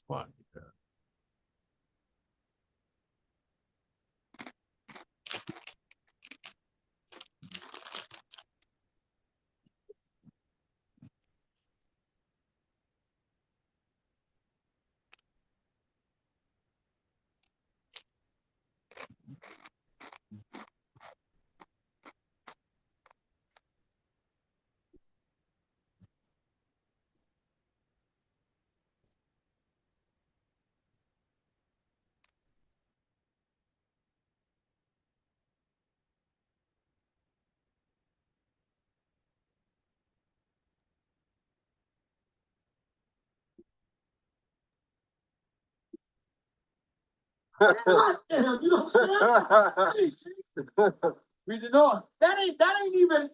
Fun. You know what I'm saying? Read it on. That ain't even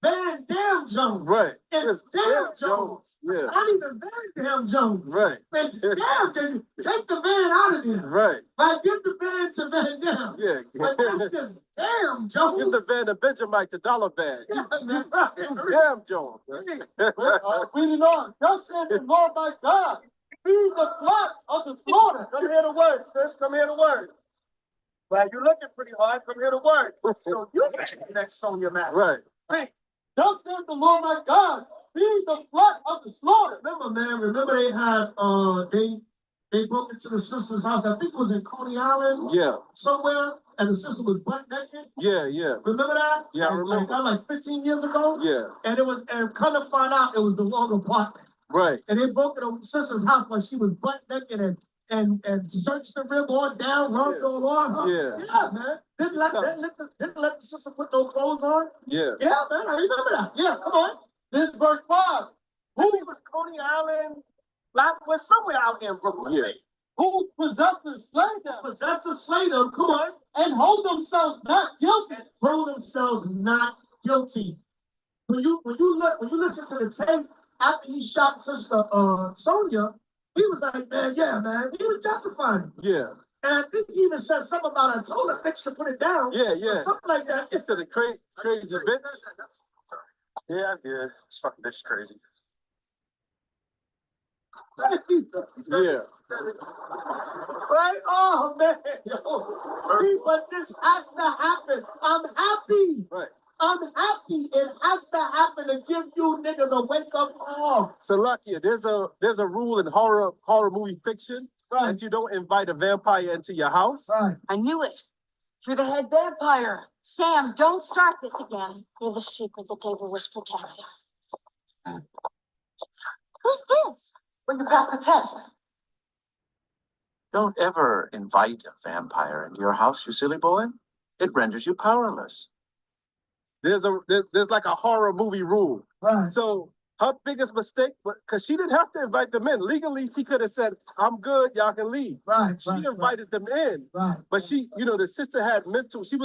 Van Dam Jones. Right. It's Damn Jones. Yeah. Not even Van Dam Jones. Right. It's Damn Jones. Take the van out of there. Right. Like give the van to Van Dam. Yeah. But that's just Damn Jones. Give the van to Benjamin the dollar bag. Yeah, man. Right. Damn Jones. Read it on. Thus said the Lord my God, feed the flock of the slaughter. Come hear the word, sis. Come hear the word. Well, you're looking pretty hard. Come hear the word. So you next on your mouth. Right. Hey, thus said the Lord my God, feed the flock of the slaughter. Remember, man. Remember they had they broke into the sister's house. I think it was in Coney Island. Yeah. Somewhere, and the sister was butt naked. Yeah, yeah. Remember that? Yeah, I remember. Like 15 years ago. Yeah. And come to find out, it was the wrong apartment. Right. And they broke into the sister's house while she was butt naked and searched the rib all down, rubbed all on her. Yeah. Yeah, man. Didn't let the sister put no clothes on. Yeah. Yeah, man. I remember that. Yeah, come on. This is verse 5. Who was Coney Island? Was somewhere out here in Brooklyn. Yeah. Who possessors slay them? Possessors slay them. Come on. And hold themselves not guilty. Hold themselves not guilty. When you listen to the tape after he shot Sister Sonia, he was like, man, yeah, man. He was justifying it. Yeah. And I think he even said something about I told the bitch to put it down. Yeah, yeah. Or something like that. It's a crazy bitch. Yeah, yeah. This fucking bitch is crazy. Yeah. Right? Oh, man. See, but this has to happen. I'm happy. Right. I'm happy. It has to happen to give you niggas a wake-up call. Salakia, there's a rule in horror movie fiction that you don't invite a vampire into your house. Right. I knew it. You're the head vampire. Sam, don't start this again. You're the secret the devil was protecting. Who's this? When you pass the test. Don't ever invite a vampire into your house, you silly boy. It renders you powerless. There's like a horror movie rule. Right. So her biggest mistake, because she didn't have to invite them in. Legally, she could have said, I'm good, y'all can leave. Right. She invited them in. Right. But she, the sister had she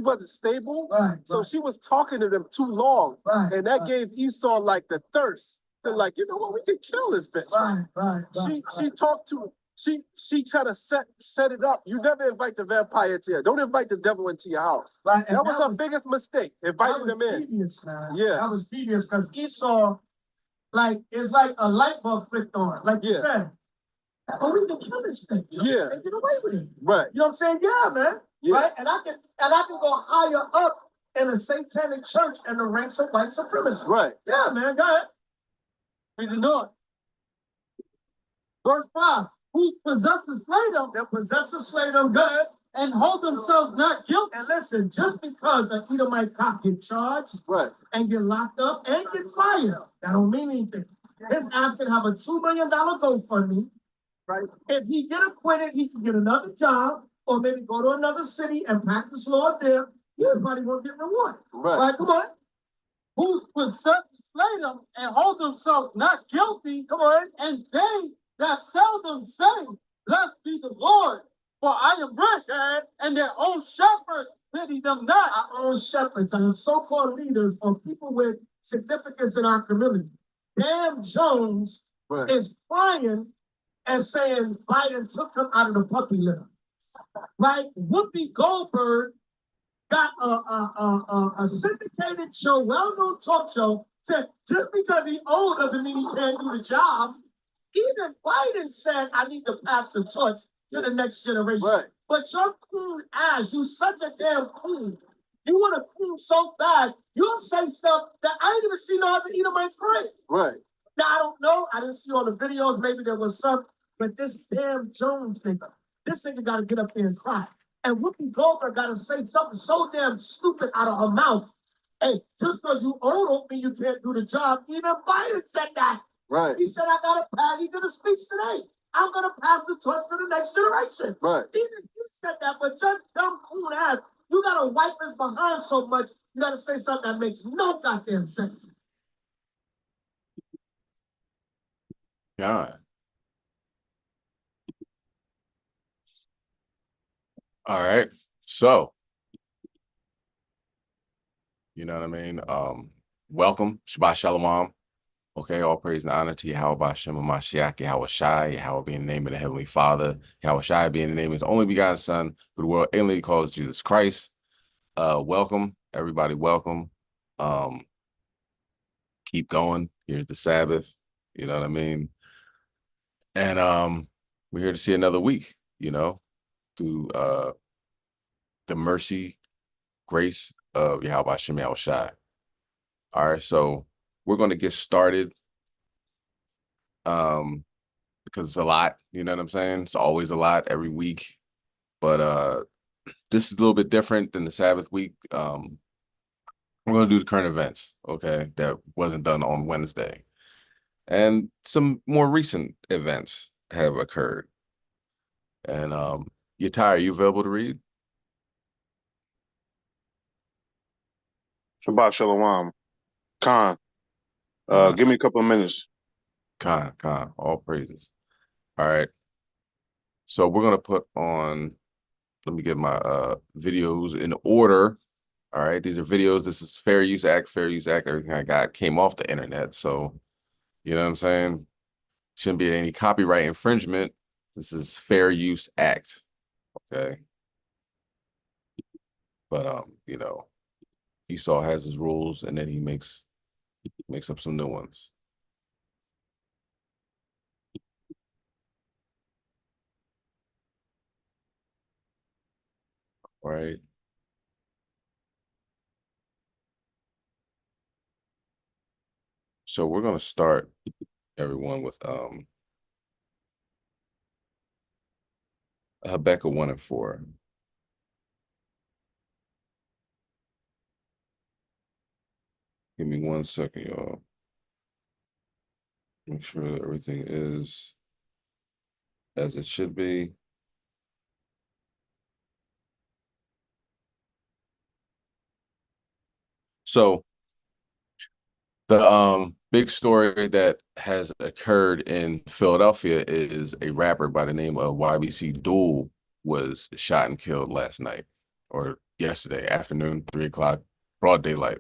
wasn't stable. Right. So she was talking to them too long. Right. And that gave Esau like the thirst. To like, you know what, we can kill this bitch. Right. She talked to she tried to set it up. You never invite the vampire to you. Don't invite the devil into your house. Right. That was her biggest mistake, inviting them in. Devious, man. Yeah. That was devious because Esau, it's like a light bulb flicked on. Like you said, oh, we can kill this thing. Yeah. And get away with it. Right. You know what I'm saying? Yeah, man. Yeah. Right? And I can go higher up in a satanic church and the ranks of white supremacy. Right. Yeah, man. Go ahead. Read it on. Verse 5. Who possesses slay them, that possesses slay them good, and hold themselves not guilty. And listen, just because an Edomite cop get charged and get locked up and get fired, that don't mean anything. His ass can have a $2 million GoFundMe. Right. If he get acquitted, he can get another job or maybe go to another city and practice law there. Everybody will get rewarded. Right, come on. Who possesses slay them and hold themselves not guilty, come on, and they that seldom say, blessed be the Lord, for I am rich, and their own shepherds pity them not. Our own shepherds and so-called leaders are people with significance in our community. Damn Jones is crying and saying Biden took him out of the puppy litter. Right? Whoopi Goldberg got a syndicated show, well-known talk show, said just because he's old doesn't mean he can't do the job. Even Biden said, I need to pass the torch to the next generation. Right. But your coon ass, you such a damn coon. You want to coon so bad, you'll say stuff that I ain't even seen no other Edomites pray. Right. Now, I don't know. I didn't see all the videos. Maybe there was some. But this damn Jones nigga, this nigga got to get up there and cry. And Whoopi Goldberg got to say something so damn stupid out of her mouth. Hey, just because you old don't mean you can't do the job. Even Biden said that. Right. He said, I got a pad. He did a speech today. I'm going to pass the torch to the next generation. Right. Even he said that, but just dumb coon ass, you got to wipe his behind so much, you got to say something that makes no goddamn sense. God. All right. So, you know what I mean? Welcome. Shabbat Shalom. Okay, all praise and honor to Yahweh Hashem Mashiach, Yahweh Shai, Yahweh being the name of the Heavenly Father, Yahweh Shai being the name of his only begotten Son, who the world alien calls Jesus Christ. Welcome, everybody, welcome. Keep going. Here's the Sabbath, you know what I mean? And we're here to see another week, you know, through the mercy, grace of Yahweh Hashem Yahweh Shai. All right, so we're going to get started because it's a lot, you know what I'm saying? It's always a lot every week, but this is a little bit different than the Sabbath week. We're going to do the current events, okay, that wasn't done on Wednesday. And some more recent events have occurred. And Yatai, are you available to read? Shabbat Shalom. Khan, give me a couple of minutes. Khan, all praises. All right. So we're going to put on, let me get my videos in order. All right. These are videos. This is Fair Use Act. Everything I got came off the internet. So, you know what I'm saying? Shouldn't be any copyright infringement. This is Fair Use Act. Okay. But, you know, Esau has his rules and then he makes up some new ones. All right. So we're going to start everyone with Habakkuk 1 and 4. Give me 1 second, y'all. Make sure that everything is as it should be. So the big story that has occurred in Philadelphia is a rapper by the name of YBC Duel was shot and killed last night or yesterday afternoon, 3 o'clock, broad daylight.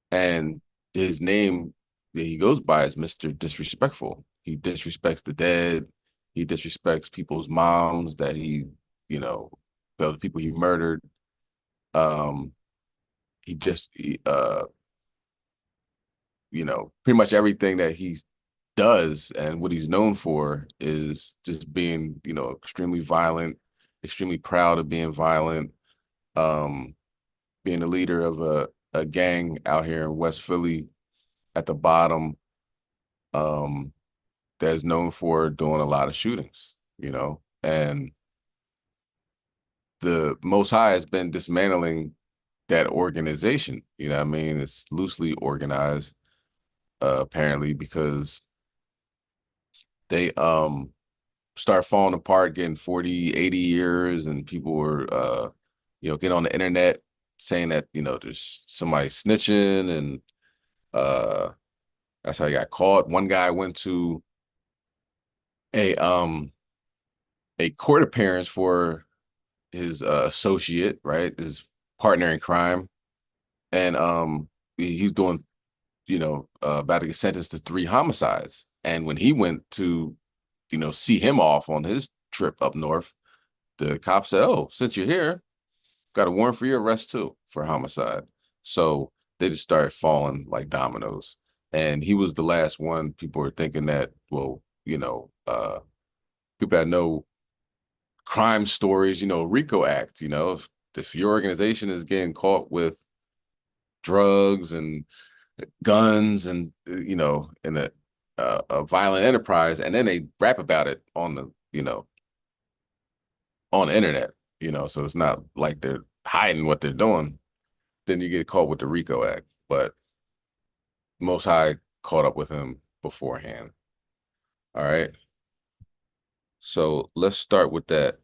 And his name that he goes by is Mr. Disrespectful. He disrespects the dead. He disrespects people's moms that he, you know, the people he murdered. He just, you know, pretty much everything that he does and what he's known for is just being, you know, extremely violent, extremely proud of being violent, being the leader of a gang out here in West Philly at the bottom, that's known for doing a lot of shootings, you know, and the Most High has been dismantling that organization, you know what I mean? It's loosely organized, apparently, because they start falling apart, getting 40, 80 years, and people were, you know, get on the internet saying that, you know, there's somebody snitching, and that's how he got caught. One guy went to a court appearance for his associate, right, his partner in crime, and he's doing, you know, about to get sentenced to 3 homicides. And when he went to, you know, see him off on his trip up north, the cop said, "Oh, since you're here, got a warrant for your arrest too for homicide." So they just started falling like dominoes. And he was the last one. People were thinking that, well, you know, people that know crime stories, you know, RICO Act, you know, if your organization is getting caught with drugs and guns and, you know, in a violent enterprise, and then they rap about it on the, you know, on the internet, you know, so it's not like they're hiding what they're doing, then you get caught with the RICO Act. But Most High caught up with him beforehand. All right. So let's start with that.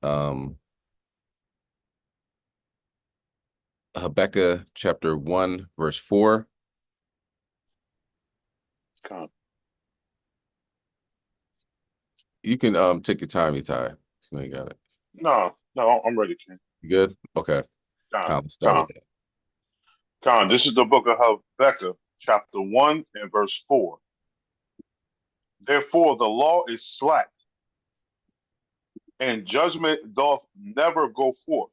Habakkuk chapter 1, verse 4. Con. You can take your time, Ty. You ain't got it. No, I'm ready, King. You good? Okay. Con, Let's start with that. Con. This is the book of Habakkuk, chapter 1 and verse 4. Therefore, the law is slack, and judgment doth never go forth.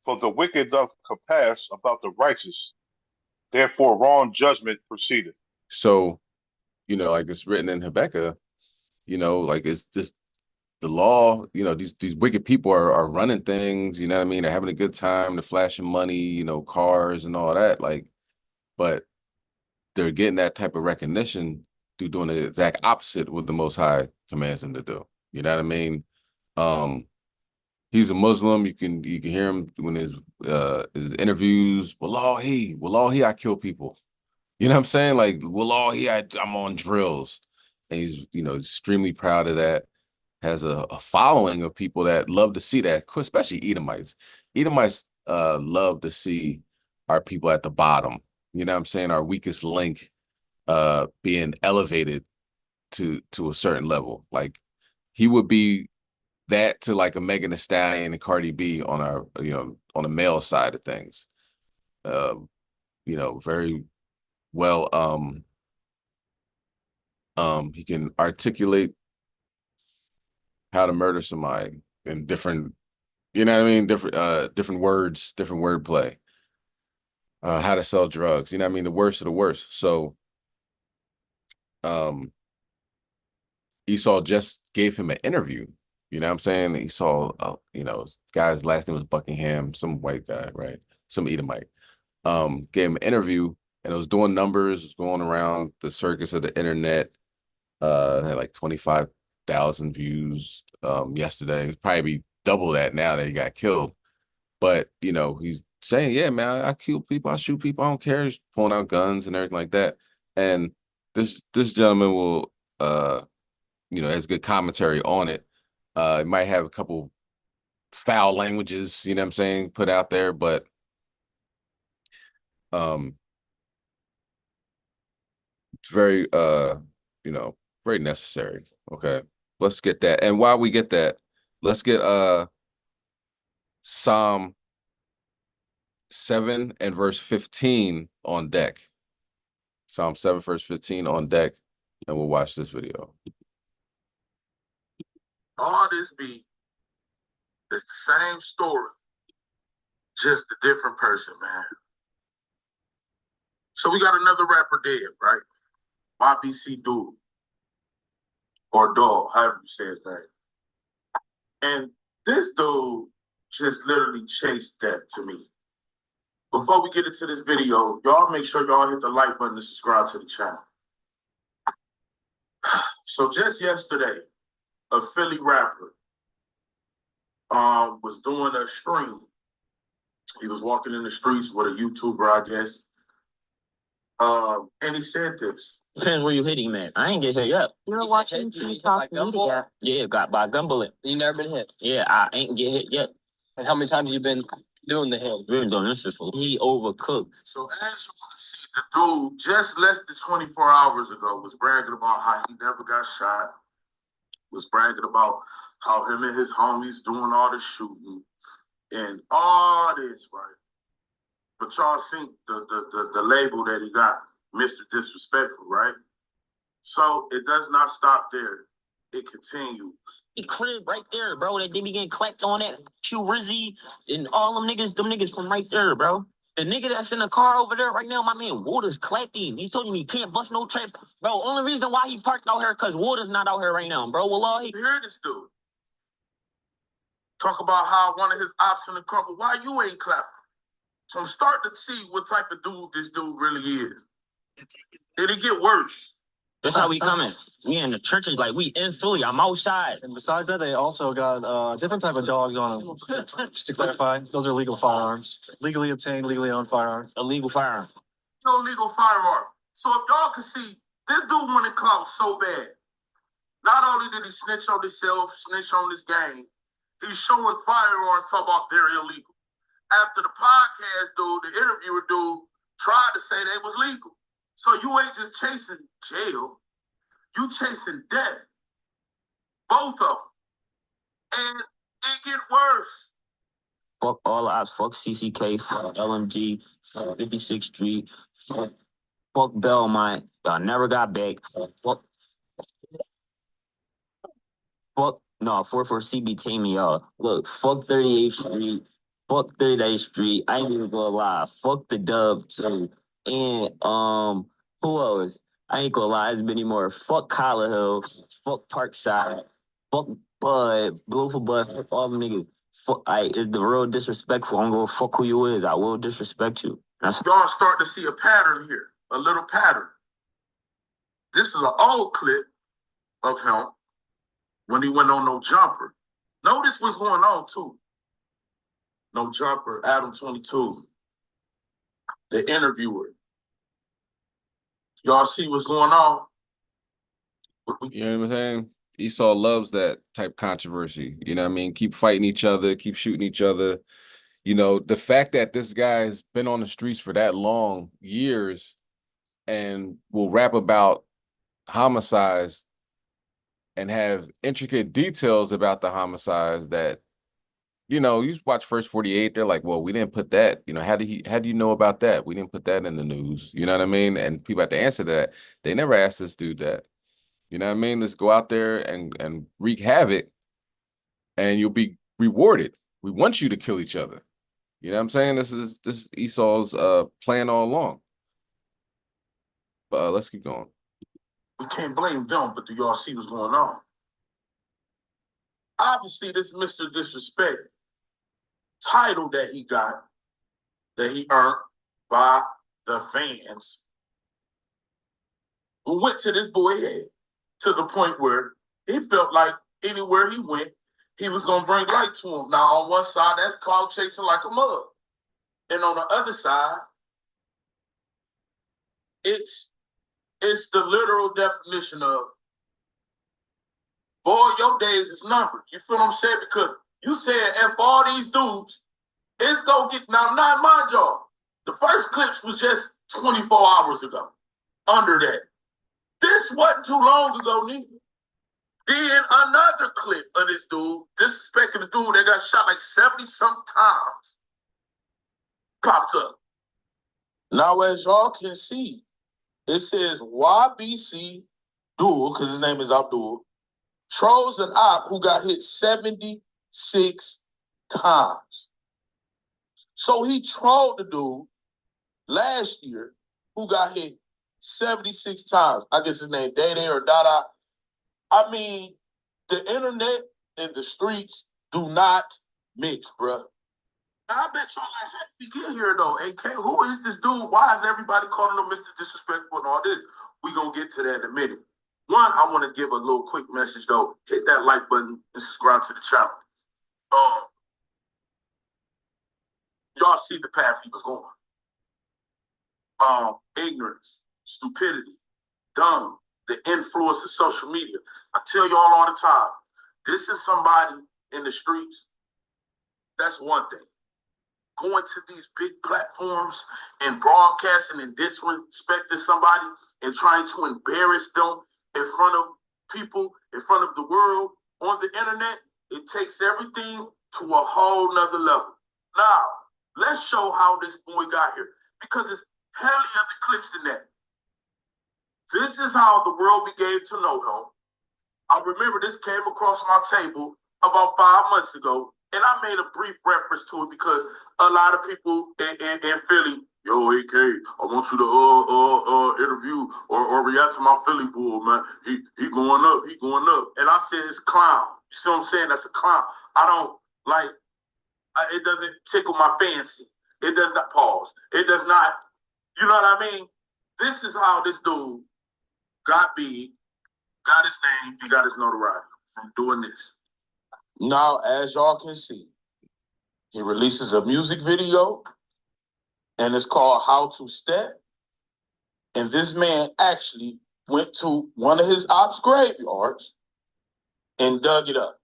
For the wicked doth compass about the righteous. Therefore, wrong judgment proceedeth. So, you know, like it's written in Habakkuk, you know, like it's just the law, you know, these wicked people are running things, you know what I mean? They're having a good time, they're flashing money, you know, cars and all that. Like, but they're getting that type of recognition through doing the exact opposite what the Most High commands them to do. You know what I mean? He's a Muslim. You can hear him when his interviews. Wallahi, I kill people. You know what I'm saying? Like, wallahi, I'm on drills. And he's, you know, extremely proud of that. Has a following of people that love to see that, especially Edomites. Edomites love to see our people at the bottom. You know what I'm saying? Our weakest link being elevated to a certain level. Like he would be that to like a Megan Thee Stallion and Cardi B on our, you know, on the male side of things. You know, very well. He can articulate how to murder somebody in different, you know what I mean, different words, different wordplay. How to sell drugs, you know what I mean, the worst of the worst. So, Esau just gave him an interview. You know what I'm saying? Esau, you know, guy's last name was Buckingham, some white guy, right? Some Edomite. Gave him an interview, and it was doing numbers, was going around the circus of the internet. Had like 25,000 views yesterday. It'd probably be double that now that he got killed. But you know, he's saying, "Yeah, man, I kill people, I shoot people, I don't care." He's pulling out guns and everything like that. And this gentleman will, you know, has good commentary on it. It might have a couple foul languages, you know what I'm saying, put out there, but it's very you know, very necessary. Okay. Let's get that. And while we get that, let's get Psalm 7 and verse 15 on deck. Psalm 7 verse 15 on deck, and we'll watch this video. All this be is the same story, just a different person, man. So we got another rapper dead, right? YBC Dude. Or Dog, however you say his name. And this dude just literally chased death to me. Before we get into this video, y'all make sure y'all hit the like button to subscribe to the channel. So just yesterday, a Philly rapper was doing a stream. He was walking in the streets with a YouTuber, I guess. And he said this. Depends where you hitting, man. I ain't get hit yet. You're watching Talk Media. Yeah, got by gun bullet. You never been hit? Yeah, I ain't get hit yet. And how many times you been doing the hit? Been doing this for he overcooked. So as you can see, the dude just less than 24 hours ago was bragging about how he never got shot. Was bragging about how him and his homies doing all the shooting and all this, right? But y'all seen the label that he got, Mr. Disrespectful, right? So it does not stop there. It continues. He crib right there, bro. That they be getting clapped on that Q Rizzy and all them niggas from right there, bro. The nigga that's in the car over there right now, my man Water's clapping. He told me he can't bust no trap. Bro, only reason why he parked out here because Water's not out here right now, bro. Wallahi. You hear this dude talk about how one of his ops in the car, but why you ain't clapping? So I'm starting to see what type of dude this dude really is. Did it get worse? That's how we coming. We in the churches, like we in Philly. I'm outside. And besides that, they also got different type of dogs on them. Just to clarify, those are legal firearms, legally obtained, legally owned firearms. Illegal firearm. Illegal firearm. So if y'all can see, this dude wanted clout so bad. Not only did he snitch on himself, snitch on his gang, he's showing firearms talking about they're illegal. After the podcast dude, the interviewer dude, tried to say they was legal. So you ain't just chasing jail, you chasing death. Both of them. And it get worse. Fuck all the ops. Fuck CCK. Fuck LMG. Fuck 56th Street. Fuck Belmont. Y'all never got back. Fuck no, 44 CB team, y'all. Look, fuck 38th Street. Fuck 38th Street. I ain't even gonna lie. Fuck the dub too. And who else? I ain't gonna lie, it's many more. Fuck Collar Hill. Fuck Parkside. Fuck Bud. Blue for Bud. Fuck all them niggas. Fuck, it's the real disrespectful. I'm gonna fuck who you is. I will disrespect you. That's Y'all starting to see a pattern here, a little pattern. This is an old clip of him when he went on No Jumper. Notice what's going on too. No Jumper, Adam 22, the interviewer. Y'all see what's going on? You know what I'm saying? Esau loves that type controversy. You know what I mean? Keep fighting each other, keep shooting each other. You know, the fact that this guy's been on the streets for that long, years, and will rap about homicides and have intricate details about the homicides that, you know, you watch First 48, they're like, well, we didn't put that. You know, how do you know about that? We didn't put that in the news. You know what I mean? And people have to answer that. They never asked this dude that. You know what I mean? Let's go out there and wreak havoc, and you'll be rewarded. We want you to kill each other. You know what I'm saying? This is Esau's plan all along. But let's keep going. We can't blame them, but do y'all see what's going on? Obviously, this Mr. Disrespect title that he got, that he earned by the fans, went to this boy head to the point where he felt like anywhere he went, he was going to bring light to him. Now, on one side, that's cloud chasing like a mug. And on the other side, it's the literal definition of, boy, your days is numbered. You feel what I'm saying? Because you said, F all these dudes, it's going to get, now, not my job. The first clips was just 24 hours ago, under that. This wasn't too long ago, neither. Then another clip of this dude, disrespecting the dude that got shot like 70-something times, popped up. Now, as y'all can see, it says YBC Duel, because his name is Abdul, trolls an op who got hit 76 times. So he trolled the dude last year who got hit 76 times. I guess his name Day or Dada. I mean, the internet and the streets do not mix, bruh. I bet y'all like, how did you get here, though? AK, who is this dude? Why is everybody calling him Mr. Disrespectful and all this? We gonna get to that in a minute. One, I want to give a little quick message, though. Hit that like button and subscribe to the channel. Y'all see the path he was going. Ignorance, stupidity, dumb, the influence of social media. I tell y'all all the time, this is somebody in the streets. That's one thing. Going to these big platforms and broadcasting and disrespecting somebody and trying to embarrass them in front of people, in front of the world, on the internet, it takes everything to a whole nother level. Now, let's show how this boy got here, because it's hell other clips than that. This is how the world began to know him. I remember this came across my table about 5 months ago. And I made a brief reference to it because a lot of people in Philly, yo, AK, I want you to interview or react to my Philly bull, man. He going up, he going up. And I said it's clown. You see what I'm saying? That's a clown. I don't like it doesn't tickle my fancy. It does not pause. It does not, you know what I mean? This is how this dude got big, got his name, and got his notoriety from doing this. Now, as y'all can see, he releases a music video, and it's called How to Step. And this man actually went to one of his ops' graveyards and dug it up.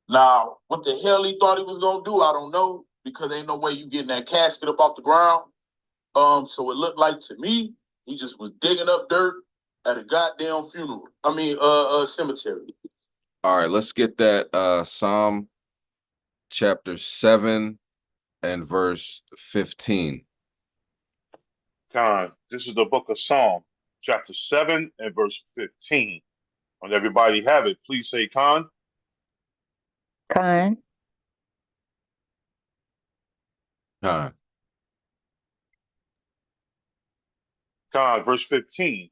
Now, what the hell he thought he was gonna do, I don't know, because ain't no way you getting that casket up off the ground. So it looked like to me, he just was digging up dirt at a goddamn funeral. Cemetery. All right, let's get that Psalm chapter 7 and verse 15. Khan, this is the book of Psalm, chapter 7 and verse 15. When everybody have it, please say Khan. Khan. Khan. Khan, verse 15.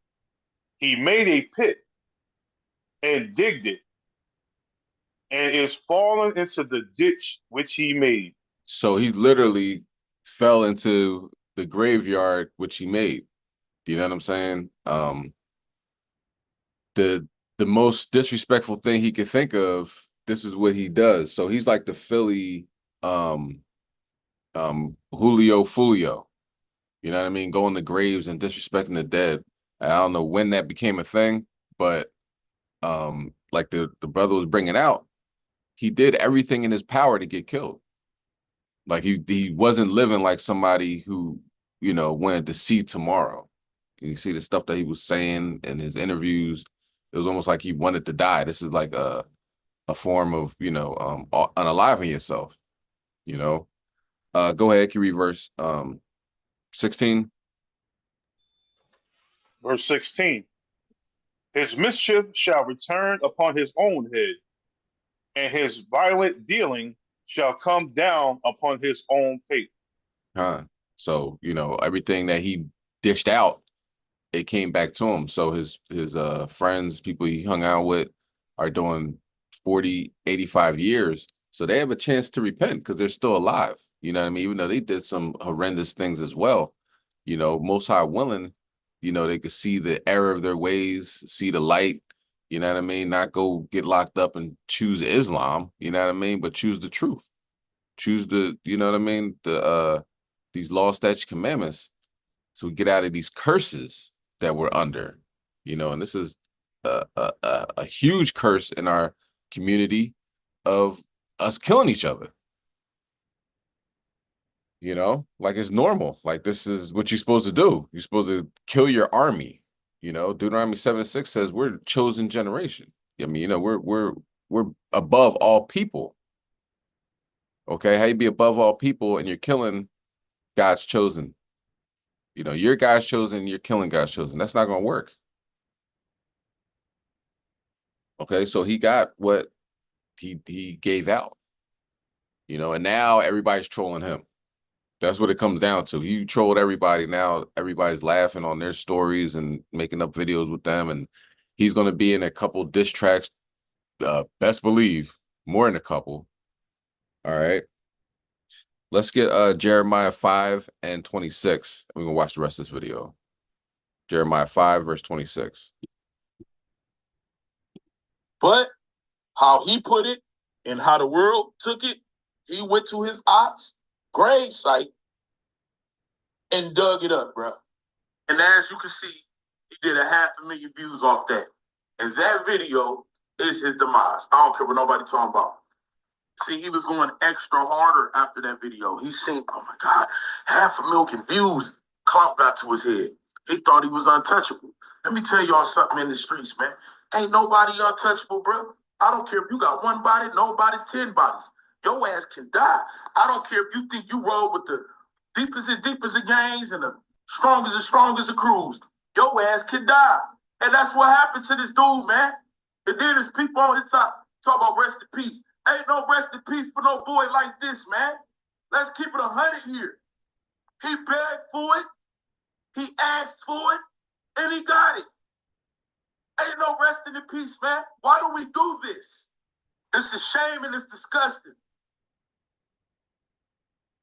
He made a pit and digged it, and is fallen into the ditch which he made. So he literally fell into the graveyard which he made. Do you know what I'm saying? The most disrespectful thing he could think of, this is what he does. So he's like the Philly Julio Fulio. You know what I mean? Going to graves and disrespecting the dead. I don't know when that became a thing, but like the brother was bringing out, he did everything in his power to get killed. Like he wasn't living like somebody who, you know, wanted to see tomorrow. You see the stuff that he was saying in his interviews. It was almost like he wanted to die. This is like a form of, you know, unaliving yourself, you know. Go ahead, can you read verse 16? Verse 16. His mischief shall return upon his own head, and his violent dealing shall come down upon his own pate. So, you know, everything that he dished out, it came back to him. So his friends, people he hung out with, are doing 40, 85 years. So they have a chance to repent because they're still alive. You know what I mean? Even though they did some horrendous things as well, you know, Most High willing, you know, they could see the error of their ways, see the light, you know what I mean? Not go get locked up and choose Islam, you know what I mean? But choose the truth. Choose the, you know what I mean? These law, statute, commandments. So we get out of these curses that we're under, you know, and this is a huge curse in our community of us killing each other. You know, like it's normal. Like this is what you're supposed to do. You're supposed to kill your army. You know, Deuteronomy 7:6 says we're a chosen generation. I mean, you know, we're above all people. Okay, how you be above all people and you're killing God's chosen? You know, you're God's chosen, you're killing God's chosen. That's not going to work. Okay, so he got what he gave out. You know, and now everybody's trolling him. That's what it comes down to. He trolled everybody. Now everybody's laughing on their stories and making up videos with them. And he's going to be in a couple diss tracks. Best believe more than a couple. All right. Let's get Jeremiah 5 and 26. We're going to watch the rest of this video. Jeremiah 5 verse 26. But how he put it and how the world took it, he went to his ops grave site and dug it up, bro. And as you can see, he did 500,000 views off that. And that video is his demise. I don't care what nobody talking about. See, he was going extra harder after that video. He seen, oh my God, 500,000 views. Clout got to his head. He thought he was untouchable. Let me tell y'all something in the streets, man. Ain't nobody untouchable, bro. I don't care if you got one body, nobody, 10 bodies. Your ass can die. I don't care if you think you roll with the deepest of gangs and the strongest of crews. Your ass can die. And that's what happened to this dude, man. And then there's people on his side talk about rest in peace. Ain't no rest in peace for no boy like this, man. Let's keep it 100 here. He begged for it, he asked for it, and he got it. Ain't no resting in peace, man. Why do we do this? It's a shame and it's disgusting.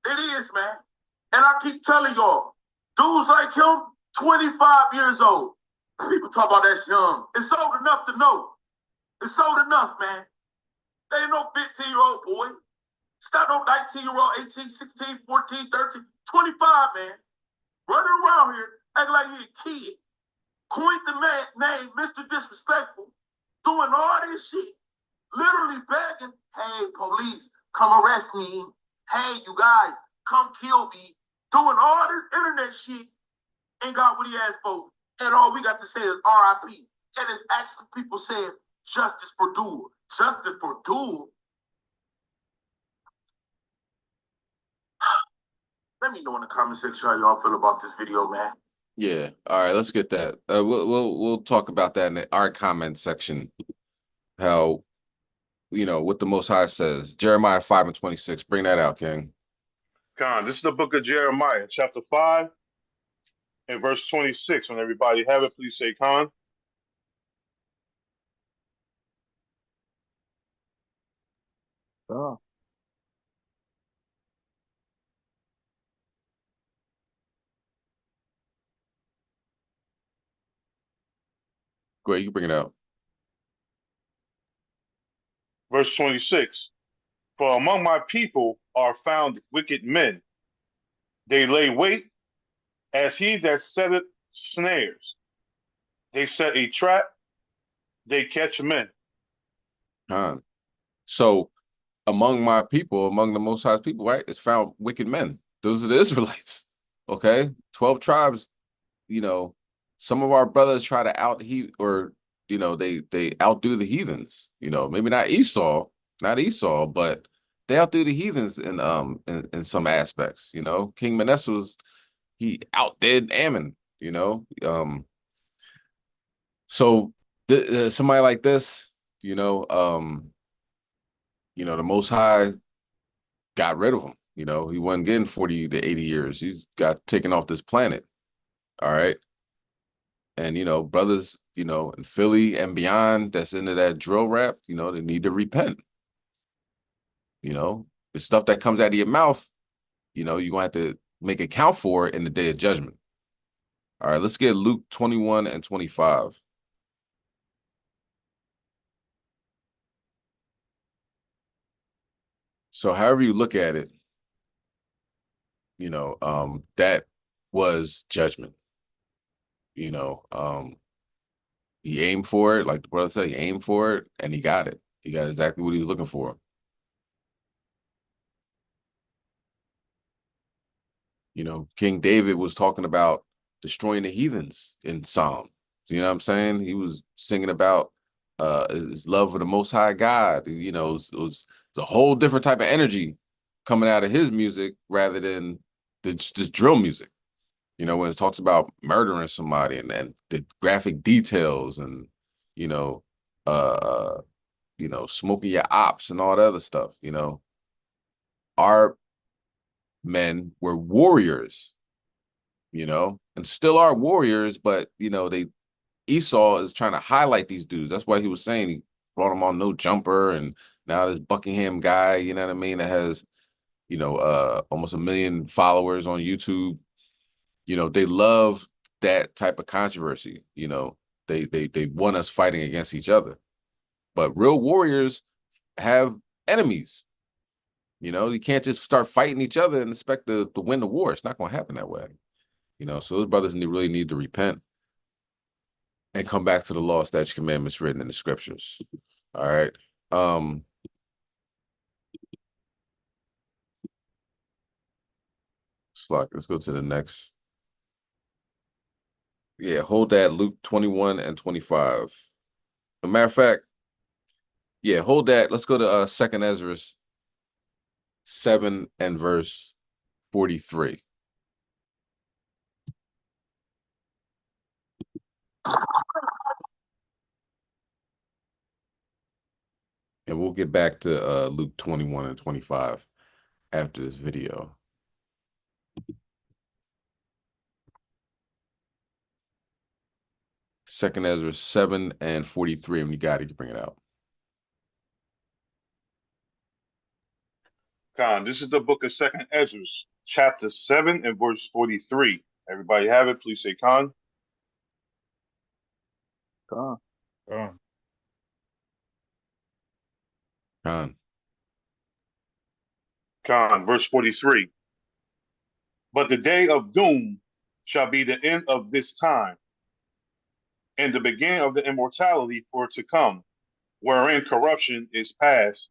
It is, man. And I keep telling y'all, dudes like him, 25 years old. People talk about that's young. It's old enough to know. It's old enough, man. They ain't no 15-year-old boy. It's not no 19-year-old, 18, 16, 14, 13, 25, man. Running around here acting like he a kid. Coined the name Mr. Disrespectful. Doing all this shit. Literally begging, hey, police, come arrest me. Hey, you guys, come kill me. Doing all this internet shit and got what he asked for. And all we got to say is RIP. And it's actually people saying justice for Duel. Justice for Duel. Let me know in the comment section how y'all feel about this video, man. Yeah. All right, let's get that. We'll talk about that in our comment section. How, what the Most High says. Jeremiah 5:26. Bring that out, King. Con, this is the book of Jeremiah, chapter 5 and verse 26. When everybody have it, please say Con. Oh. Go ahead, you can bring it out. Verse 26. For among my people are found wicked men. They lay wait as he that setteth snares. They set a trap, they catch men. Con. So among my people, among the Most High's people, right, it's found wicked men. Those are the Israelites. Okay? 12 tribes, some of our brothers try to they outdo the heathens. Maybe not Esau, but they outdo the heathens in some aspects. King Manasseh he outdid Ammon. So somebody like this, the Most High got rid of him. He wasn't getting 40 to 80 years. He's got taken off this planet. All right. And, brothers, in Philly and beyond that's into that drill rap, they need to repent. The stuff that comes out of your mouth, you're going to have to make account for it in the day of judgment. All right, let's get Luke 21 and 25. So however you look at it, that was judgment. He aimed for it, like the brother said, he aimed for it, and he got it. He got exactly what he was looking for. King David was talking about destroying the heathens in Psalm. You know what I'm saying? He was singing about his love for the Most High God. It was a whole different type of energy coming out of his music rather than just drill music. When it talks about murdering somebody and the graphic details and, smoking your ops and all that other stuff, our men were warriors, and still are warriors, but, Esau is trying to highlight these dudes. That's why he was saying he brought him on No Jumper, and now this Buckingham guy, you know what I mean, that has, almost 1 million followers on YouTube. They love that type of controversy. They want us fighting against each other. But real warriors have enemies. You can't just start fighting each other and expect to win the war. It's not going to happen that way. So those brothers really need to repent and come back to the law, statutes, commandments written in the scriptures. All right. Let's go to the next. Yeah, hold that, Luke 21 and 25. As a matter of fact, yeah, hold that. Let's go to 2nd Ezra 7 and verse 43. And we'll get back to Luke 21 and 25 after this video. Second Ezra 7 and 43. When you got it, you bring it out. Khan, this is the book of Second Ezra, chapter 7 and verse 43. Everybody have it? Please say Khan. Khan. Khan. Khan. Khan, verse 43. But the day of doom shall be the end of this time, and the beginning of the immortality for to come, wherein corruption is past.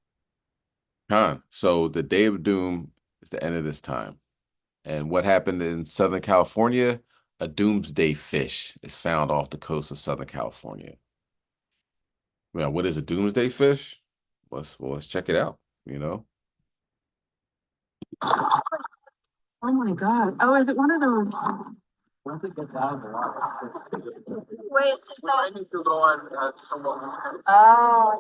Khan. So the day of doom is the end of this time. And what happened in Southern California? A doomsday fish is found off the coast of Southern California. Now, what is a doomsday fish? Let's check it out, you know? Oh my God. Oh, is it one of those? Wait, oh, is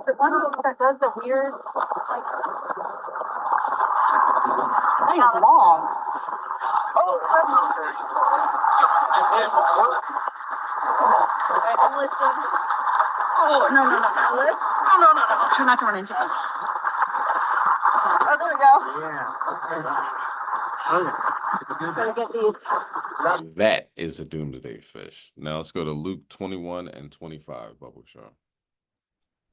it one of those that does the weird, like, that is long. Oh, oh, no. No. Try not to run into it. Oh, there we go. Gonna get these. That is a doomsday fish. Now let's go to Luke 21 and 25, Bubble Show.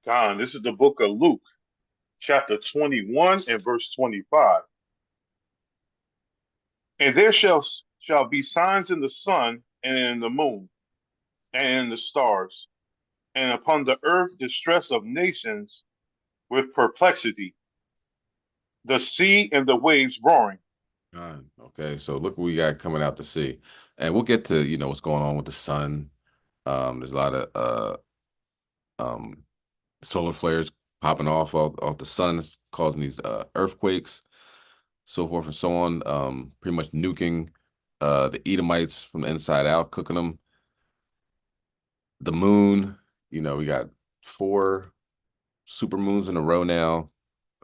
Khan, this is the book of Luke, chapter 21 and verse 25. And there shall be signs in the sun and in the moon and in the stars, and upon the earth distress of nations with perplexity, the sea and the waves roaring. Okay, so look what we got coming out to sea. And we'll get to, what's going on with the sun. There's a lot of solar flares popping off the sun, causing these earthquakes, so forth and so on. Pretty much nuking the Edomites from the inside out, cooking them. The moon, we got 4 super moons in a row now.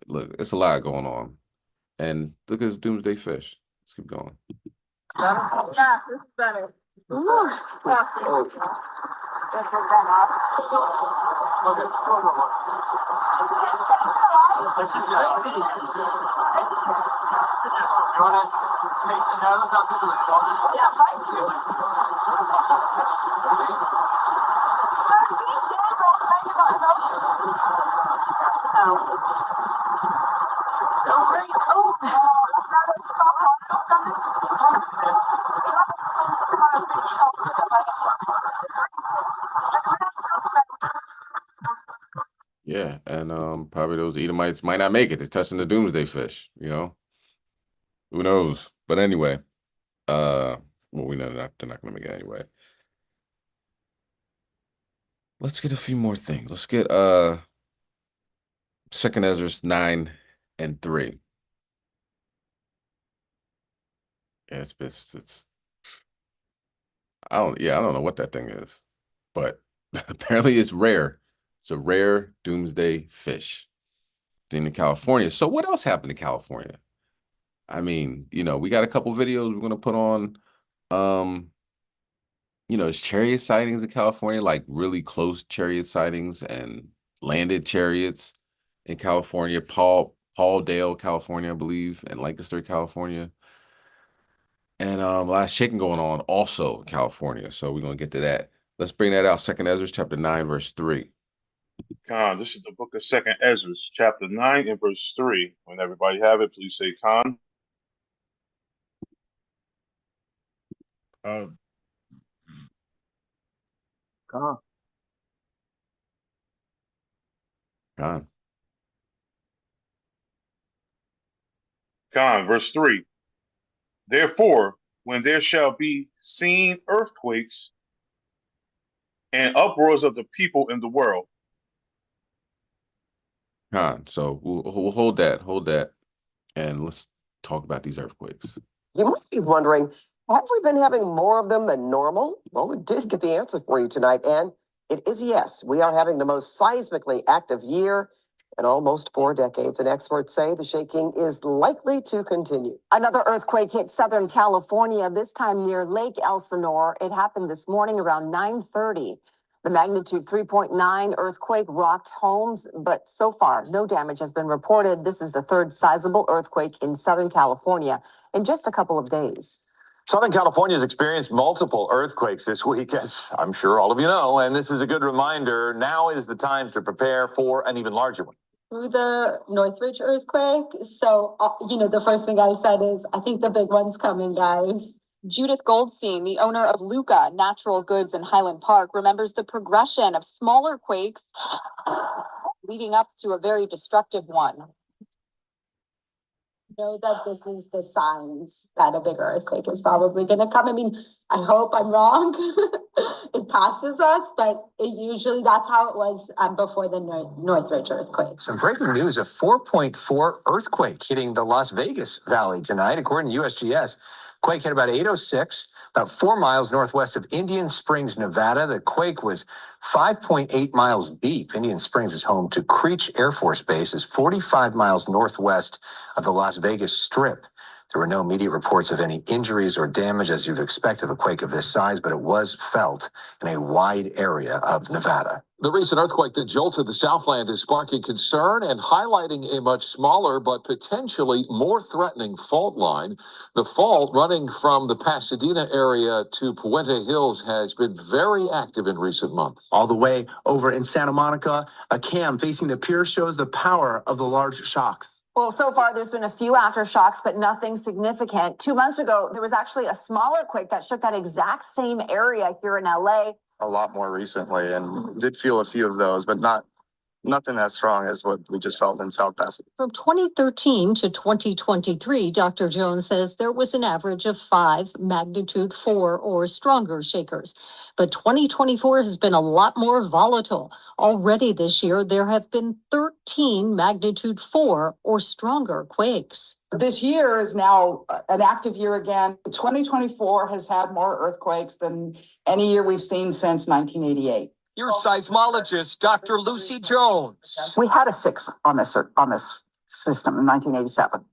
Look, it's a lot going on. And look at this doomsday fish. Let's keep going. Yeah, this is better. Ooh. Yeah, and probably those Edomites might not make it to touching the doomsday fish, Who knows? But anyway, well, we know they're not gonna make it anyway. Let's get a few more things. Let's get Second Ezra 9 and 3. Yeah, it's I don't know what that thing is, but apparently it's rare. It's a rare doomsday fish thing in California. So what else happened in California? I mean, we got a couple videos we're gonna put on. There's chariot sightings in California, like really close chariot sightings and landed chariots in California, Pauldale, California, I believe, and Lancaster, California. And a lot of shaking going on also in California. So we're gonna get to that. Let's bring that out. Second Ezra chapter 9, verse 3. Khan, this is the book of Second Ezra, chapter 9 and verse 3. When everybody have it, please say Khan. Khan. Khan. Khan, verse 3. Therefore, when there shall be seen earthquakes and uproars of the people in the world. Khan. So we'll hold that, and let's talk about these earthquakes. You might be wondering, have we been having more of them than normal? Well, we did get the answer for you tonight, and it is yes. We are having the most seismically active year in almost 4 decades, and experts say the shaking is likely to continue. Another earthquake hit Southern California, this time near Lake Elsinore. It happened this morning around 9:30. The magnitude 3.9 earthquake rocked homes, but so far no damage has been reported. This is the third sizable earthquake in Southern California in just a couple of days. Southern California has experienced multiple earthquakes this week, as I'm sure all of you know, and this is a good reminder. Now is the time to prepare for an even larger one. Through the Northridge earthquake. So, the first thing I said is, I think the big one's coming, guys. Judith Goldstein, the owner of Luca Natural Goods in Highland Park, remembers the progression of smaller quakes leading up to a very destructive one. Know that this is the signs that a bigger earthquake is probably going to come. I mean, I hope I'm wrong. It passes us, but that's how it was before the Northridge earthquake. Some breaking news, a 4.4 earthquake hitting the Las Vegas Valley tonight, according to USGS. Quake hit about 8:06, about 4 miles northwest of Indian Springs, Nevada. The quake was 5.8 miles deep. Indian Springs is home to Creech Air Force Base, is 45 miles northwest of the Las Vegas Strip. There were no immediate reports of any injuries or damage, as you'd expect of a quake of this size, but it was felt in a wide area of Nevada. The recent earthquake that jolted the Southland is sparking concern and highlighting a much smaller but potentially more threatening fault line. The fault running from the Pasadena area to Puente Hills has been very active in recent months. All the way over in Santa Monica, a cam facing the pier shows the power of the large shocks. Well, so far there's been a few aftershocks, but nothing significant. 2 months ago, there was actually a smaller quake that shook that exact same area here in LA. A lot more recently, and did feel a few of those, but nothing as strong as what we just felt in South Pasadena. From 2013 to 2023, Dr. Jones says there was an average of 5 magnitude 4 or stronger shakers. But 2024 has been a lot more volatile. Already this year, there have been 13 magnitude 4 or stronger quakes. This year is now an active year again. 2024 has had more earthquakes than any year we've seen since 1988. Your seismologist, Dr. Lucy Jones. We had a 6 on this system in 1987,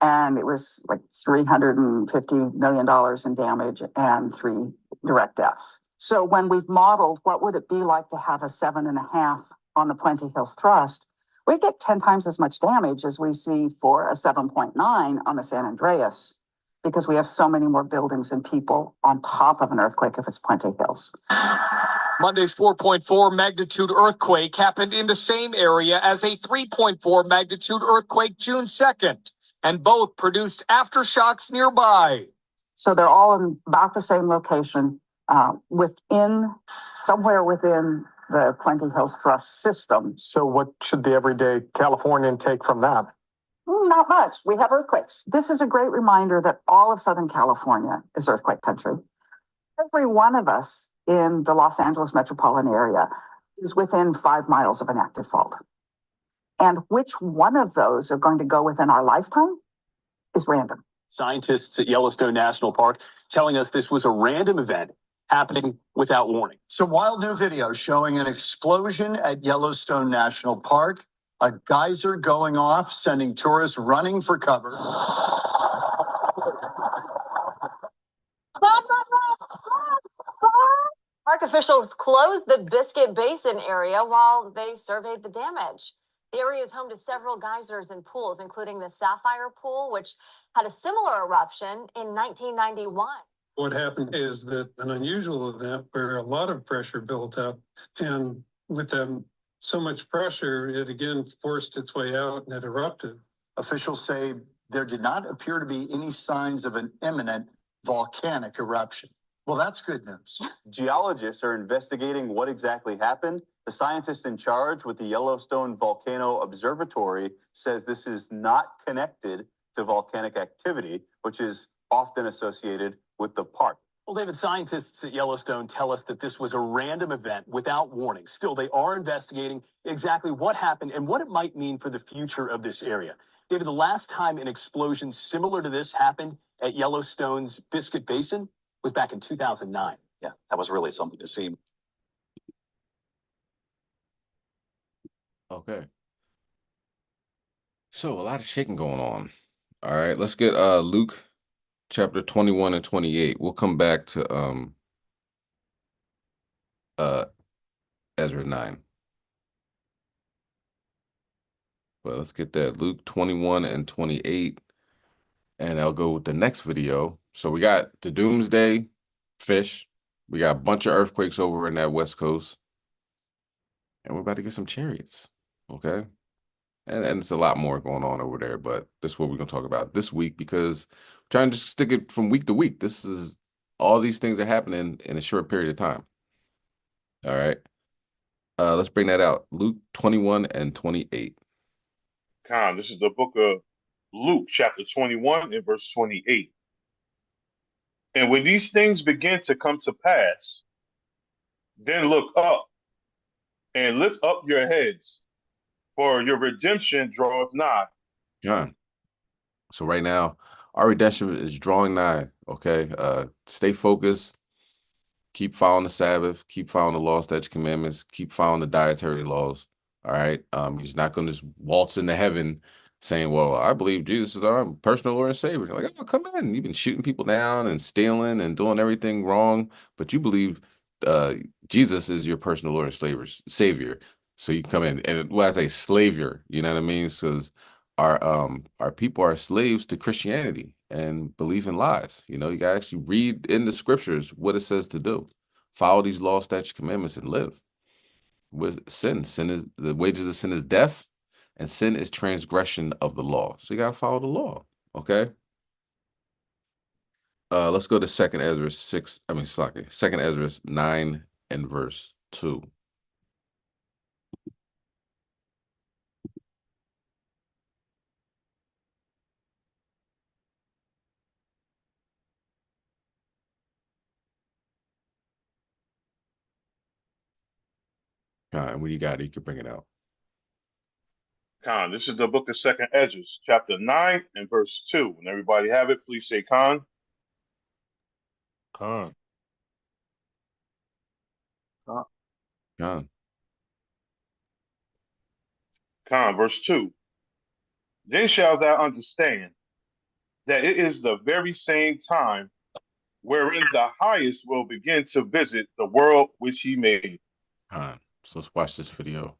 and it was like $350 million in damage and 3 direct deaths. So when we've modeled what would it be like to have a 7.5 on the Puente Hills thrust, we get 10 times as much damage as we see for a 7.9 on the San Andreas, because we have so many more buildings and people on top of an earthquake if it's Puente Hills. Monday's 4.4 magnitude earthquake happened in the same area as a 3.4 magnitude earthquake June 2nd, and both produced aftershocks nearby. So they're all in about the same location, somewhere within the Puente Hills thrust system. So what should the everyday Californian take from that? Not much. We have earthquakes. This is a great reminder that all of Southern California is earthquake country. Every one of us in the Los Angeles metropolitan area is within 5 miles of an active fault. And which one of those are going to go within our lifetime is random. Scientists at Yellowstone National Park telling us this was a random event happening without warning. Some wild new video showing an explosion at Yellowstone National Park, a geyser going off, sending tourists running for cover. Park officials closed the Biscuit Basin area while they surveyed the damage. The area is home to several geysers and pools, including the Sapphire Pool, which had a similar eruption in 1991. What happened is that an unusual event where a lot of pressure built up, and with them so much pressure, it again forced its way out and it erupted. Officials say there did not appear to be any signs of an imminent volcanic eruption. Well, that's good news. Geologists are investigating what exactly happened. The scientist in charge with the Yellowstone Volcano Observatory says this is not connected to volcanic activity, which is often associated with the park. Well, David, scientists at Yellowstone tell us that this was a random event without warning. Still, they are investigating exactly what happened and what it might mean for the future of this area. David, the last time an explosion similar to this happened at Yellowstone's Biscuit Basin was back in 2009. Yeah, that was really something to see. Okay. So a lot of shaking going on. All right, let's get Luke chapter 21 and 28. We'll come back to uh Ezra 9. But let's get that Luke 21 and 28. And I'll go with the next video. So we got the doomsday fish. We got a bunch of earthquakes over in that west coast. And we're about to get some chariots. Okay. And it's a lot more going on over there, but this is what we're gonna talk about this week because I'm trying to just stick it from week to week. This is all these things are happening in a short period of time. All right. Let's bring that out. Luke 21 and 28. Con, this is the book of Luke, chapter 21 and verse 28. And when these things begin to come to pass, then look up and lift up your heads, for your redemption draweth nigh. John. So right now, our redemption is drawing nigh. Okay. Stay focused. Keep following the Sabbath. Keep following the law, statutes, commandments. Keep following the dietary laws. All right. He's not going to just waltz into heaven saying, "Well, I believe Jesus is our personal Lord and Savior." You're like, "Oh, come in. You've been shooting people down and stealing and doing everything wrong, but you believe uh, Jesus is your personal Lord and Savior." So you can come in, and when I say slavior, you know what I mean? Because our people are slaves to Christianity and believe in lies. You know, you gotta actually read in the scriptures what it says to do. Follow these law, statutes, commandments, and live. With sin, sin is the wages of sin is death, and sin is transgression of the law. So you gotta follow the law. Okay. Let's go to Second Ezra 6. I mean, sorry, Second Ezra 9 and verse 2. All right, when you got it, you can bring it out. Con, this is the book of Second Ezra, chapter 9 and verse 2. When everybody have it, please say Con. Con. Con. Con, verse 2. Then shalt thou understand that it is the very same time wherein the highest will begin to visit the world which he made. Con. So let's watch this video,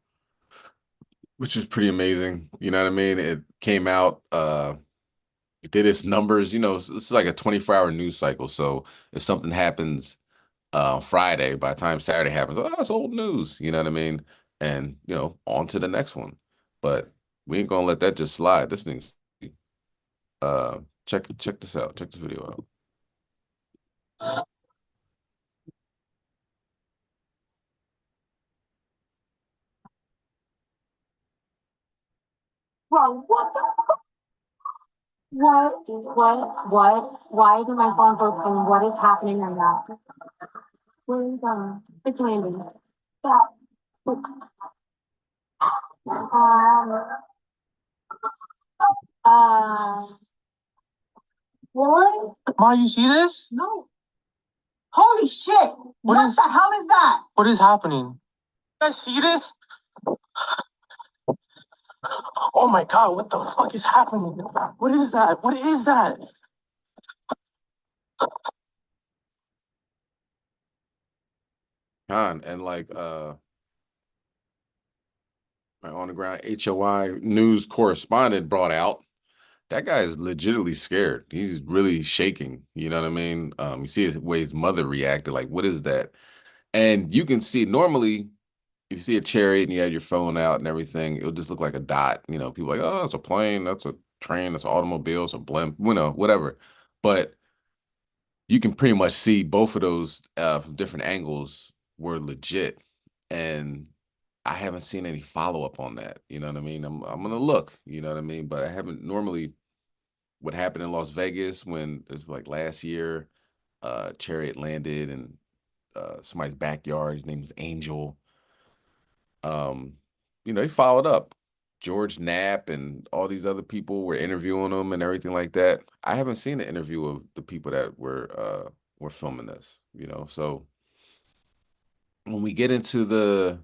which is pretty amazing. You know what I mean? It came out, it did its numbers, you know, it's like a 24-hour news cycle. So if something happens Friday, by the time Saturday happens, oh, it's old news, you know what I mean? And, you know, on to the next one. But we ain't gonna let that just slide. This thing's check this out. Check this video out. Bro, what the? Why is my phone broken? What is happening right now? Where are you going? It's landing. Yeah. Um, uh, what? Ma, you see this? No. Holy shit! What the hell is that? What is happening? You guys see this? Oh my God, what the fuck is happening? What is that? What is that? And like my on the ground HOI news correspondent brought out, that guy is legitimately scared. He's really shaking. You know what I mean? You see the way his mother reacted, like, what is that? And you can see normally if you see a chariot and you have your phone out and everything, it'll just look like a dot. You know, people are like, oh, it's a plane, that's a train, that's an automobile, it's a blimp, you know, whatever. But you can pretty much see both of those from different angles were legit. And I haven't seen any follow-up on that. You know what I mean? I'm gonna look, you know what I mean? But I haven't normally what happened in Las Vegas when it was like last year, chariot landed in somebody's backyard. His name was Angel. You know, he followed up. George Knapp and all these other people were interviewing him and everything like that. I haven't seen the interview of the people that were filming this, you know. So when we get into the,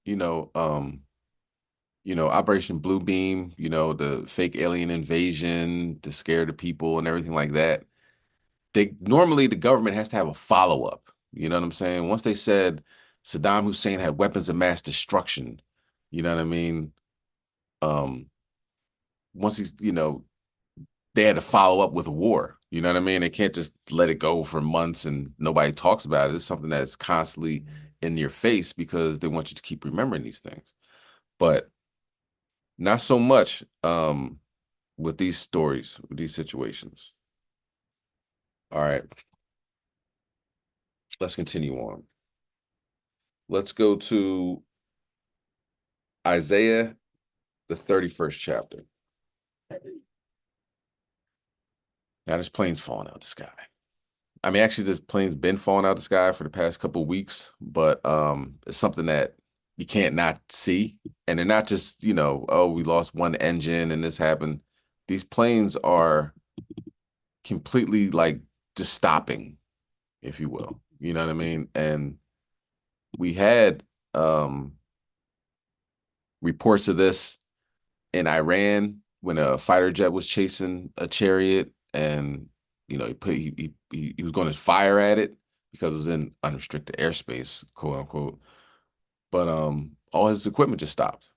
you know, Operation Blue Beam, the fake alien invasion to scare the people and everything like that. Normally the government has to have a follow-up. You know what I'm saying? Once they said Saddam Hussein had weapons of mass destruction, you know what I mean? Once they had to follow up with a war. You know what I mean? They can't just let it go for months and nobody talks about it. It's something that's constantly in your face because they want you to keep remembering these things. But not so much with these stories, with these situations. All right. Let's continue on. Let's go to Isaiah, the 31st chapter. Now this plane's falling out the sky. I mean, actually, this plane's been falling out the sky for the past couple of weeks, but it's something that you can't not see. And they're not just, oh, we lost one engine and this happened. These planes are completely like just stopping, if you will. You know what I mean? And we had reports of this in Iran when a fighter jet was chasing a chariot, and he was going to fire at it because it was in unrestricted airspace, quote unquote. But all his equipment just stopped.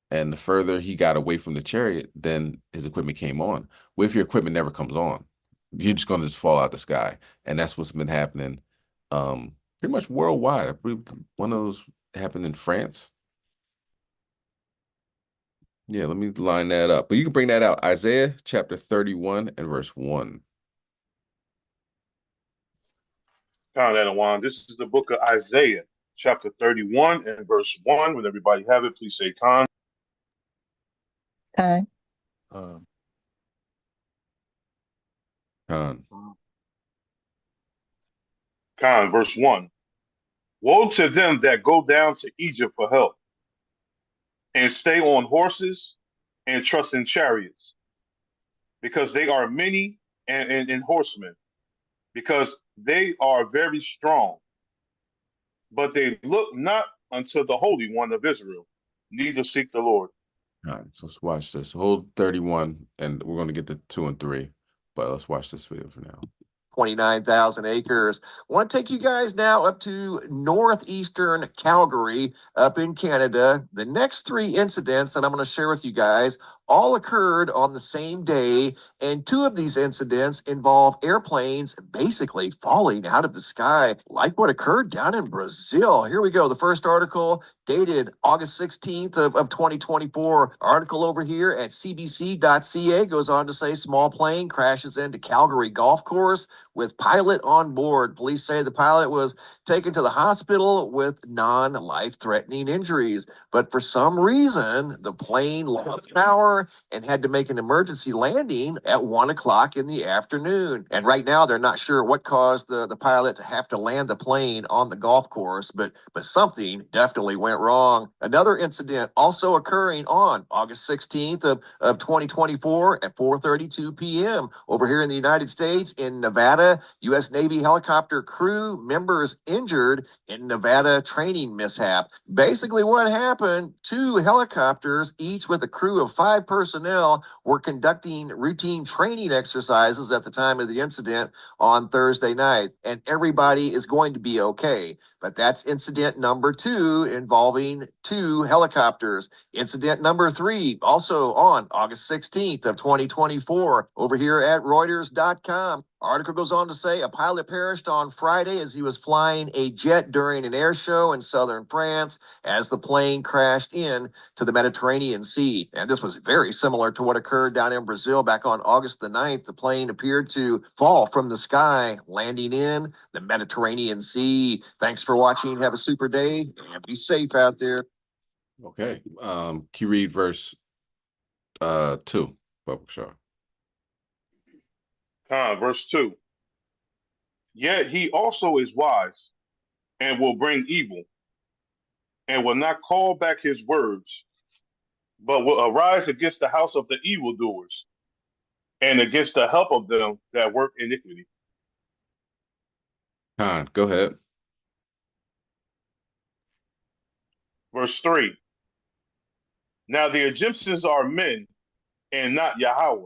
And the further he got away from the chariot, then his equipment came on. What if your equipment never comes on? You're just going to just fall out the sky. And that's what's been happening pretty much worldwide. I believe one of those happened in France. Yeah, let me line that up. But you can bring that out. Isaiah chapter 31 and verse 1. Count that one. This is the book of Isaiah, chapter 31 and verse 1. When everybody have it, please say con. Con. Con, verse 1. Woe to them that go down to Egypt for help, and stay on horses and trust in chariots, because they are many and horsemen, because they are very strong. But they look not unto the Holy One of Israel, neither seek the Lord. All right, so let's watch this. Hold 31, and we're going to get to 2 and 3. But let's watch this video for now. 29,000 acres. I want to take you guys now up to northeastern Calgary up in Canada. The next 3 incidents that I'm going to share with you guys all occurred on the same day, and 2 of these incidents involve airplanes basically falling out of the sky, like what occurred down in Brazil. Here we go. The first article dated August 16th of 2024. Article over here at cbc.ca goes on to say small plane crashes into Calgary golf course with pilot on board. Police say the pilot was taken to the hospital with non-life-threatening injuries. But for some reason, the plane lost power and had to make an emergency landing at 1 o'clock in the afternoon. And right now, they're not sure what caused the pilot to have to land the plane on the golf course, but something definitely went wrong. Another incident also occurring on August 16th of 2024 at 4:32 p.m. over here in the United States in Nevada. U.S. Navy helicopter crew members injured in Nevada training mishap. Basically what happened, 2 helicopters, each with a crew of 5 personnel, were conducting routine training exercises at the time of the incident on Thursday night. And everybody is going to be okay. But that's incident number 2 involving 2 helicopters. Incident number 3, also on August 16th of 2024, over here at Reuters.com. Article goes on to say a pilot perished on Friday as he was flying a jet during an air show in southern France as the plane crashed in to the Mediterranean Sea. And this was very similar to what occurred down in Brazil back on August the 9th. The plane appeared to fall from the sky, landing in the Mediterranean Sea. Thanks for watching. Have a super day and be safe out there. Okay. Can you read verse 2, Bubba Shaw? Verse 2. Yet he also is wise and will bring evil, and will not call back his words, but will arise against the house of the evildoers and against the help of them that work iniquity. Go ahead. Verse 3. Now the Egyptians are men and not Yahweh,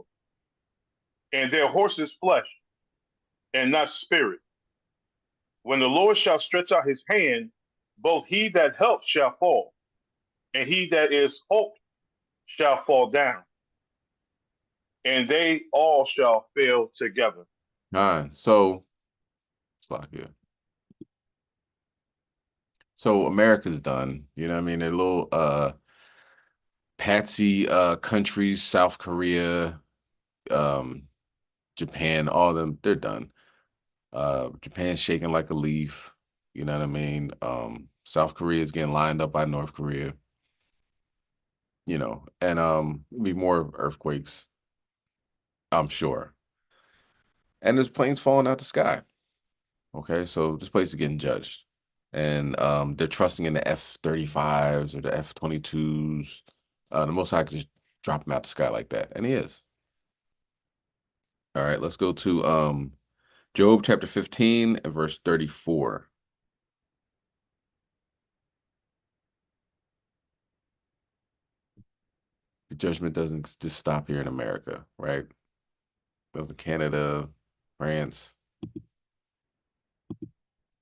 and their horses flesh and not spirit. When the Lord shall stretch out his hand, both he that helps shall fall, and he that is hoped shall fall down, and they all shall fail together. So it's like, yeah. So America's done. You know what I mean? They're little patsy countries, South Korea, Japan, all of them, they're done. Japan's shaking like a leaf. You know what I mean? South Korea is getting lined up by North Korea. You know, and be more earthquakes, I'm sure. And there's planes falling out the sky. Okay, so this place is getting judged. And they're trusting in the F-35s or the F-22s. The Most High could just drop them out the sky like that. And he is. All right, let's go to Job chapter 15 and verse 34. The judgment doesn't just stop here in America, right? Goes to Canada, France,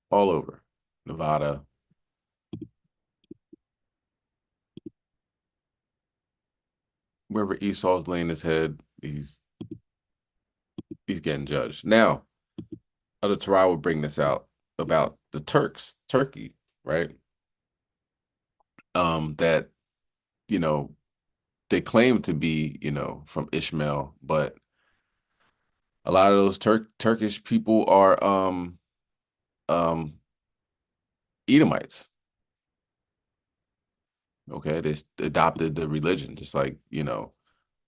all over, Nevada. Wherever Esau's laying his head, he's getting judged. Now, other Torah will bring this out about the Turkey, right? That, you know, they claim to be, you know, from Ishmael, but a lot of those Turkish people are Edomites. Okay, they adopted the religion, just like, you know,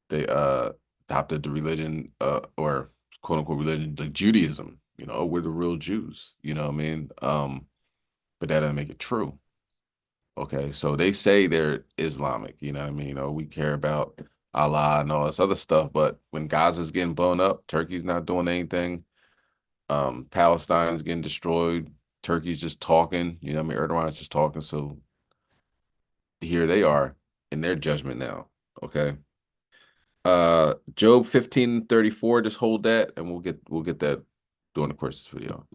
they adopted the religion or quote unquote religion, like Judaism. You know, we're the real Jews. You know what I mean? But that doesn't make it true. Okay, so they say they're Islamic. You know what I mean? Oh, we care about Allah and all this other stuff, but when Gaza's getting blown up, Turkey's not doing anything. Palestine's getting destroyed. Turkey's just talking. You know what I mean? Erdogan's just talking. So here they are in their judgment now. Okay. Job 15:34, just hold that and we'll get that during the course of this video.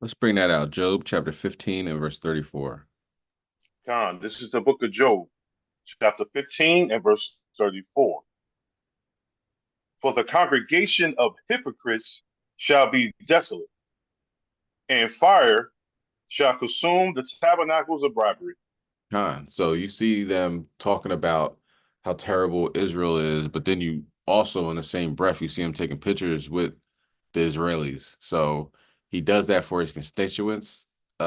Let's bring that out. Job chapter 15 and verse 34. Con, this is the book of Job, chapter 15 and verse 34. For the congregation of hypocrites shall be desolate, and fire shall consume the tabernacles of bribery. So you see them talking about how terrible Israel is, but then you also in the same breath, you see him taking pictures with the Israelis. So he does that for his constituents. You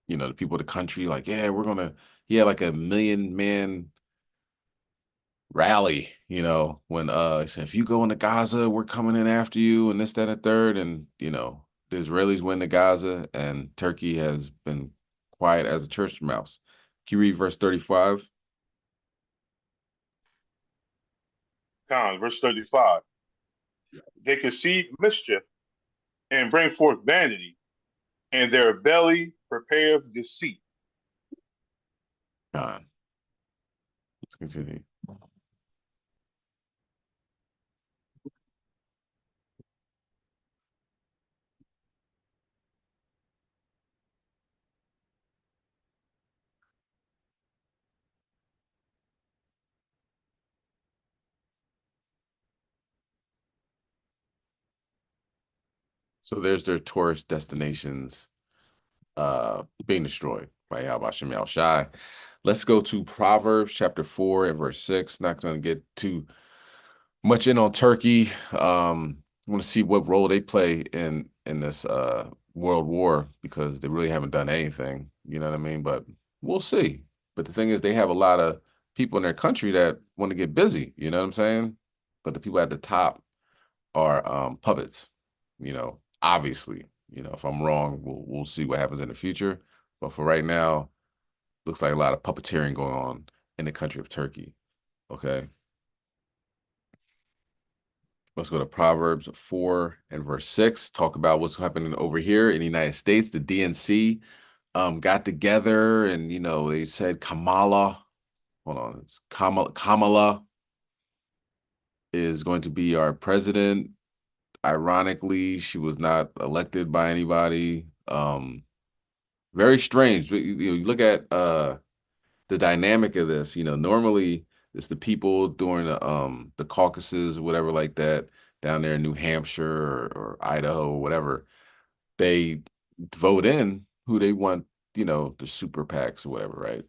know, the people of the country, like, yeah, he had like 1,000,000-man rally, you know, when he said, if you go into Gaza, we're coming in after you, and this, that, and the third. And, you know, the Israelis went to Gaza, and Turkey has been quiet as a church mouse. Can you read verse 35? Verse 35. They conceive mischief and bring forth vanity, and their belly prepareth deceit. Let's continue. So there's their tourist destinations being destroyed by Yahweh Al Shai. Let's go to Proverbs chapter 4 and verse 6. Not going to get too much in on Turkey. I want to see what role they play in this world war, because they really haven't done anything. You know what I mean? But we'll see. But the thing is, they have a lot of people in their country that want to get busy. You know what I'm saying? But the people at the top are puppets. You know, obviously. You know, if I'm wrong, we'll see what happens in the future. But for right now, looks like a lot of puppeteering going on in the country of Turkey. Okay. Let's go to Proverbs 4 and verse 6. Talk about what's happening over here in the United States. The DNC got together and, you know, they said Kamala, hold on, it's Kamala is going to be our president. Ironically, she was not elected by anybody. Very strange. You look at the dynamic of this. You know, normally it's the people during the caucuses or whatever like that down there in New Hampshire or Idaho or whatever. They vote in who they want, you know, the super PACs or whatever, right?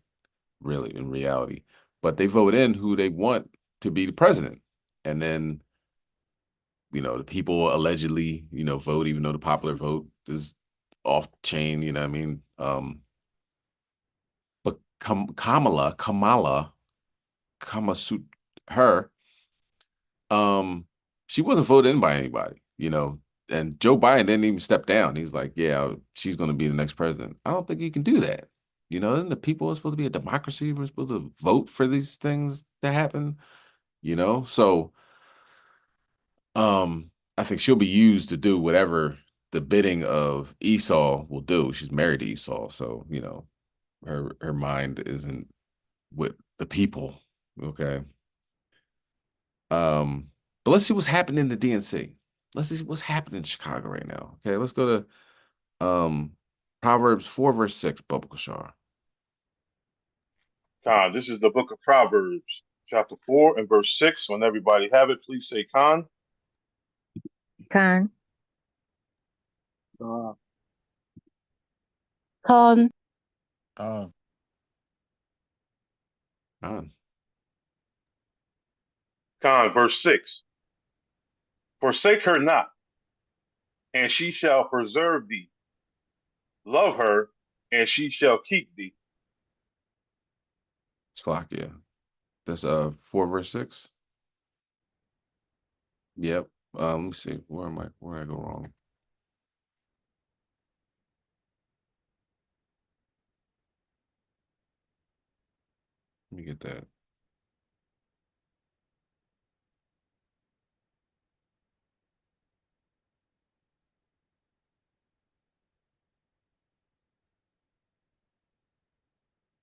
Really, in reality. But they vote in who they want to be the president. And then, you know, the people allegedly, you know, vote, even though the popular vote is off chain, you know what I mean? But Kamala, her, she wasn't voted in by anybody, you know, and Joe Biden didn't even step down. He's like, yeah, she's going to be the next president. I don't think you can do that. You know, isn't the people supposed to be a democracy? We're supposed to vote for these things to happen, you know? So, I think she'll be used to do whatever the bidding of Esau will do. She's married to Esau. So, you know, her mind isn't with the people. Okay. But let's see what's happening in the DNC. Let's see what's happening in Chicago right now. Okay, let's go to Proverbs 4 verse 6, Bubba Kashar. This is the book of Proverbs, chapter 4 and verse 6. When everybody have it, please say Khan. Khan. Con. Verse 6. Forsake her not, and she shall preserve thee. Love her, and she shall keep thee. Yeah. That's 4 verse 6. Yep. Let me see. Where did I go wrong? Let me get that.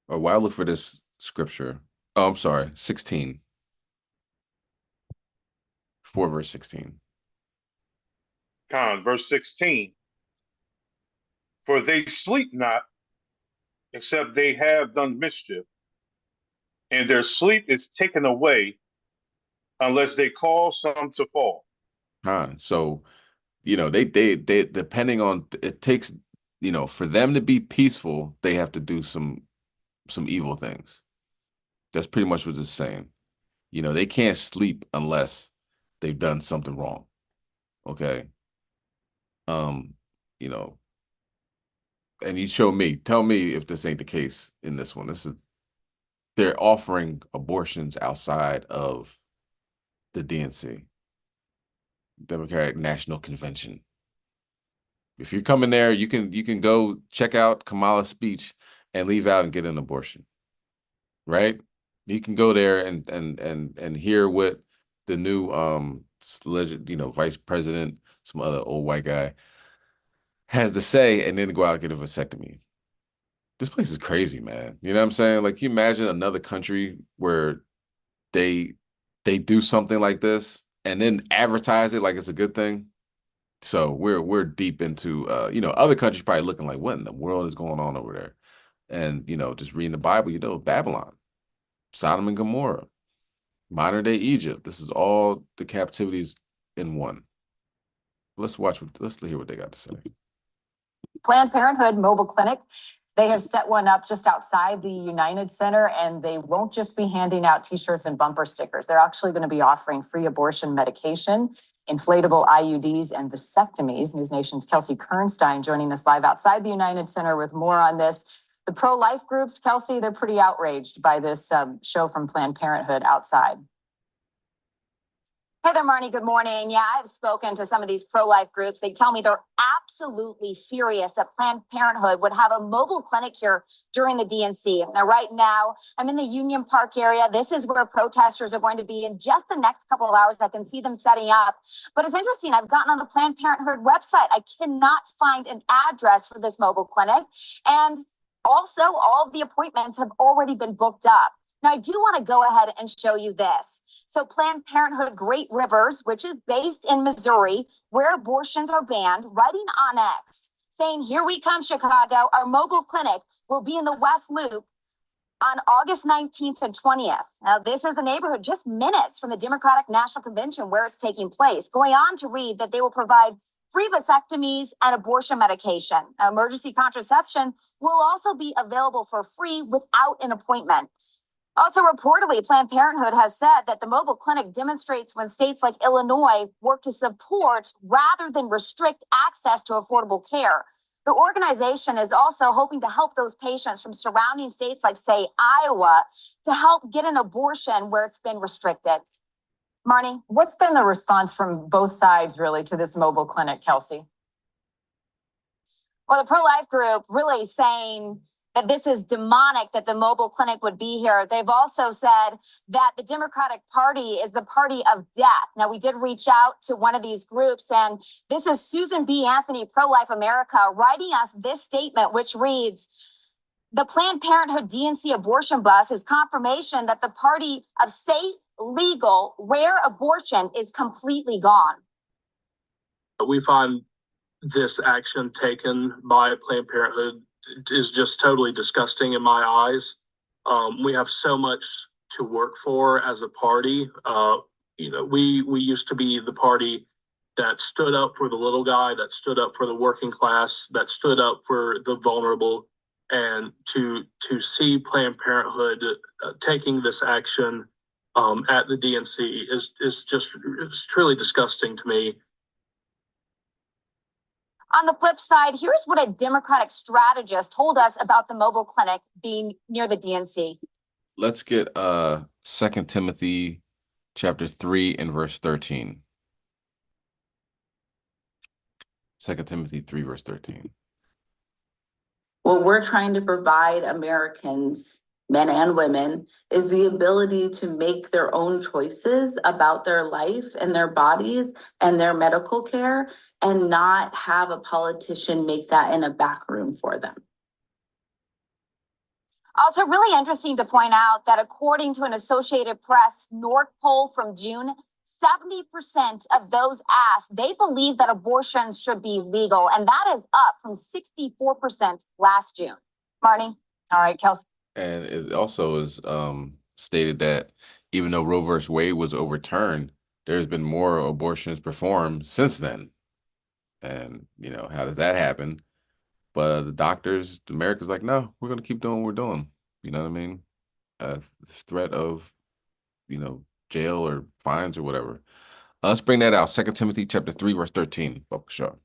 Oh, while I look for this scripture. Oh, I'm sorry. 16. 4 verse 16. Verse 16. For they sleep not, except they have done mischief, and their sleep is taken away unless they cause some to fall. So, you know, they depending on, it takes, you know, for them to be peaceful, they have to do some evil things. That's pretty much what it's saying. You know, they can't sleep unless they've done something wrong. Okay. You know, and you show me, tell me if this ain't the case in this one. They're offering abortions outside of the DNC, Democratic National Convention. If you're coming there, you can go check out Kamala's speech and leave out and get an abortion. Right? You can go there and hear what the new vice president, some other old white guy, has to say, and then go out and get a vasectomy. This place is crazy, man. You know what I'm saying? Like, you imagine another country where they do something like this and then advertise it like it's a good thing. So we're deep into other countries probably looking like, what in the world is going on over there? And just reading the Bible, Babylon, Sodom and Gomorrah, modern day Egypt. This is all the captivities in one. Let's hear what they got to say. Planned Parenthood mobile clinic. They have set one up just outside the United Center, and they won't just be handing out T-shirts and bumper stickers. They're actually going to be offering free abortion medication, inflatable IUDs, and vasectomies. News Nation's Kelsey Kernstein joining us live outside the United Center with more on this. The pro-life groups, Kelsey, they're pretty outraged by this show from Planned Parenthood outside. Hey there, Marnie. Good morning. Yeah, I've spoken to some of these pro-life groups. They tell me they're absolutely furious that Planned Parenthood would have a mobile clinic here during the DNC. Now, right now, I'm in the Union Park area. This is where protesters are going to be in just the next couple of hours. I can see them setting up. But it's interesting. I've gotten on the Planned Parenthood website. I cannot find an address for this mobile clinic. And also, all of the appointments have already been booked up. Now, I do want to go ahead and show you this. So Planned Parenthood Great Rivers, which is based in Missouri, where abortions are banned, writing on X, saying, here we come, Chicago. Our mobile clinic will be in the West Loop on August 19th and 20th. Now, this is a neighborhood just minutes from the Democratic National Convention where it's taking place. Going on to read that they will provide free vasectomies and abortion medication. Emergency contraception will also be available for free without an appointment. Also, reportedly, Planned Parenthood has said that the mobile clinic demonstrates when states like Illinois work to support rather than restrict access to affordable care. The organization is also hoping to help those patients from surrounding states like, say, Iowa, to help get an abortion where it's been restricted. Marnie, what's been the response from both sides, really, to this mobile clinic, Kelsey? Well, the pro-life group really saying that this is demonic that the mobile clinic would be here. They've also said that the Democratic Party is the party of death. Now, we did reach out to one of these groups, and this is Susan B. Anthony, Pro-Life America, writing us this statement, which reads, the Planned Parenthood DNC abortion bus is confirmation that the party of safe, legal, rare abortion is completely gone. We find this action taken by Planned Parenthood is just totally disgusting in my eyes. We have so much to work for as a party. We used to be the party that stood up for the little guy, that stood up for the working class, that stood up for the vulnerable. And to see Planned Parenthood taking this action at the DNC is truly disgusting to me. On the flip side, here's what a Democratic strategist told us about the mobile clinic being near the DNC. Let's get 2 Timothy chapter 3 and verse 13. 2 Timothy 3 verse 13. What we're trying to provide Americans, men and women, is the ability to make their own choices about their life and their bodies and their medical care, and not have a politician make that in a back room for them. Also, really interesting to point out that according to an Associated Press NORC poll from June, 70% of those asked, they believe that abortions should be legal, and that is up from 64% last June. Marnie? All right, Kelsey. And it also is stated that even though Roe v. Wade was overturned, there's been more abortions performed since then. And, how does that happen? But the doctors, America's like, no, we're going to keep doing what we're doing. You know what I mean? Threat of, jail or fines or whatever. Let's bring that out. 2 Timothy chapter 3, verse 13. Sure.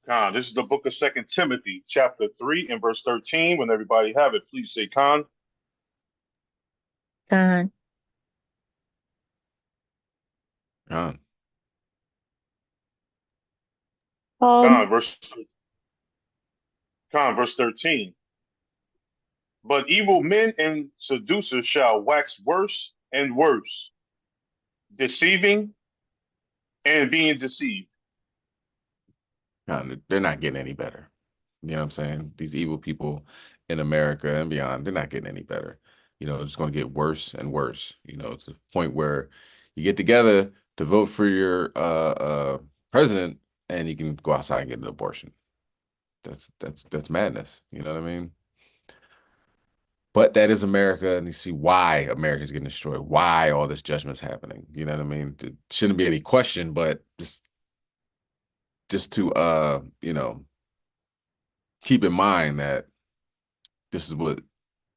Khan, this is the book of 2 Timothy, chapter 3 and verse 13. When everybody have it, please say Khan. Khan. Khan. Khan, verse 13. But evil men and seducers shall wax worse and worse, deceiving, and being deceived. They're not getting any better. You know what I'm saying? These evil people in America and beyond, they're not getting any better. You know, it's just going to get worse and worse. You know, it's a point where you get together to vote for your president and you can go outside and get an abortion. That's madness. You know what I mean? But that is America, and you see why America's getting destroyed, why all this judgment's happening. You know what I mean? There shouldn't be any question, but just to you know, keep in mind that this is what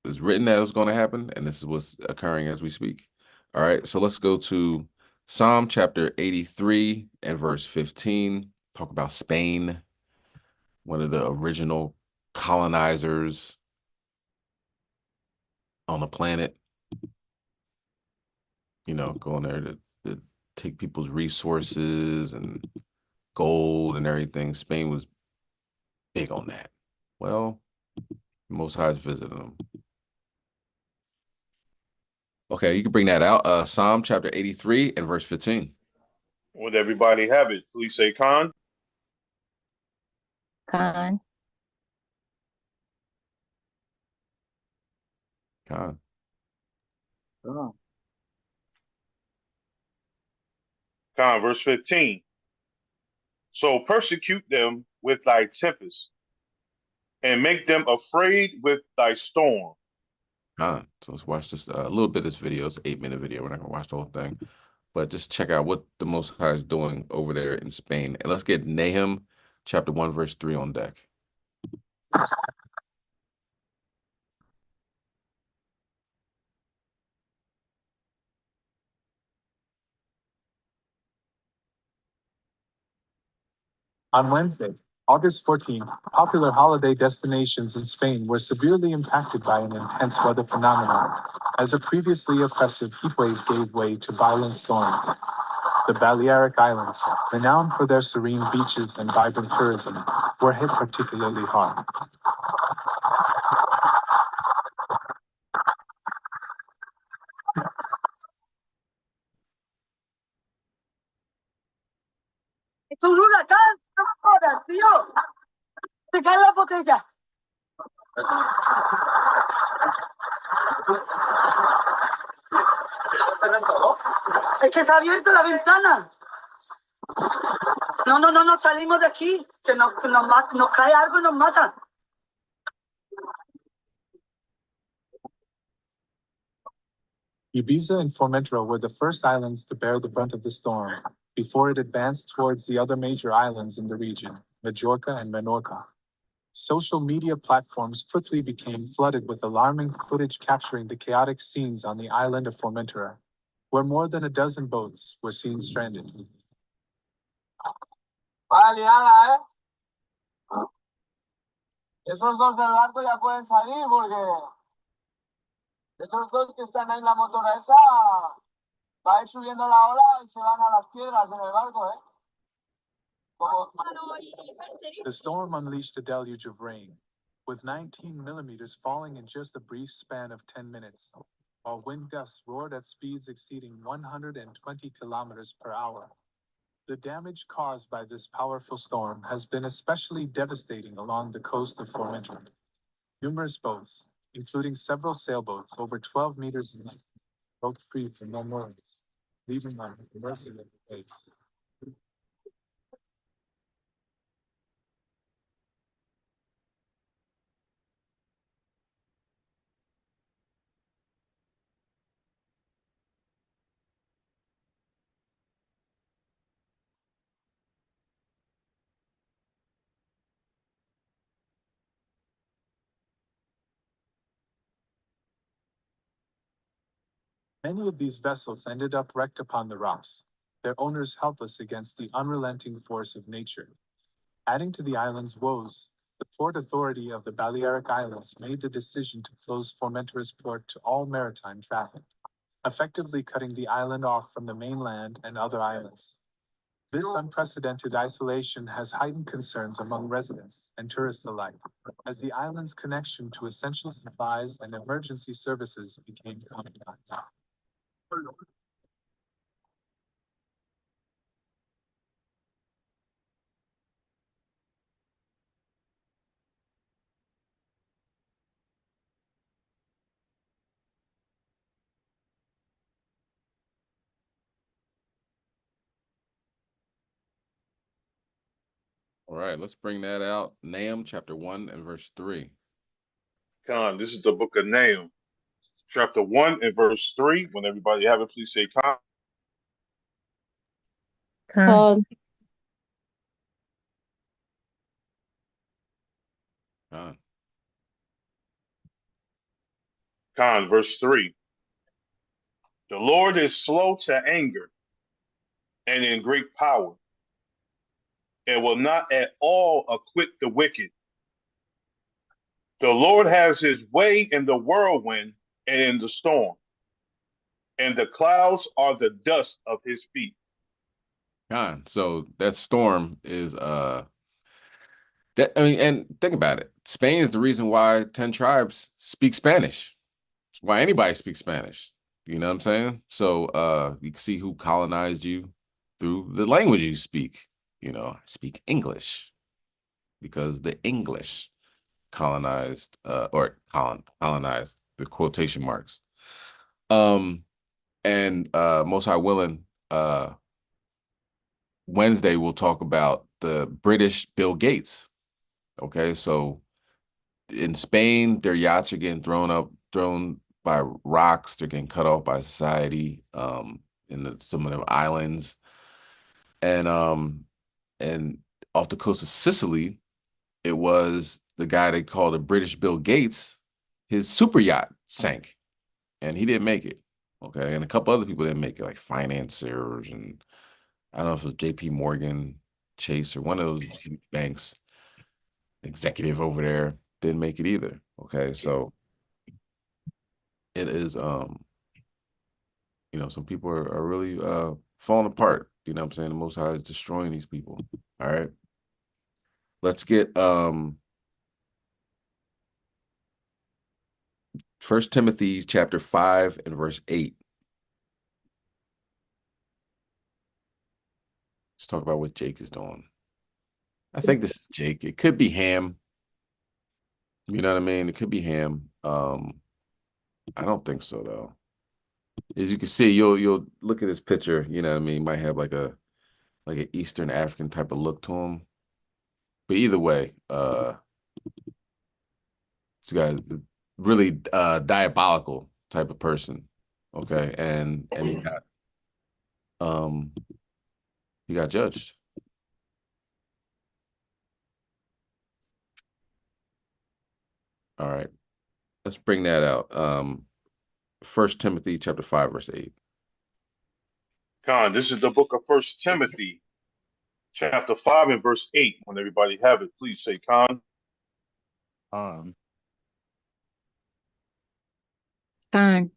is written that was going to happen, and this is what's occurring as we speak. All right, so let's go to Psalm chapter 83 and verse 15. Talk about Spain, one of the original colonizers on the planet. You know, going there to take people's resources and gold and everything. Spain was big on that. Well, Most High is visiting them. Okay, you can bring that out. Psalm chapter 83 and verse 15. Would everybody have it? Please say Khan. Khan. Khan. Khan, verse 15. So persecute them with thy tempest, and make them afraid with thy storm. So let's watch this a little bit of this video. It's an 8-minute video. We're not gonna watch the whole thing, but just check out what the Most High is doing over there in Spain. And let's get Nahum chapter 1 verse 3 on deck. On Wednesday, August 14th, popular holiday destinations in Spain were severely impacted by an intense weather phenomenon, as a previously oppressive heatwave gave way to violent storms. The Balearic Islands, renowned for their serene beaches and vibrant tourism, were hit particularly hard. ¡Es un huracán! ¡No jodas, tío! ¡Te cae la botella! ¡Es que se ha abierto la ventana! No, salimos de aquí, que nos cae algo y nos mata. Ibiza and Formentera were the first islands to bear the brunt of the storm, before it advanced towards the other major islands in the region, Majorca and Menorca. Social media platforms quickly became flooded with alarming footage capturing the chaotic scenes on the island of Formentera, where more than a dozen boats were seen stranded. Vale, esos dos del barco ya pueden salir porque esos dos que están ahí en la motora esa va a ir subiendo la ola y se van a las piedras en el barco, The storm unleashed a deluge of rain, with 19 millimeters falling in just a brief span of 10 minutes, while wind gusts roared at speeds exceeding 120 kilometers per hour. The damage caused by this powerful storm has been especially devastating along the coast of Formentera. Numerous boats, including several sailboats over 12 meters in length, broke free from their moorings, leaving them at the mercy of the waves. Many of these vessels ended up wrecked upon the rocks, their owners helpless against the unrelenting force of nature. Adding to the island's woes, the Port Authority of the Balearic Islands made the decision to close Formentera's port to all maritime traffic, effectively cutting the island off from the mainland and other islands. This unprecedented isolation has heightened concerns among residents and tourists alike, as the island's connection to essential supplies and emergency services became compromised. All right, let's bring that out. Nahum chapter 1 and verse 3. Con, this is the book of Nahum, chapter 1 and verse 3. When everybody have it, please say con. Con. Con. Con, verse 3. The Lord is slow to anger and in great power, and will not at all acquit the wicked. The Lord has his way in the whirlwind and in the storm, and the clouds are the dust of his feet. Con. So that storm is that, I mean, and think about it. Spain is the reason why 10 tribes speak Spanish. It's why anybody speaks Spanish. You know what I'm saying? So you can see who colonized you through the language you speak. You know, I speak English because the English colonized colonized the quotation marks. And most high willing, Wednesday we'll talk about the British Bill Gates. Okay, so in Spain, their yachts are getting thrown by rocks. They're getting cut off by society in some of them islands. And off the coast of Sicily, it was the guy they called the British Bill Gates. His super yacht sank, and he didn't make it. Okay, and a couple other people didn't make it, like financiers, and I don't know if it was J.P. Morgan, Chase, or one of those huge banks executive over there didn't make it either. Okay, so it is you know, some people are really falling apart. You know what I'm saying? The Most High is destroying these people. All right. Let's get 1 Timothy chapter 5 and verse 8. Let's talk about what Jake is doing. I think this is Jake. It could be Ham. You know what I mean? It could be Ham. I don't think so though. As you can see, you'll look at this picture, you know what I mean? Might have like an Eastern African type of look to him. But either way, it's got a really diabolical type of person. Okay. And he got judged. All right. Let's bring that out. 1 Timothy chapter 5, verse 8. Con, this is the book of 1 Timothy, chapter 5 and verse 8. When everybody have it, please say con. Con. Con.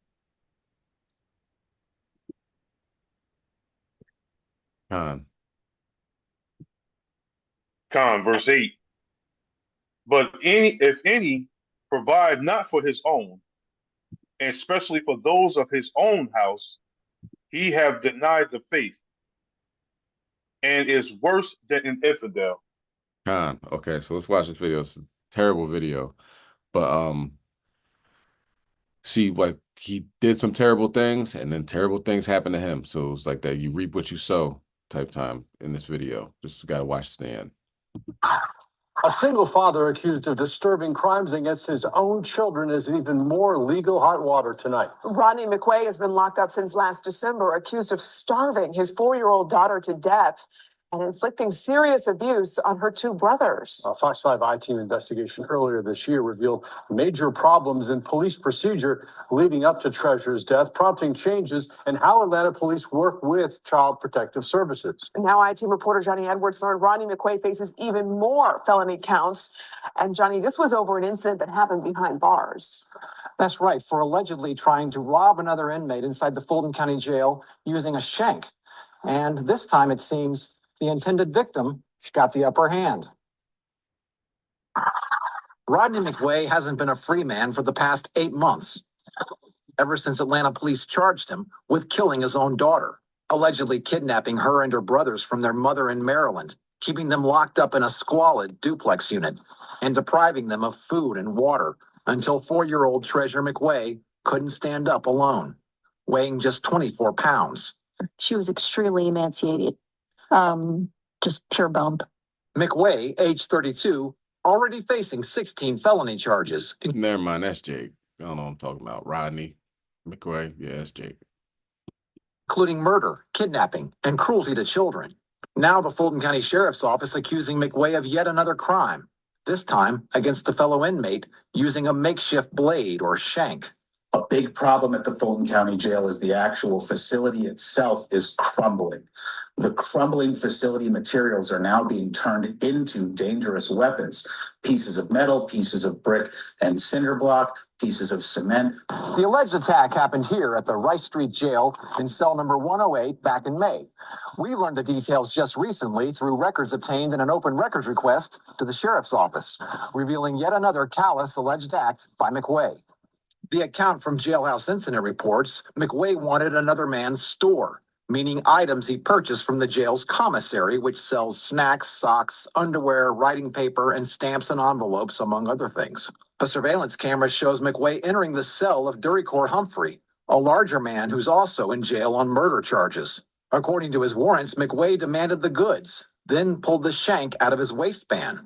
Con, verse 8. But if any provide not for his own, and especially for those of his own house, he have denied the faith and is worse than an infidel. Con. Okay, so let's watch this video. It's a terrible video. But see, like, he did some terrible things and then terrible things happened to him. So it's like that you reap what you sow type time in this video. Just gotta watch the end. A single father accused of disturbing crimes against his own children is in even more legal hot water tonight. Rodney McQuay has been locked up since last December, accused of starving his 4-year-old daughter to death and inflicting serious abuse on her 2 brothers. A Fox 5 I-Team investigation earlier this year revealed major problems in police procedure leading up to Treasure's death, prompting changes in how Atlanta police work with Child Protective Services. And now I-Team reporter Johnny Edwards learned Rodney McQuay faces even more felony counts. And Johnny, this was over an incident that happened behind bars. That's right, for allegedly trying to rob another inmate inside the Fulton County Jail using a shank. And this time, it seems, the intended victim got the upper hand. Rodney McQuay hasn't been a free man for the past 8 months, ever since Atlanta police charged him with killing his own daughter, allegedly kidnapping her and her brothers from their mother in Maryland, keeping them locked up in a squalid duplex unit, and depriving them of food and water until 4-year-old Treasure McQuay couldn't stand up alone, weighing just 24 pounds. She was extremely emaciated. Just pure bump. McWay, age 32, already facing 16 felony charges. Never mind, that's Jake. I don't know what I'm talking about. Rodney McRae. Yeah, that's Jake. Including murder, kidnapping, and cruelty to children. Now the Fulton County Sheriff's Office accusing McWay of yet another crime, this time against a fellow inmate using a makeshift blade or shank. A big problem at the Fulton County Jail is the actual facility itself is crumbling. The crumbling facility materials are now being turned into dangerous weapons. Pieces of metal, pieces of brick and cinder block, pieces of cement. The alleged attack happened here at the Rice Street Jail in cell number 108 back in May. We learned the details just recently through records obtained in an open records request to the sheriff's office, revealing yet another callous alleged act by McWay. The account from Jailhouse Incident reports McWay wanted another man's store, meaning items he purchased from the jail's commissary, which sells snacks, socks, underwear, writing paper, and stamps and envelopes, among other things. The surveillance camera shows McWay entering the cell of Duricor Humphrey, a larger man who's also in jail on murder charges. According to his warrants, McWay demanded the goods, then pulled the shank out of his waistband.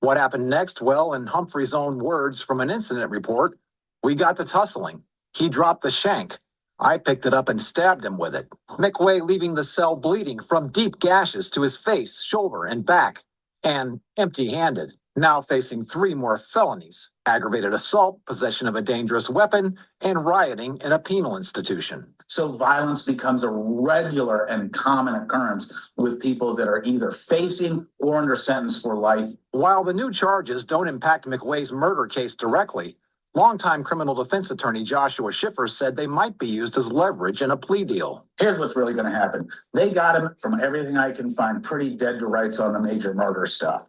What happened next? Well, in Humphrey's own words from an incident report, "We got to tussling. He dropped the shank. I picked it up and stabbed him with it." McWay leaving the cell bleeding from deep gashes to his face, shoulder, and back, and empty-handed. Now facing 3 more felonies: aggravated assault, possession of a dangerous weapon, and rioting in a penal institution. So violence becomes a regular and common occurrence with people that are either facing or under sentence for life. While the new charges don't impact McWay's murder case directly, longtime criminal defense attorney Joshua Schiffer said they might be used as leverage in a plea deal. Here's what's really going to happen. They got him, from everything I can find, pretty dead to rights on the major murder stuff.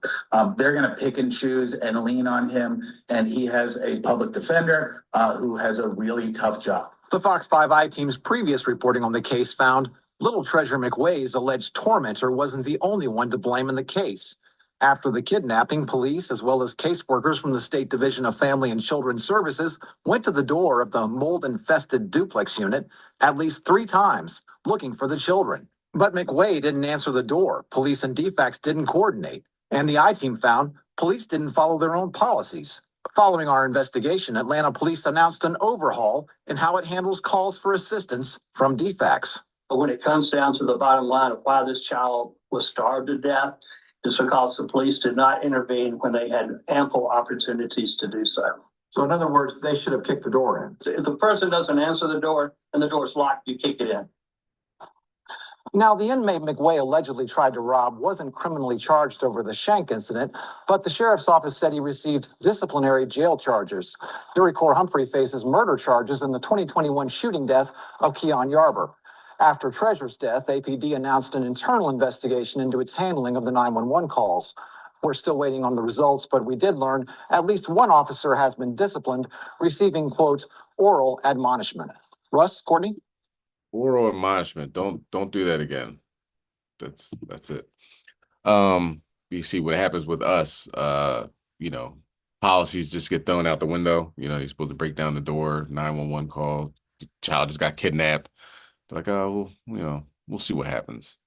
They're going to pick and choose and lean on him, and he has a public defender who has a really tough job. The Fox 5i team's previous reporting on the case found Little Treasure McWay's alleged tormentor wasn't the only one to blame in the case. After the kidnapping, police, as well as caseworkers from the State Division of Family and Children's Services, went to the door of the mold-infested duplex unit at least 3 times, looking for the children. But McWay didn't answer the door. Police and DFACS didn't coordinate. And the I-team found police didn't follow their own policies. Following our investigation, Atlanta police announced an overhaul in how it handles calls for assistance from DFACS. But when it comes down to the bottom line of why this child was starved to death, it's because the police did not intervene when they had ample opportunities to do so. So in other words, they should have kicked the door in. If the person doesn't answer the door and the door's locked, you kick it in. Now, the inmate McWay allegedly tried to rob wasn't criminally charged over the shank incident, but the sheriff's office said he received disciplinary jail charges. Duricor Humphrey faces murder charges in the 2021 shooting death of Keon Yarber. After Treasure's death, APD announced an internal investigation into its handling of the 911 calls. We're still waiting on the results, but we did learn at least one officer has been disciplined, receiving, quote, oral admonishment. Russ, Courtney? Oral admonishment. Don't do that again. That's it. You see what happens with us, policies just get thrown out the window. You're supposed to break down the door, 911 call, the child just got kidnapped. They're like, oh, well, we'll see what happens.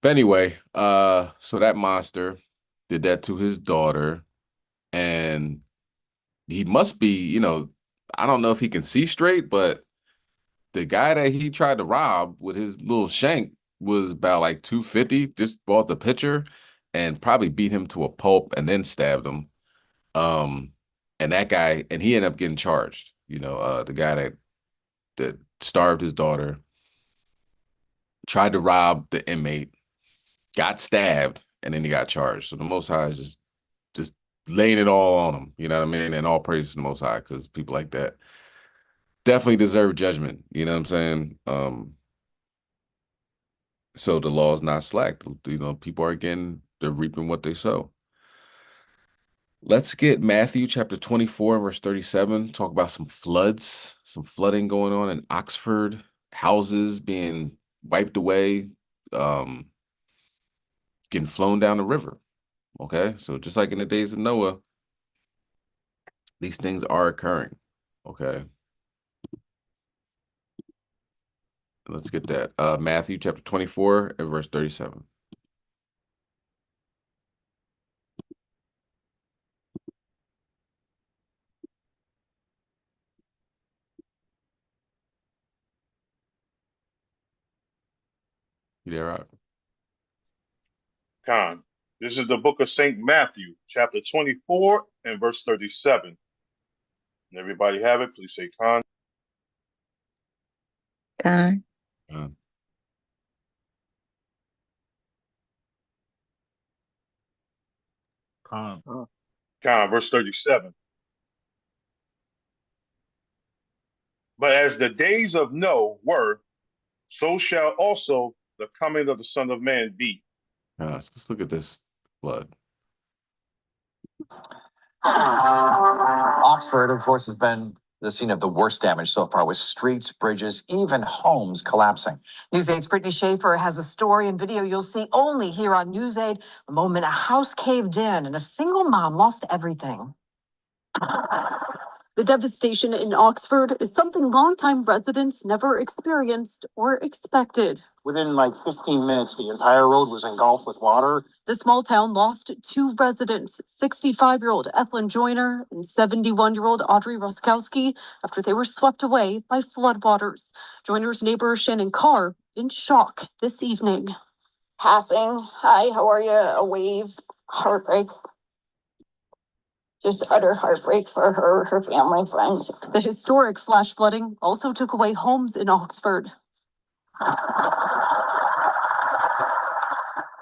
But anyway, so that monster did that to his daughter, and he must be, I don't know if he can see straight, but the guy that he tried to rob with his little shank was about like 250, just bought the picture and probably beat him to a pulp and then stabbed him. And that guy, and he ended up getting charged, the guy that starved his daughter, tried to rob the inmate, got stabbed, and then he got charged. So the Most High is just laying it all on him, you know what I mean? And all praise to the Most High, because people like that definitely deserve judgment, you know what I'm saying? So the law is not slack. People are they're reaping what they sow. Let's get Matthew chapter 24, verse 37. Talk about some flooding going on in Oxford, houses being wiped away, getting flown down the river. Okay, so just like in the days of Noah, these things are occurring. Okay. Let's get that. Matthew chapter 24 and verse 37. You there, Rock? Con. This is the book of St. Matthew, chapter 24 and verse 37. And everybody have it, please say con. Con. Con. Con, verse 37. But as the days of Noah were, so shall also the coming of the Son of Man be. So let's look at this flood. Oxford, of course, has been the scene of the worst damage so far, with streets, bridges, even homes collapsing. News 8's Brittany Schaefer has a story and video you'll see only here on News 8. The moment a house caved in and a single mom lost everything. The devastation in Oxford is something longtime residents never experienced or expected. Within like 15 minutes, the entire road was engulfed with water. The small town lost two residents, 65-year-old Ethlyn Joyner and 71-year-old Audrey Roskowski, after they were swept away by floodwaters. Joyner's neighbor Shannon Carr in shock this evening. Passing. Hi, how are you? A wave. Heartbreak. Just utter heartbreak for her family, friends. The historic flash flooding also took away homes in Oxford.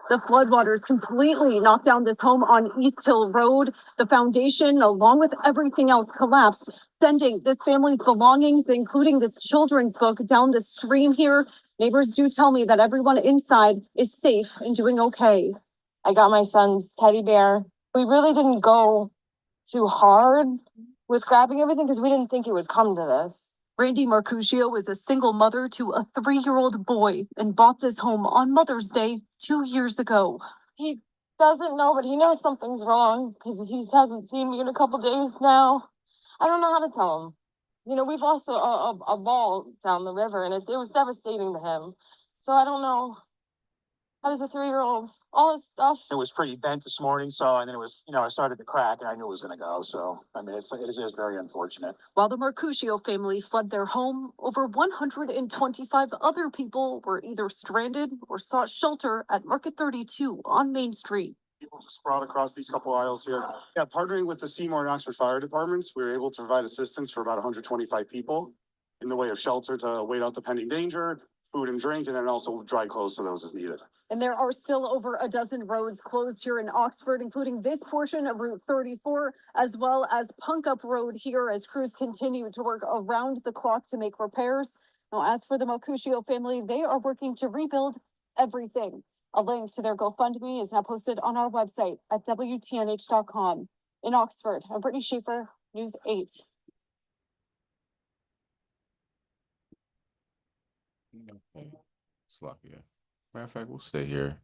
The floodwaters completely knocked down this home on East Hill Road. The foundation, along with everything else, collapsed, sending this family's belongings, including this children's book, down the stream here. Neighbors do tell me that everyone inside is safe and doing okay. I got my son's teddy bear. We really didn't go too hard with grabbing everything because we didn't think it would come to this. Randy Marcuscio is a single mother to a 3-year-old boy and bought this home on Mother's Day 2 years ago. He doesn't know, but he knows something's wrong because he hasn't seen me in a couple days now. I don't know how to tell him. You know, we've lost a ball down the river and it was devastating to him. So I don't know. How does a 3-year-old, all this stuff? It was pretty bent this morning, so, and then it was, it started to crack and I knew it was going to go. So, I mean, it is very unfortunate. While the Marcuscio family fled their home, over 125 other people were either stranded or sought shelter at Market 32 on Main Street. People just brought across these couple aisles here. Yeah, partnering with the Seymour and Oxford fire departments, we were able to provide assistance for about 125 people in the way of shelter to wait out the pending danger, food and drink, and then also dry clothes to those as needed. And there are still over a dozen roads closed here in Oxford, including this portion of Route 34, as well as Punk Up Road here, as crews continue to work around the clock to make repairs. Now, as for the Marcuscio family, they are working to rebuild everything. A link to their GoFundMe is now posted on our website at WTNH.com. In Oxford, I'm Brittany Schaefer, News 8. Sloppy. Matter of fact, we'll stay here.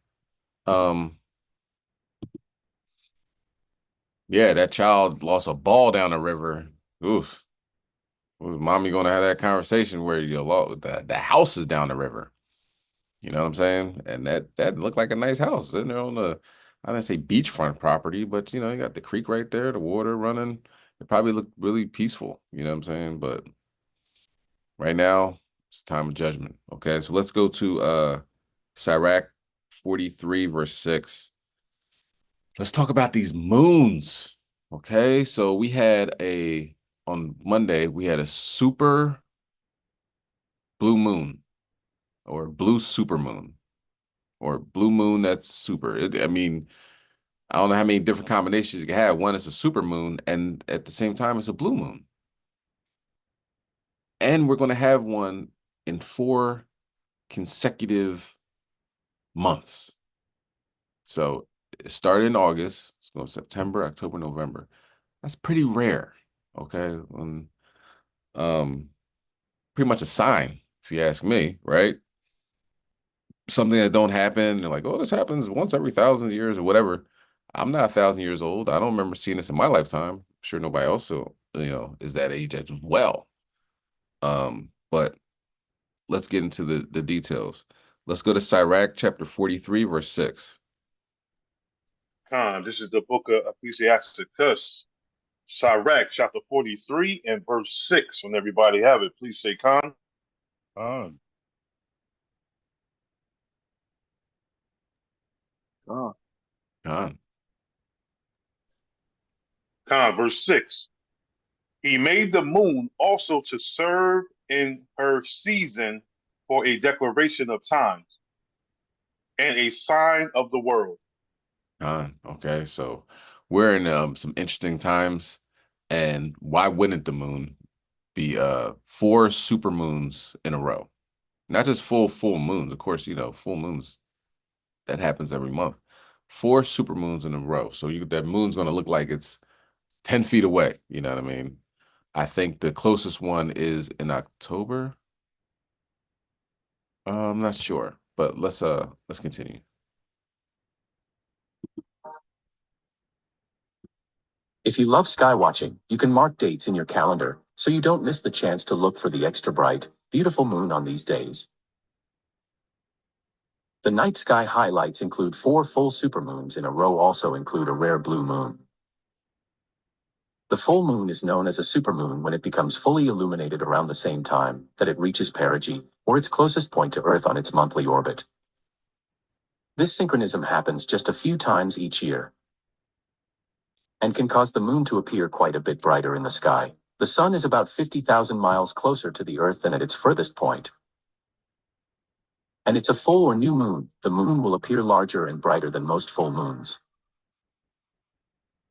Yeah, that child lost a ball down the river. Oof. Was mommy gonna have that conversation where the house is down the river? You know what I'm saying? And that looked like a nice house. Then they're on the, I didn't say beachfront property, but you got the creek right there, the water running. It probably looked really peaceful. You know what I'm saying? But right now, it's time of judgment. Okay, so let's go to Sirach 43 verse 6. Let's talk about these moons. Okay, so we had on Monday, we had a super blue moon, or blue supermoon, or blue moon that's super. I mean, I don't know how many different combinations you can have. One is a super moon, and at the same time, it's a blue moon. And we're going to have one in 4 consecutive months. So it started in August. It's going September, October, November. That's pretty rare. Okay. Pretty much a sign, if you ask me, right? Something that don't happen. They're like, oh, this happens once every 1,000 years or whatever. I'm not 1,000 years old. I don't remember seeing this in my lifetime. I'm sure nobody else, is that age as well. But let's get into the details. Let's go to Sirach chapter 43, verse 6. This is the book of Ecclesiasticus, Sirach chapter 43 and verse 6. When everybody have it, please say con. Con. Con, this is the book of Ecclesiasticus, Sirach chapter 43 and verse 6. When everybody have it, please say con. Con. Con. This is the book of Ecclesiasticus, Sirach chapter 43 and verse 6. When everybody have it, please say con. Oh. Con. Verse 6. He made the moon also to serve in her season for a declaration of times and a sign of the world. Okay, so we're in some interesting times, and why wouldn't the moon be 4 super moons in a row? Not just full moons, of course, full moons that happens every month. 4 super moons in a row. So that moon's gonna look like it's 10 feet away. You know what I mean? I think the closest one is in October. I'm not sure, but let's continue. If you love sky watching, you can mark dates in your calendar so you don't miss the chance to look for the extra bright, beautiful moon on these days. The night sky highlights include 4 full supermoons in a row, also include a rare blue moon. The full moon is known as a supermoon when it becomes fully illuminated around the same time that it reaches perigee, or its closest point to Earth on its monthly orbit. This synchronism happens just a few times each year and can cause the moon to appear quite a bit brighter in the sky. The sun is about 50,000 miles closer to the Earth than at its furthest point. And it's a full or new moon. The moon will appear larger and brighter than most full moons.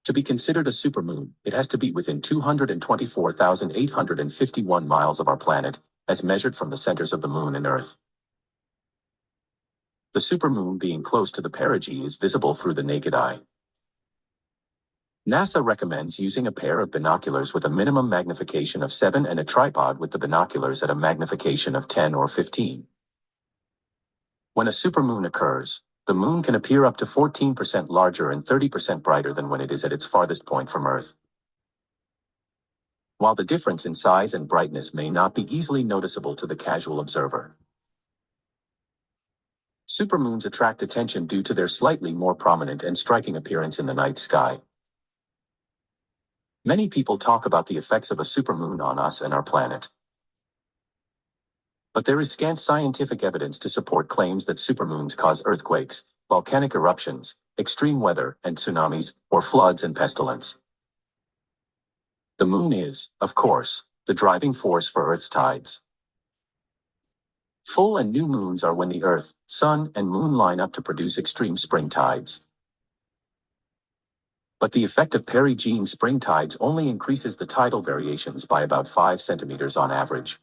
To be considered a supermoon, it has to be within 224,851 miles of our planet, as measured from the centers of the moon and Earth. The supermoon being close to the perigee is visible through the naked eye. NASA recommends using a pair of binoculars with a minimum magnification of 7 and a tripod with the binoculars at a magnification of 10 or 15. When a supermoon occurs, the moon can appear up to 14% larger and 30% brighter than when it is at its farthest point from Earth. While the difference in size and brightness may not be easily noticeable to the casual observer, supermoons attract attention due to their slightly more prominent and striking appearance in the night sky. Many people talk about the effects of a supermoon on us and our planet. But there is scant scientific evidence to support claims that supermoons cause earthquakes, volcanic eruptions, extreme weather, and tsunamis, or floods and pestilence. The moon is, of course, the driving force for Earth's tides. Full and new moons are when the Earth, Sun, and Moon line up to produce extreme spring tides. But the effect of perigee spring tides only increases the tidal variations by about 5 centimeters on average.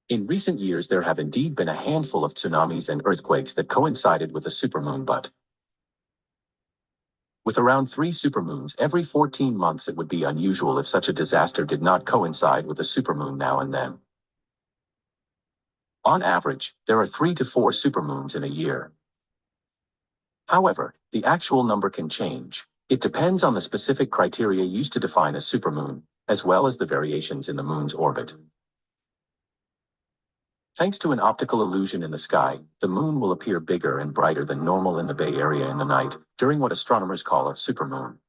In recent years, there have indeed been a handful of tsunamis and earthquakes that coincided with a supermoon, but with around 3 supermoons every 14 months, it would be unusual if such a disaster did not coincide with a supermoon now and then. On average, there are 3 to 4 supermoons in a year. However, the actual number can change. It depends on the specific criteria used to define a supermoon, as well as the variations in the moon's orbit. Thanks to an optical illusion in the sky, the moon will appear bigger and brighter than normal in the Bay Area in the night, during what astronomers call a supermoon.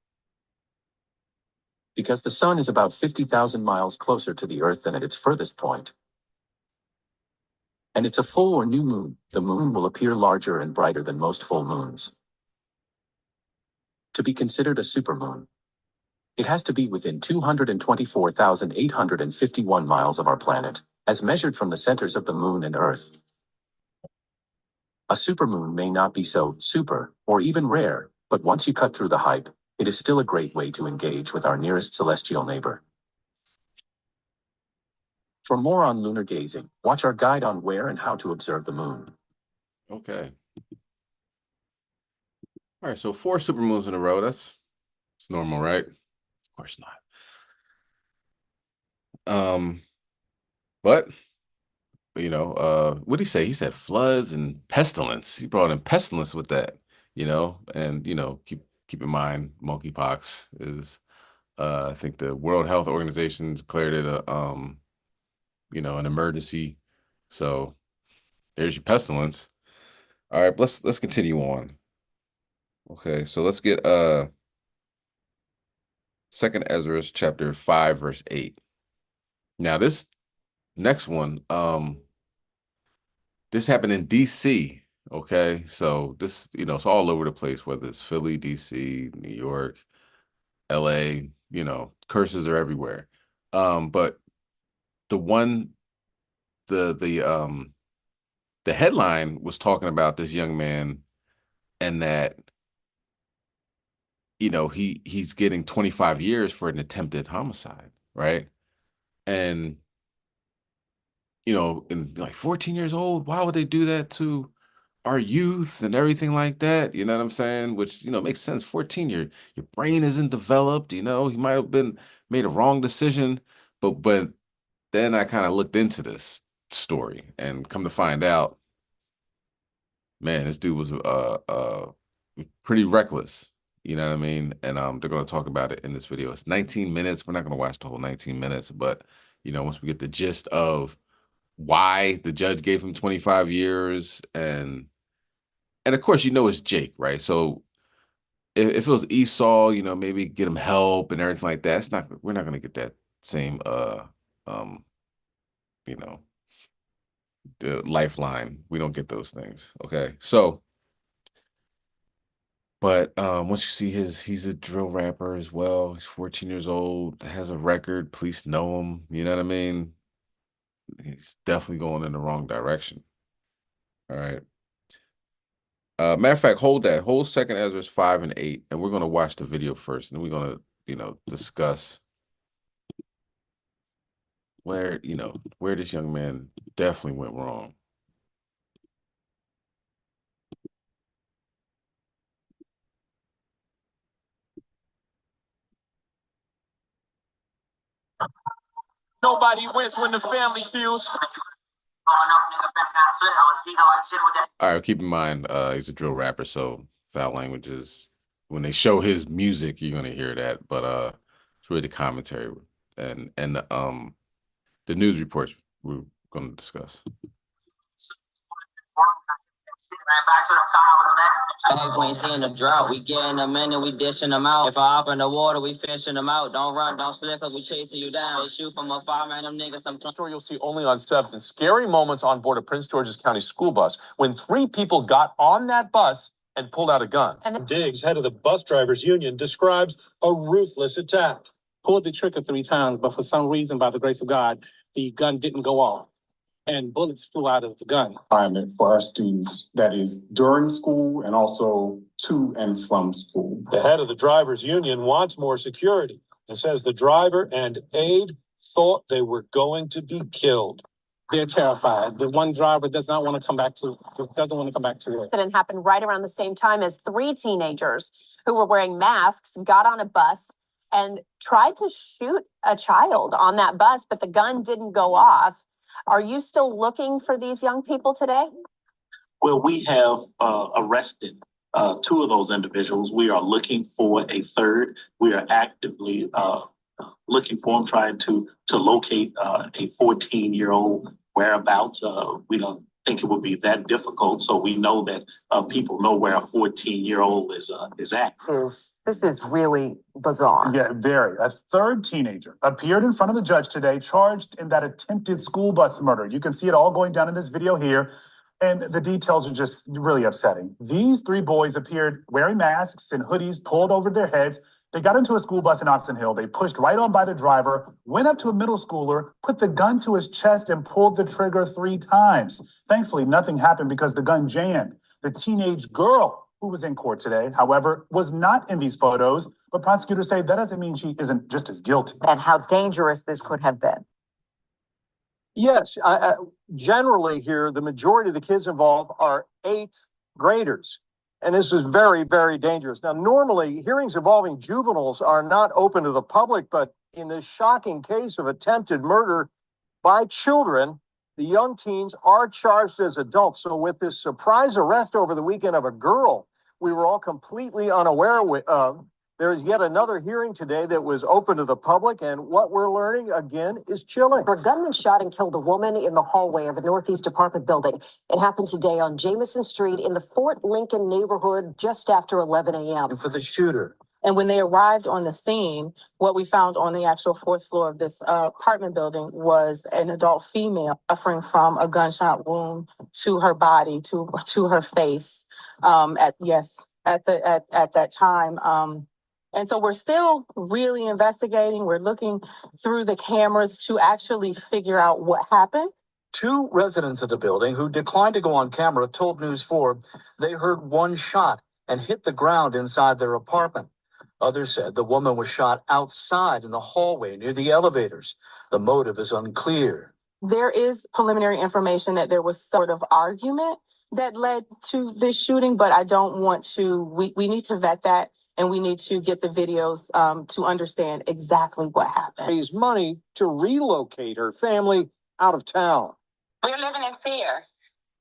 Because the sun is about 50,000 miles closer to the Earth than at its furthest point, and it's a full or new moon, the moon will appear larger and brighter than most full moons. To be considered a supermoon, it has to be within 224,851 miles of our planet, as measured from the centers of the moon and Earth. A supermoon may not be so super, or even rare, but once you cut through the hype, it is still a great way to engage with our nearest celestial neighbor. For more on lunar gazing, watch our guide on where and how to observe the moon. Okay. All right, so 4 supermoons in a row, it's normal, right? Of course not. But what did he say? He said floods and pestilence. He brought in pestilence with that, and keep in mind monkeypox is I think the World Health Organization declared it an emergency. So there's your pestilence. All right, let's continue on. Okay, so let's get 2nd Ezra chapter 5 verse 8. Now this next one, this happened in DC. Okay, so this, it's all over the place, whether it's Philly, DC, New York, LA, curses are everywhere. But the one, the headline was talking about this young man, and that, he's getting 25 years for an attempted homicide, right? And, and like 14 years old, why would they do that to our youth and everything like that? You know what I'm saying? Which, makes sense. 14, your brain isn't developed, he might have made a wrong decision. But then I kind of looked into this story, and come to find out, man, this dude was pretty reckless. You know what I mean? And they're going to talk about it in this video. It's 19 minutes. We're not going to watch the whole 19 minutes, but once we get the gist of why the judge gave him 25 years, and of course, it's Jake, right? So if it was Esau, maybe get him help and everything like that. We're not going to get that same you know, the lifeline. We don't get those things. Okay. So, but once you see he's a drill rapper as well. He's 14 years old, has a record, police know him, you know what I mean? He's definitely going in the wrong direction. All right. Matter of fact, hold Second Ezra 5 and 8, and we're gonna watch the video first, and we're gonna, discuss where this young man definitely went wrong. Nobody wins when the family feels. All right, keep in mind, he's a drill rapper, so foul languages, when they show his music, you're gonna hear that. But it's really the commentary and the news reports we're gonna discuss. We ain't seeing the drought. We getting them in and we dishing them out. If I hop in the water, we fishing them out. Don't run, don't slip, cause we chasing you down. They shoot from afar, man, them niggas. I'm Story you'll see only on 7. Scary moments on board a Prince George's County school bus when 3 people got on that bus and pulled out a gun. Diggs, head of the bus drivers union, describes a ruthless attack. Pulled the trigger 3 times, but for some reason, by the grace of God, the gun didn't go off, and bullets flew out of the gun. Environment for our students, that is during school and also to and from school. The head of the drivers union wants more security and says the driver and aide thought they were going to be killed. They're terrified. The one driver doesn't want to come back to work. The incident happened right around the same time as 3 teenagers who were wearing masks got on a bus and tried to shoot a child on that bus, but the gun didn't go off. Are you still looking for these young people today? Well, we have arrested 2 of those individuals. We are looking for a third. We are actively looking for them, trying to locate a 14-year-old whereabouts. We don't think it would be that difficult, so we know that people know where a 14-year-old is at. This is really bizarre. Yeah, very. A 3rd teenager appeared in front of the judge today, charged in that attempted school bus murder. You can see it all going down in this video here, and the details are just really upsetting. These 3 boys appeared wearing masks and hoodies pulled over their heads. They got into a school bus in Oxon Hill. They pushed right on by the driver, went up to a middle schooler, put the gun to his chest, and pulled the trigger 3 times. Thankfully, nothing happened because the gun jammed. The teenage girl who was in court today, however, was not in these photos, but prosecutors say that doesn't mean she isn't just as guilty. And how dangerous this could have been. Yes, generally here, the majority of the kids involved are 8th graders. And this is very, very dangerous. Now, normally, hearings involving juveniles are not open to the public, but in this shocking case of attempted murder by children, the young teens are charged as adults. So with this surprise arrest over the weekend of a girl we were all completely unaware of, there is yet another hearing today that was open to the public, and what we're learning, again, is chilling. A gunman shot and killed a woman in the hallway of a Northeast apartment building. It happened today on Jamison Street in the Fort Lincoln neighborhood just after 11 a.m. And for the shooter, And when they arrived on the scene, what we found on the actual fourth floor of this apartment building was an adult female suffering from a gunshot wound to her body, to her face. At that time. And so we're still really investigating. We're looking through the cameras to actually figure out what happened. Two residents of the building who declined to go on camera told News 4 they heard one shot and hit the ground inside their apartment. Others said the woman was shot outside in the hallway near the elevators. The motive is unclear. There is preliminary information that there was sort of argument that led to this shooting, but I don't want to, we need to vet that, and we need to get the videos to understand exactly what happened. Raise money to relocate her family out of town. We're living in fear.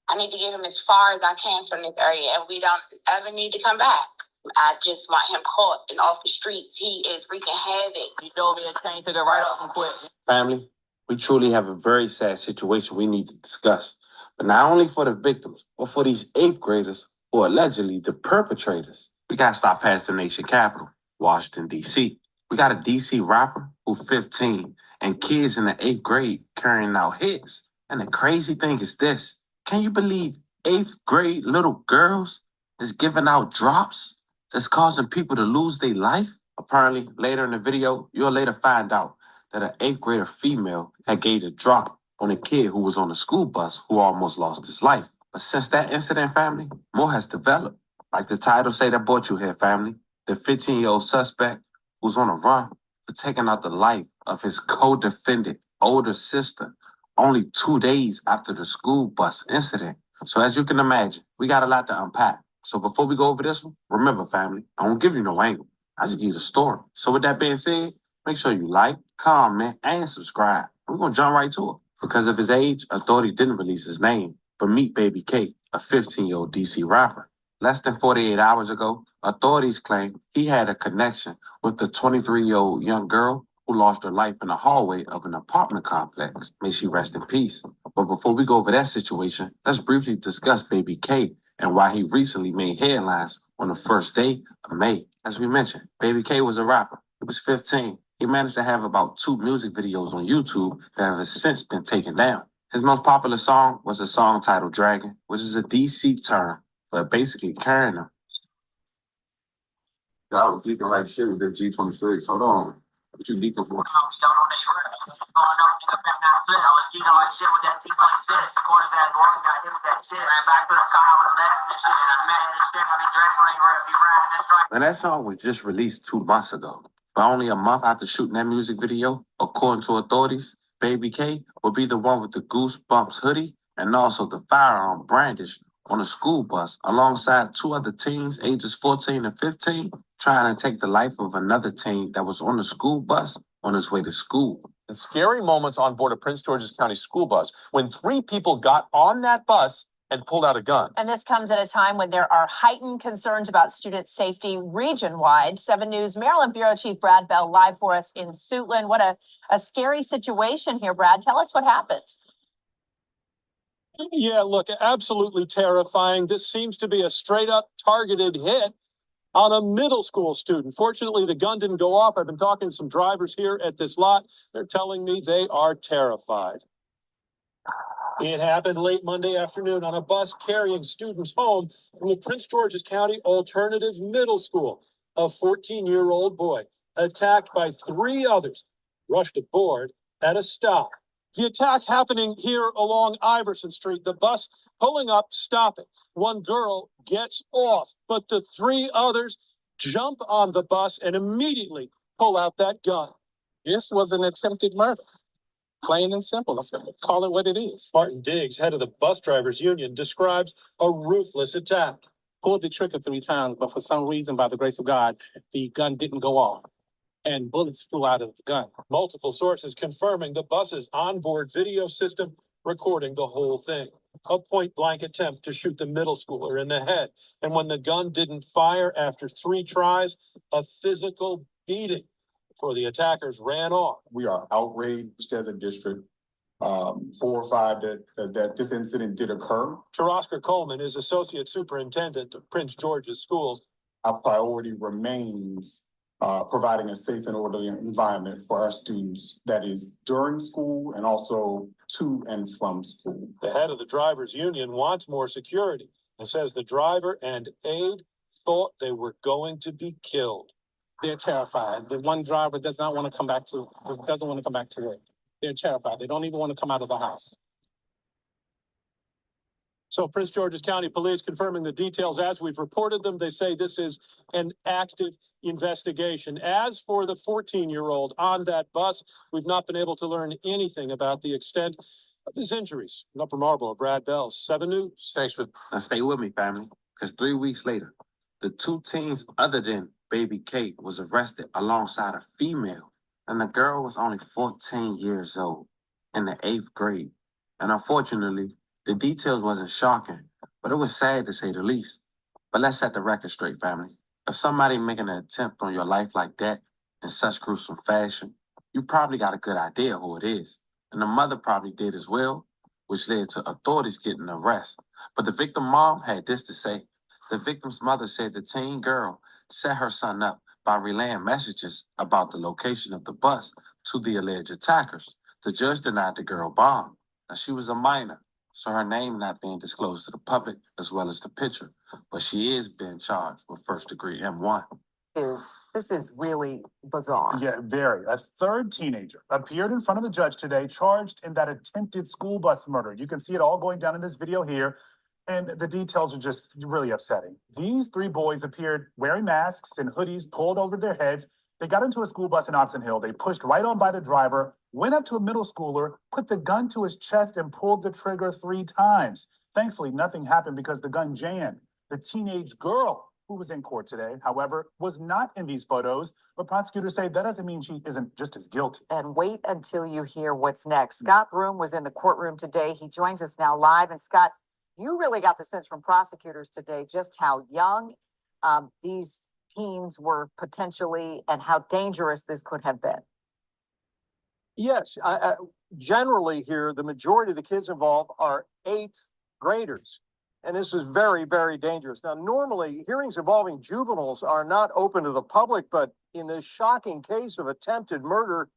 I need to get him as far as I can from this area, and we don't ever need to come back. I just want him caught and off the streets. He is wreaking havoc. You know me, a chain took it right off and quit. Family, we truly have a very sad situation we need to discuss. But not only for the victims, but for these 8th graders who are allegedly the perpetrators. We gotta stop past the nation capital, Washington, D.C. We got a D.C. rapper who's 15 and kids in the 8th grade carrying out hits. And the crazy thing is this. Can you believe 8th grade little girls is giving out drops that's causing people to lose their life? Apparently, later in the video, you'll later find out that an 8th grader female had gave a drop on a kid who was on a school bus who almost lost his life. But since that incident, family, more has developed. Like the title say that brought you here, family. The 15-year-old suspect who's on a run for taking out the life of his co-defendant, older sister, only 2 days after the school bus incident. So as you can imagine, we got a lot to unpack. So before we go over this one, remember, family, I won't give you no angle. I just give you the story. So with that being said, make sure you like, comment, and subscribe. We're going to jump right to it. Because of his age, authorities didn't release his name, but meet Baby K, a 15-year-old D.C. rapper. Less than 48 hours ago, authorities claim he had a connection with the 23-year-old young girl who lost her life in the hallway of an apartment complex. May she rest in peace. But before we go over that situation, let's briefly discuss Baby K and why he recently made headlines on the first day of May. As we mentioned, Baby K was a rapper. He was 15. He managed to have about 2 music videos on YouTube that have since been taken down. His most popular song was a song titled Dragon, which is a DC term for basically carrying him. I was leaking like shit with the G26. Hold on. What you leaking for? And that song was just released 2 months ago. But only a month after shooting that music video, according to authorities, Baby K will be the one with the Goosebumps hoodie and also the firearm brandished on a school bus alongside 2 other teens, ages 14 and 15, trying to take the life of another teen that was on the school bus on his way to school. And scary moments on board a Prince George's County school bus when 3 people got on that bus and pulled out a gun. And this comes at a time when there are heightened concerns about student safety region-wide. 7 News Maryland Bureau Chief Brad Bell live for us in Suitland. What a scary situation here, Brad. Tell us what happened. Yeah, look, absolutely terrifying. This seems to be a straight up targeted hit on a middle school student. Fortunately, the gun didn't go off. I've been talking to some drivers here at this lot. They're telling me they are terrified. It happened late Monday afternoon on a bus carrying students home from the Prince George's County Alternative Middle School. A 14-year-old boy attacked by 3 others rushed aboard at a stop. The attack happening here along Iverson Street, the bus pulling up, stopping. 1 girl gets off, but the 3 others jump on the bus and immediately pull out that gun. This was an attempted murder. Plain and simple. Let's call it what it is. Martin Diggs, head of the bus drivers union, describes a ruthless attack. Pulled the trigger 3 times, but for some reason, by the grace of God, the gun didn't go off and bullets flew out of the gun. Multiple sources confirming the bus's onboard video system recording the whole thing. A point-blank attempt to shoot the middle schooler in the head. And when the gun didn't fire after 3 tries, a physical beating before the attackers ran off. We are outraged as a district, horrified that this incident did occur. Oscar Coleman is Associate Superintendent of Prince George's Schools. Our priority remains providing a safe and orderly environment for our students that is during school and also to and from school. The head of the drivers union wants more security and says the driver and aide thought they were going to be killed. They're terrified. The one driver doesn't want to come back to work. They're terrified. They don't even want to come out of the house. So Prince George's County Police confirming the details as we've reported them. They say this is an active investigation. As for the 14-year-old on that bus, we've not been able to learn anything about the extent of his injuries. In Upper Marlboro, Brad Bell, 7 News. Thanks for now stay with me, family, because 3 weeks later, the 2 teens other than baby Kate was arrested alongside a female, and the girl was only 14 years old in the 8th grade. And unfortunately, the details wasn't shocking, but it was sad to say the least. But let's set the record straight, family. If somebody making an attempt on your life like that in such gruesome fashion, you probably got a good idea who it is. And the mother probably did as well, which led to authorities getting arrested. But the victim mom had this to say. The victim's mother said the teen girl set her son up by relaying messages about the location of the bus to the alleged attackers. The judge denied the girl bond. Now, she was a minor, so her name not being disclosed to the public as well as the picture, but she is being charged with first-degree M1. This is really bizarre. Yeah, very. A third teenager appeared in front of the judge today, charged in that attempted school bus murder. You can see it all going down in this video here, and the details are just really upsetting. These 3 boys appeared wearing masks and hoodies pulled over their heads. They got into a school bus in Oxon Hill. They pushed right on by the driver, went up to a middle schooler, put the gun to his chest, and pulled the trigger 3 times. Thankfully, nothing happened because the gun jammed. The teenage girl who was in court today, however, was not in these photos, but prosecutors say that doesn't mean she isn't just as guilty. And wait until you hear what's next. Scott Broom was in the courtroom today. He joins us now live. And Scott, you really got the sense from prosecutors today just how young these teens were potentially and how dangerous this could have been. Yes, generally here, the majority of the kids involved are 8th graders. And this is very, very dangerous. Now, normally, hearings involving juveniles are not open to the public, but in this shocking case of attempted murder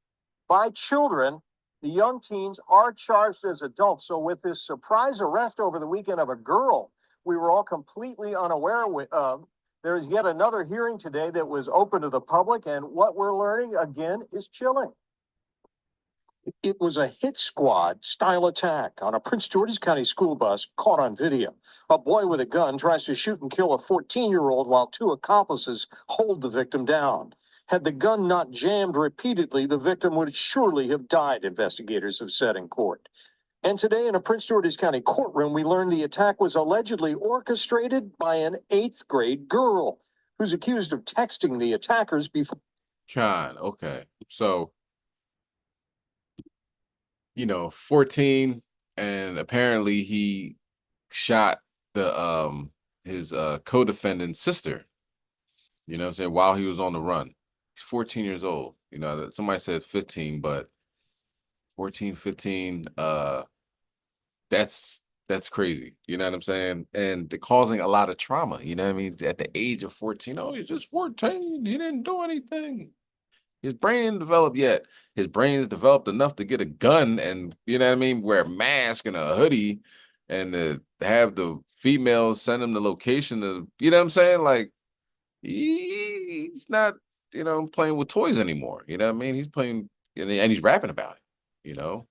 by children, the young teens are charged as adults. So with this surprise arrest over the weekend of a girl we were all completely unaware of, there is yet another hearing today that was open to the public. And what we're learning, again, is chilling. It was a hit squad style attack on a Prince George's County school bus caught on video. A boy with a gun tries to shoot and kill a 14-year-old while 2 accomplices hold the victim down. Had the gun not jammed repeatedly, the victim would surely have died, investigators have said in court. And today in a Prince George's County courtroom, we learned the attack was allegedly orchestrated by an 8th grade girl who's accused of texting the attackers before. Con, okay. So, 14, and apparently he shot the his co-defendant's sister, you know what I'm saying, while he was on the run. He's 14 years old. Somebody said 15, but 14, 15, that's crazy. You know what I'm saying? And they're causing a lot of trauma, you know what I mean? At the age of 14, oh, he's just 14. He didn't do anything. His brain ain't developed yet. His brain is developed enough to get a gun and, you know what I mean, wear a mask and a hoodie and to have the females send him the location of, you know what I'm saying? Like, he's not, playing with toys anymore. You know what I mean? He's playing, and he's rapping about it,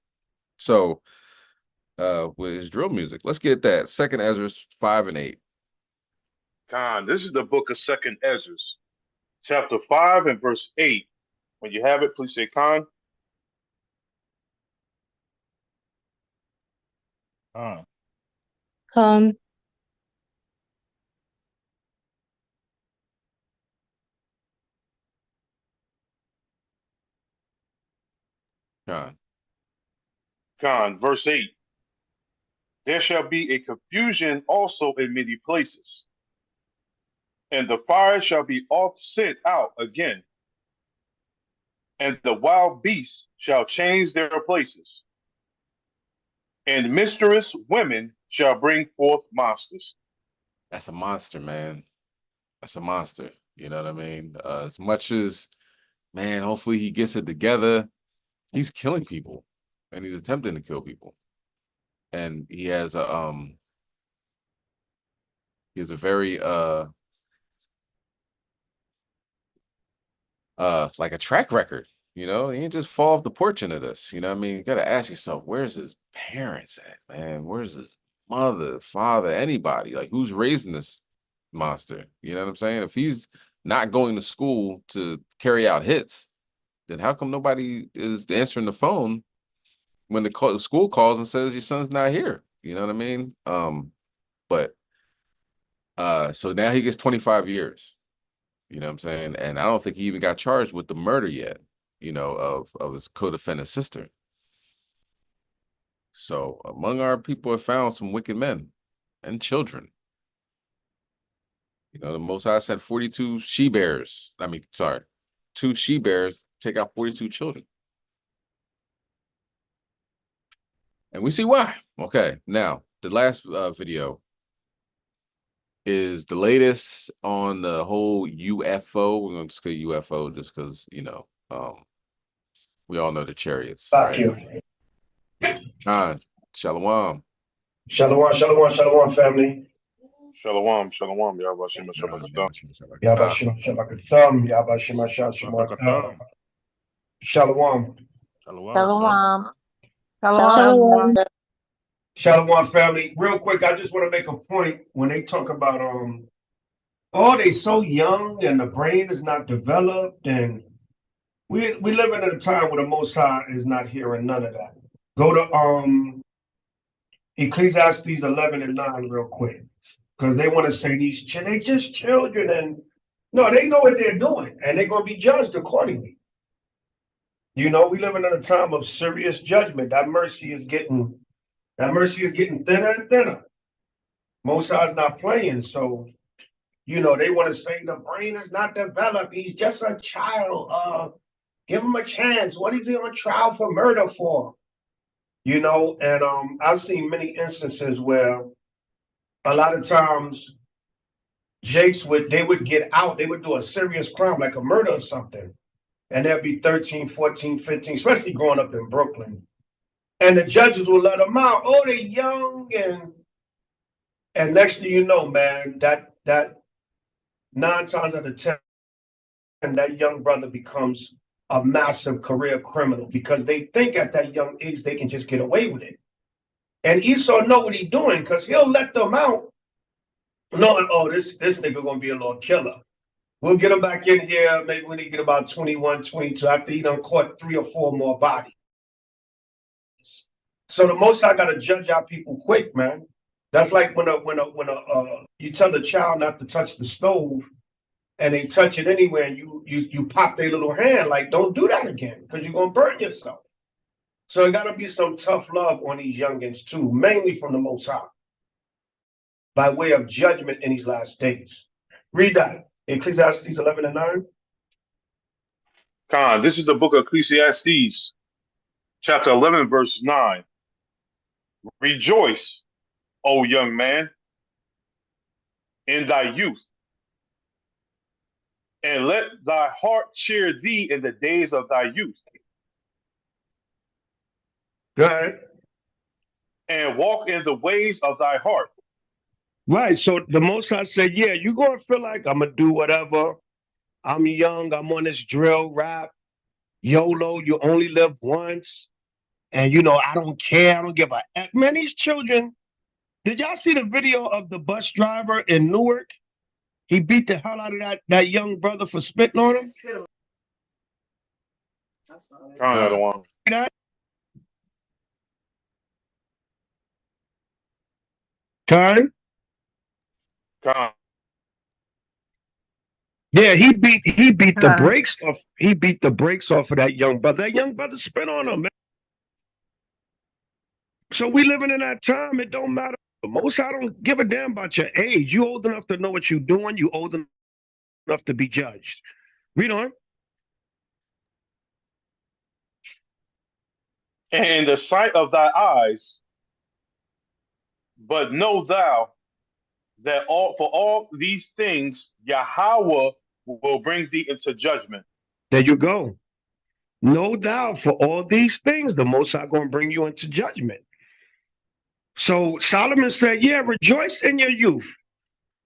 So, with his drill music, let's get that. 2nd Ezra 5 and 8. Con, this is the book of 2nd Ezra, chapter 5 and verse 8. When you have it, please say Con. Con. Con, verse 8. There shall be a confusion also in many places, and the fire shall be oft sent out again, and the wild beasts shall change their places, and mischievous women shall bring forth monsters. That's a monster, man. That's a monster. You know what I mean? As much as, man, hopefully he gets it together, he's killing people and he's attempting to kill people. And he has a very like a track record. You know, he didn't just fall off the porch into this. You know what I mean? You gotta ask yourself, where's his parents at, man? Where's his mother, father, anybody? Like, who's raising this monster? You know what I'm saying? If he's not going to school to carry out hits, then how come nobody is answering the phone when the school calls and says your son's not here? You know what I mean? But so now he gets 25 years. You know what I'm saying? And I don't think he even got charged with the murder yet, you know, of his co-defendant sister. So among our people have found some wicked men and children. You know, the Most High sent 42 she-bears. I mean, sorry, 2 she-bears take out 42 children. And we see why. Okay, now, the last video is the latest on the whole UFO. We're going to just go UFO just because, you know, we all know the chariots, right? Shalom. Shalom, shalom, shalom, family. Shalom, shalom, Yabashim Shabbat. Yabashim Shabbat. Yabashim Shabbat. Shalom. Shalom. Shalom. Shalom, family. Real quick, I just want to make a point when they talk about oh, they so young and the brain is not developed, and we living in a time where the Most High is not hearing none of that. Go to Ecclesiastes 11:9 real quick, because they want to say they just children, and no, they know what they're doing, and they're going to be judged accordingly. You know, we living in a time of serious judgment. That mercy is getting thinner and thinner. Most High's not playing, so you know they want to say the brain is not developed. He's just a child. Give him a chance. What is he on trial for murder for? You know, and I've seen many instances where a lot of times Jakes would get out, they would do a serious crime like a murder or something, and they'd be 13, 14, 15, especially growing up in Brooklyn. And the judges will let them out. Oh, they're young, and next thing you know, man, that 9 times out of 10, that young brother becomes a massive career criminal because they think at that young age they can just get away with it. And Esau know what he's doing because he'll let them out knowing, oh, this nigga gonna be a little killer. We'll get him back in here maybe when he get about 21, 22, after he done caught 3 or 4 more bodies. So the Most High gotta judge our people quick, man. That's like when you tell the child not to touch the stove, and they touch it anyway, and you pop their little hand, like, don't do that again, because you're gonna burn yourself. So it gotta be some tough love on these youngins too, mainly from the Most High, by way of judgment in these last days. Read that. Ecclesiastes 11:9. Khan, this is the book of Ecclesiastes, chapter 11, verse 9. Rejoice, O young man, in thy youth, and let thy heart cheer thee in the days of thy youth. Go ahead. And walk in the ways of thy heart. Right. So the Most High said, yeah, you're going to feel like I'm going to do whatever. I'm young. I'm on this drill rap. YOLO, you only live once. And, you know, I don't care. I don't give a F. Man, these children, did y'all see the video of the bus driver in Newark? He beat the hell out of that young brother for spitting on him. Khan, the one. Khan? Khan. Yeah, he beat the brakes off. He beat the brakes off of that young brother. That young brother spit on him, man. So we living in that time. It don't matter. Most I don't give a damn about your age. You old enough to know what you're doing. You old enough to be judged. Read on. And in the sight of thy eyes, but know thou that for all these things Yahweh will bring thee into judgment. There you go. No doubt for all these things, the Most High going to bring you into judgment. So Solomon said, yeah, rejoice in your youth.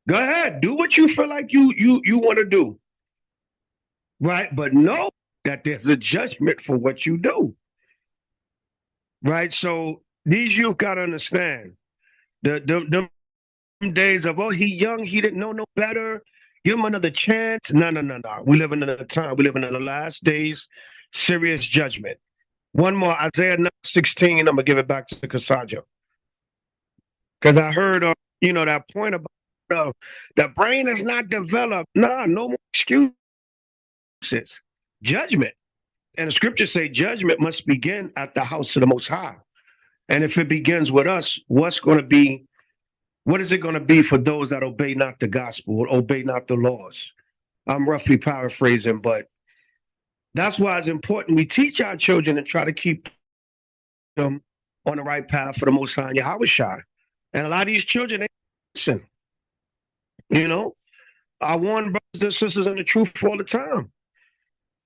Go ahead, do what you feel like you want to do. Right? But know that there's a judgment for what you do. Right? So these youth got to understand the days of, oh, he young, he didn't know no better. Give him another chance. No. We live in a time, we live in the last days, serious judgment. One more, Isaiah 16, I'm going to give it back to Kasaja. Because I heard, that point about the brain is not developed. Nah, no more excuses. Judgment. And the scriptures say judgment must begin at the house of the Most High. And if it begins with us, what is it going to be for those that obey not the gospel or obey not the laws? I'm roughly paraphrasing, but that's why it's important we teach our children and try to keep them on the right path for the Most High Yahushua. And a lot of these children, they listen. I warn brothers and sisters in the truth all the time.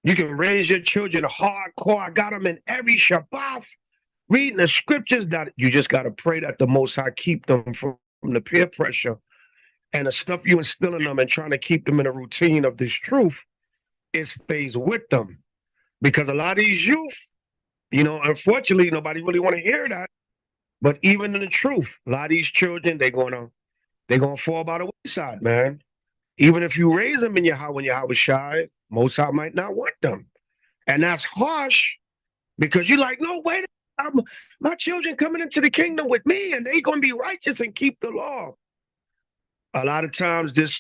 You can raise your children hardcore. I got them in every Shabbat, reading the scriptures. That you just got to pray that the Most High keep them from the peer pressure and the stuff you instill in them and trying to keep them in a routine of this truth. It stays with them. Because a lot of these youth, unfortunately, nobody really want to hear that. But even in the truth, a lot of these children, they're gonna fall by the wayside, man. Even if you raise them in Yahweh Shai, Most High might not want them. And that's harsh because you're like, no, wait, my children coming into the kingdom with me and they gonna be righteous and keep the law. A lot of times this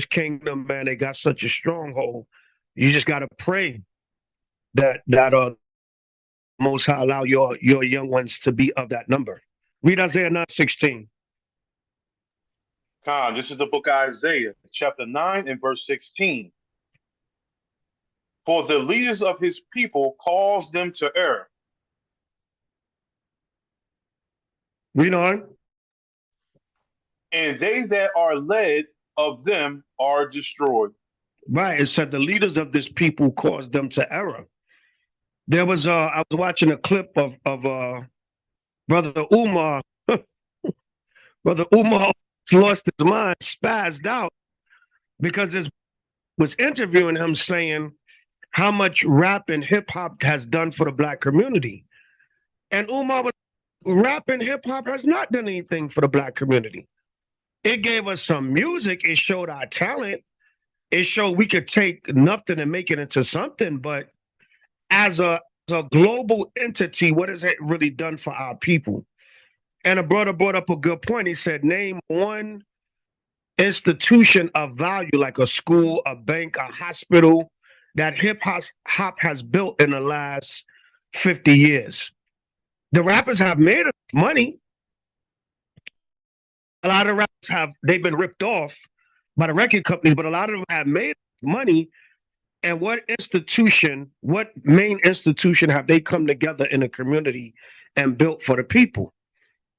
kingdom, man, they got such a stronghold. You just gotta pray that Most High allow your young ones to be of that number. Read Isaiah 9:16. This is the book of Isaiah, chapter 9 and verse 16. For the leaders of his people cause them to err. Read on. And they that are led of them are destroyed. Right. It said the leaders of this people caused them to error. There was I was watching a clip of Brother Umar. Brother Umar lost his mind, spazzed out, because it was interviewing him saying how much rap and hip hop has done for the Black community. And Umar was, rap and hip hop has not done anything for the Black community. It gave us some music. It showed our talent. It showed we could take nothing and make it into something. But as a global entity, what has it really done for our people? And a brother brought up a good point. He said, name one institution of value, like a school, a bank, a hospital, that hip hop has built in the last 50 years. The rappers have made money. A lot of rappers they've been ripped off by the record companies, but a lot of them have made money. And what main institution have they come together in a community and built for the people?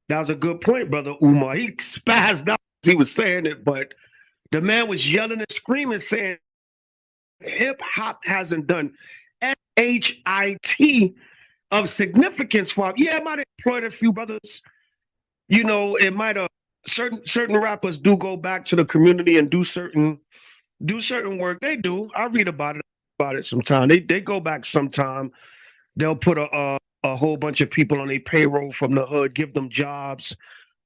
That was a good point, Brother Umar. He spazzed out as he was saying it, but the man was yelling and screaming, saying hip hop hasn't done SHIT of significance for him. Yeah, it might have employed a few brothers. It might have certain rappers do go back to the community and do certain work. They do. I read about it sometime. They go back sometime. They'll put a whole bunch of people on their payroll from the hood, give them jobs.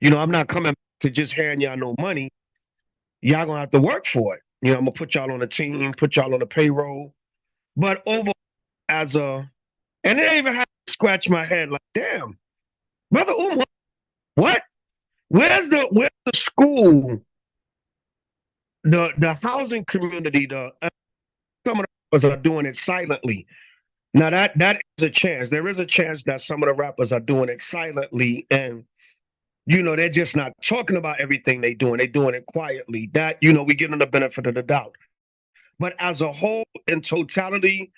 I'm not coming to just hand y'all no money. Y'all gonna have to work for it. I'm gonna put y'all on a team, put y'all on a payroll. But over and they even had to scratch my head like, damn, Brother Umar, what? Where's the school, the housing community, some of the rappers are doing it silently. Now that is a chance. There is a chance that some of the rappers are doing it silently, and they're just not talking about everything they're doing it quietly. That we give them the benefit of the doubt. But as a whole, in totality,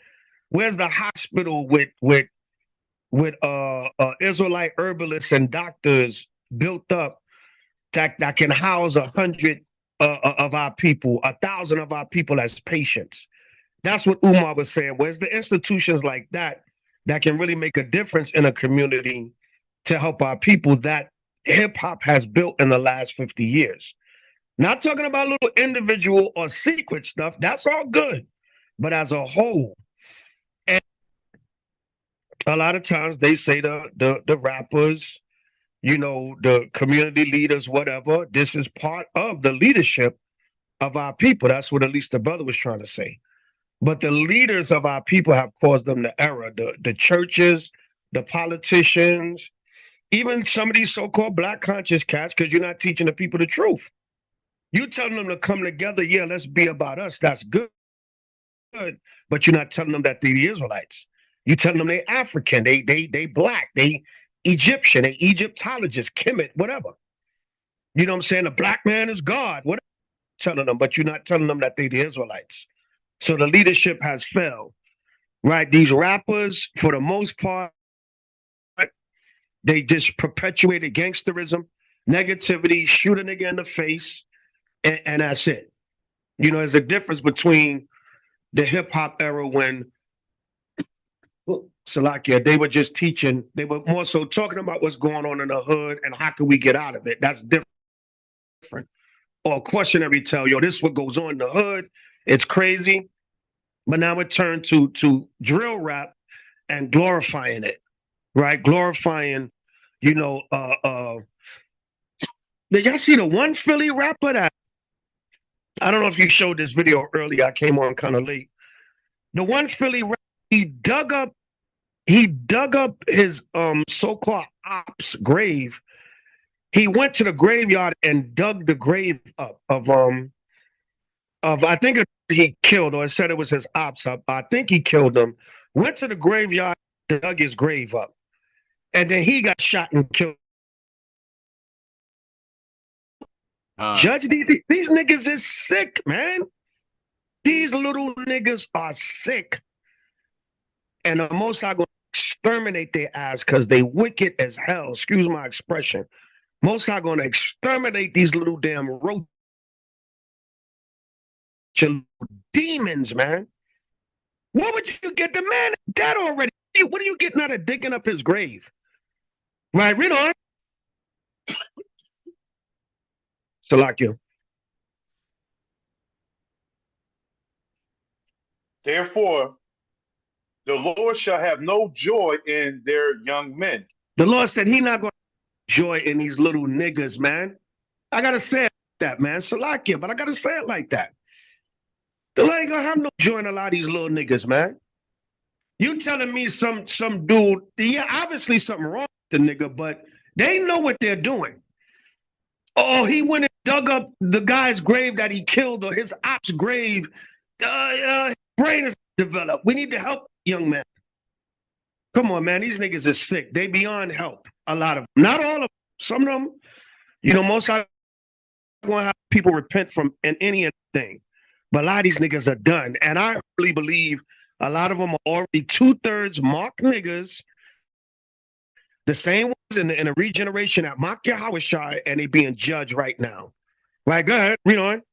where's the hospital with Israelite herbalists and doctors built up that can house 100 of our people, 1,000 of our people as patients. That's what Umar was saying. Where's the institutions like that that can really make a difference in a community to help our people that hip hop has built in the last 50 years? Not talking about little individual or secret stuff. That's all good. But as a whole, and a lot of times they say the rappers, the community leaders, whatever, this is part of the leadership of our people. That's what at least the brother was trying to say. But the leaders of our people have caused them the error. The churches, the politicians, even some of these so-called black conscious cats, because you're not teaching the people the truth. You telling them to come together, yeah, let's be about us. That's good. But you're not telling them that they're the Israelites. You telling them they African, they black, they Egyptian, they Egyptologists, Kemet, whatever. You know what I'm saying? The black man is God. Whatever you're telling them, but you're not telling them that they're the Israelites. So the leadership has failed, right? These rappers, for the most part, they just perpetuated gangsterism, negativity, shoot a nigga in the face, and that's it. There's a difference between the hip hop era when Salakia, they were just teaching, they were more so talking about what's going on in the hood and how can we get out of it. That's different. Or cautionary tale, yo, this is what goes on in the hood. It's crazy. But now it turned to drill rap and glorifying it, right? Glorifying, did y'all see the one Philly rapper that, I don't know if you showed this video earlier, I came on kind of late. The one Philly rapper, he dug up his so-called ops grave. He went to the graveyard and dug the grave up of I think he killed, or it said it was his ops up. I think he killed them. Went to the graveyard, dug his grave up, and then he got shot and killed. Judge, these niggas is sick, man. These little niggas are sick, and the Most High gonna exterminate their ass because they wicked as hell. Excuse my expression. Most High gonna exterminate these little damn roach demons, man. What would you get? The man is dead already. What are you getting out of digging up his grave? Right, read on. Salakia. Therefore, the Lord shall have no joy in their young men. The Lord said he not going to joy in these little niggas, man. I got to say it like that, man. Salakia, but I got to say it like that. The Lord ain't going to have no joy in a lot of these little niggas, man. You telling me some dude, yeah, obviously something wrong with the nigga, but they know what they're doing. Oh, he went and dug up the guy's grave that he killed, or his ops' grave. His brain is developed. We need to help young man. Come on, man. These niggas are sick. They beyond help. A lot of them. Not all of them. Some of them, most of them going to have people repent from anything. But a lot of these niggas are done. And I really believe a lot of them are already 2/3 mock niggas. The same ones in a regeneration at mock HOI, and they being judged right now. Right, go ahead. Read on.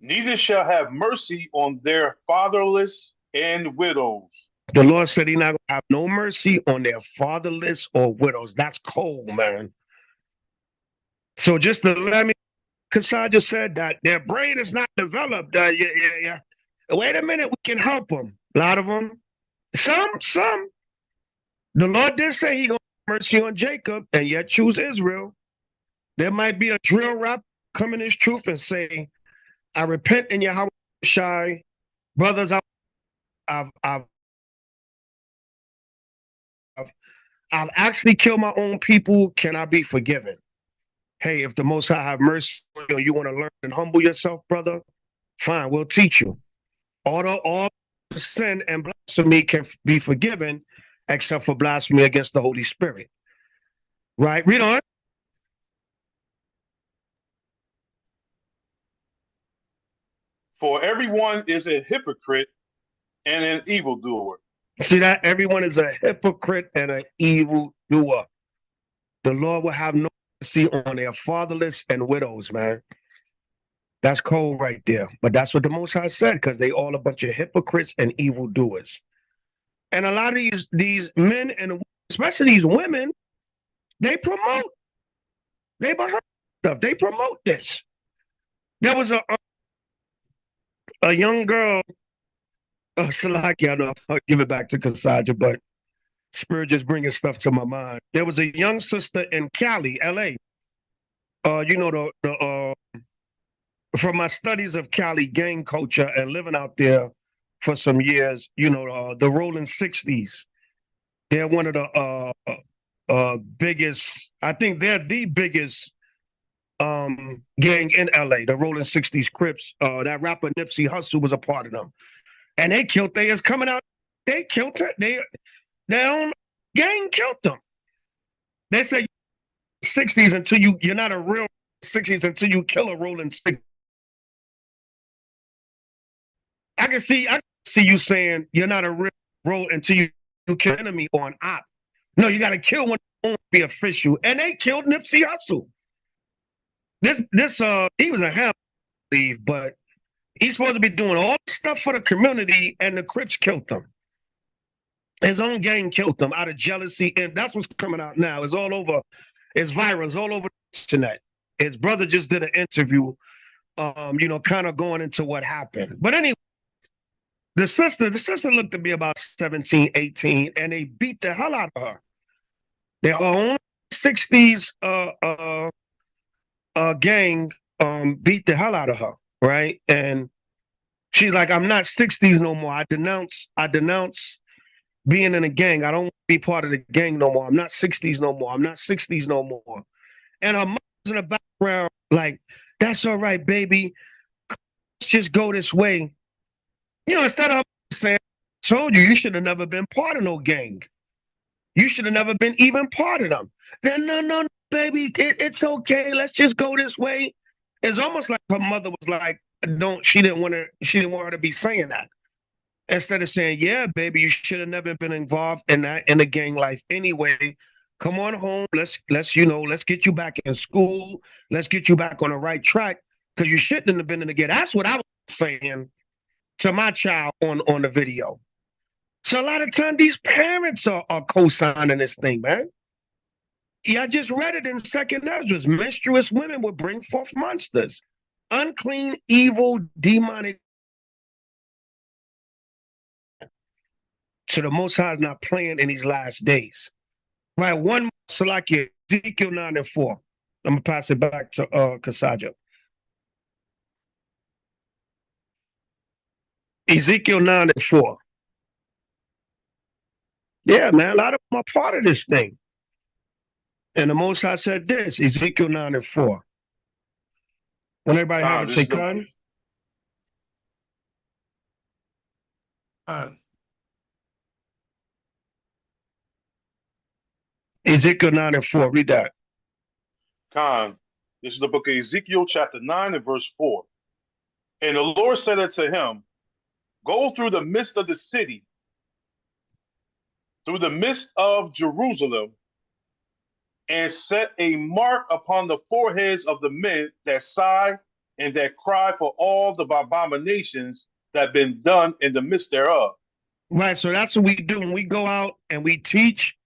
Neither shall have mercy on their fatherless and widows. The Lord said he's not going to have no mercy on their fatherless or widows. That's cold, man. So just to let me, Kasai just said that their brain is not developed. Yeah. Wait a minute, we can help them. A lot of them. Some. The Lord did say he going to have mercy on Jacob and yet choose Israel. There might be a drill rap come in his truth and say, I repent in your HOI. Brothers, I've actually killed my own people. Can I be forgiven? Hey, if the Most High have mercy on you, you want to learn and humble yourself, brother, fine, we'll teach you. All sin and blasphemy can be forgiven, except for blasphemy against the Holy Spirit. Right? Read on. For everyone is a hypocrite and an evildoer. See that? Everyone is a hypocrite and an evildoer. The Lord will have no mercy on their fatherless and widows, man. That's cold right there. But that's what the Most High said, because they all a bunch of hypocrites and evildoers. And a lot of these men and especially these women, they behind stuff. They promote this. There was a young girl, Salakia, I know I'll give it back to Kasaja, but Spirit just bringing stuff to my mind. There was a young sister in Cali, LA. You know, from my studies of Cali gang culture and living out there for some years, you know, the Rolling 60s. They're one of the biggest, I think they're the biggest gang in LA, the Rolling 60s Crips. That rapper Nipsey Hussle was a part of them. And they killed they is coming out. They killed her. Their own gang killed them. They say 60s until you're not a real 60s until you kill a Rolling 60s. I can see you saying you're not a real bro until you kill an enemy or an op. No, you got to kill one to be official. And they killed Nipsey Hussle. He was a hell, I believe, but he's supposed to be doing all this stuff for the community, and the Crips killed him. His own gang killed him out of jealousy, and that's what's coming out now. It's all over. It's viral. It's all over the internet. His brother just did an interview, you know, kind of going into what happened. But anyway, the sister looked to be about 17, 18, and they beat the hell out of her. Their own 60s gang beat the hell out of her, right? And she's like, I'm not 60s no more. I denounce being in a gang. I don't want to be part of the gang no more. I'm not 60s no more. I'm not 60s no more. And her mother's in the background like, that's all right, baby. Let's just go this way. You know, instead of saying, told you should have never been part of no gang. You should have never been even part of them. Then no, baby, it's okay. Let's just go this way. It's almost like her mother was like, she didn't want her to be saying that. Instead of saying, yeah, baby, you should have never been involved in the gang life anyway. Come on home. Let's get you back in school. Let's get you back on the right track, because you shouldn't have been in the gang. That's what I was saying to my child on the video. So a lot of times these parents are co-signing this thing, man. Yeah, I just read it in Second Ezra's. Menstruous women will bring forth monsters. Unclean, evil, demonic. So the Most High is not playing in these last days. Right, one Salakia, Ezekiel 9 and 4. I'm going to pass it back to Kasaja. Ezekiel 9 and 4. Yeah, man, a lot of them are part of this thing. And the Most High said this, Ezekiel 9 and 4. When everybody have it, say, Khan. Ezekiel 9 and 4, read that. Khan, this is the book of Ezekiel, chapter 9 and verse 4. And the Lord said unto him, go through the midst of the city, through the midst of Jerusalem, and set a mark upon the foreheads of the men that sigh and that cry for all the abominations that have been done in the midst thereof. Right, so that's what we do when we go out and we teach.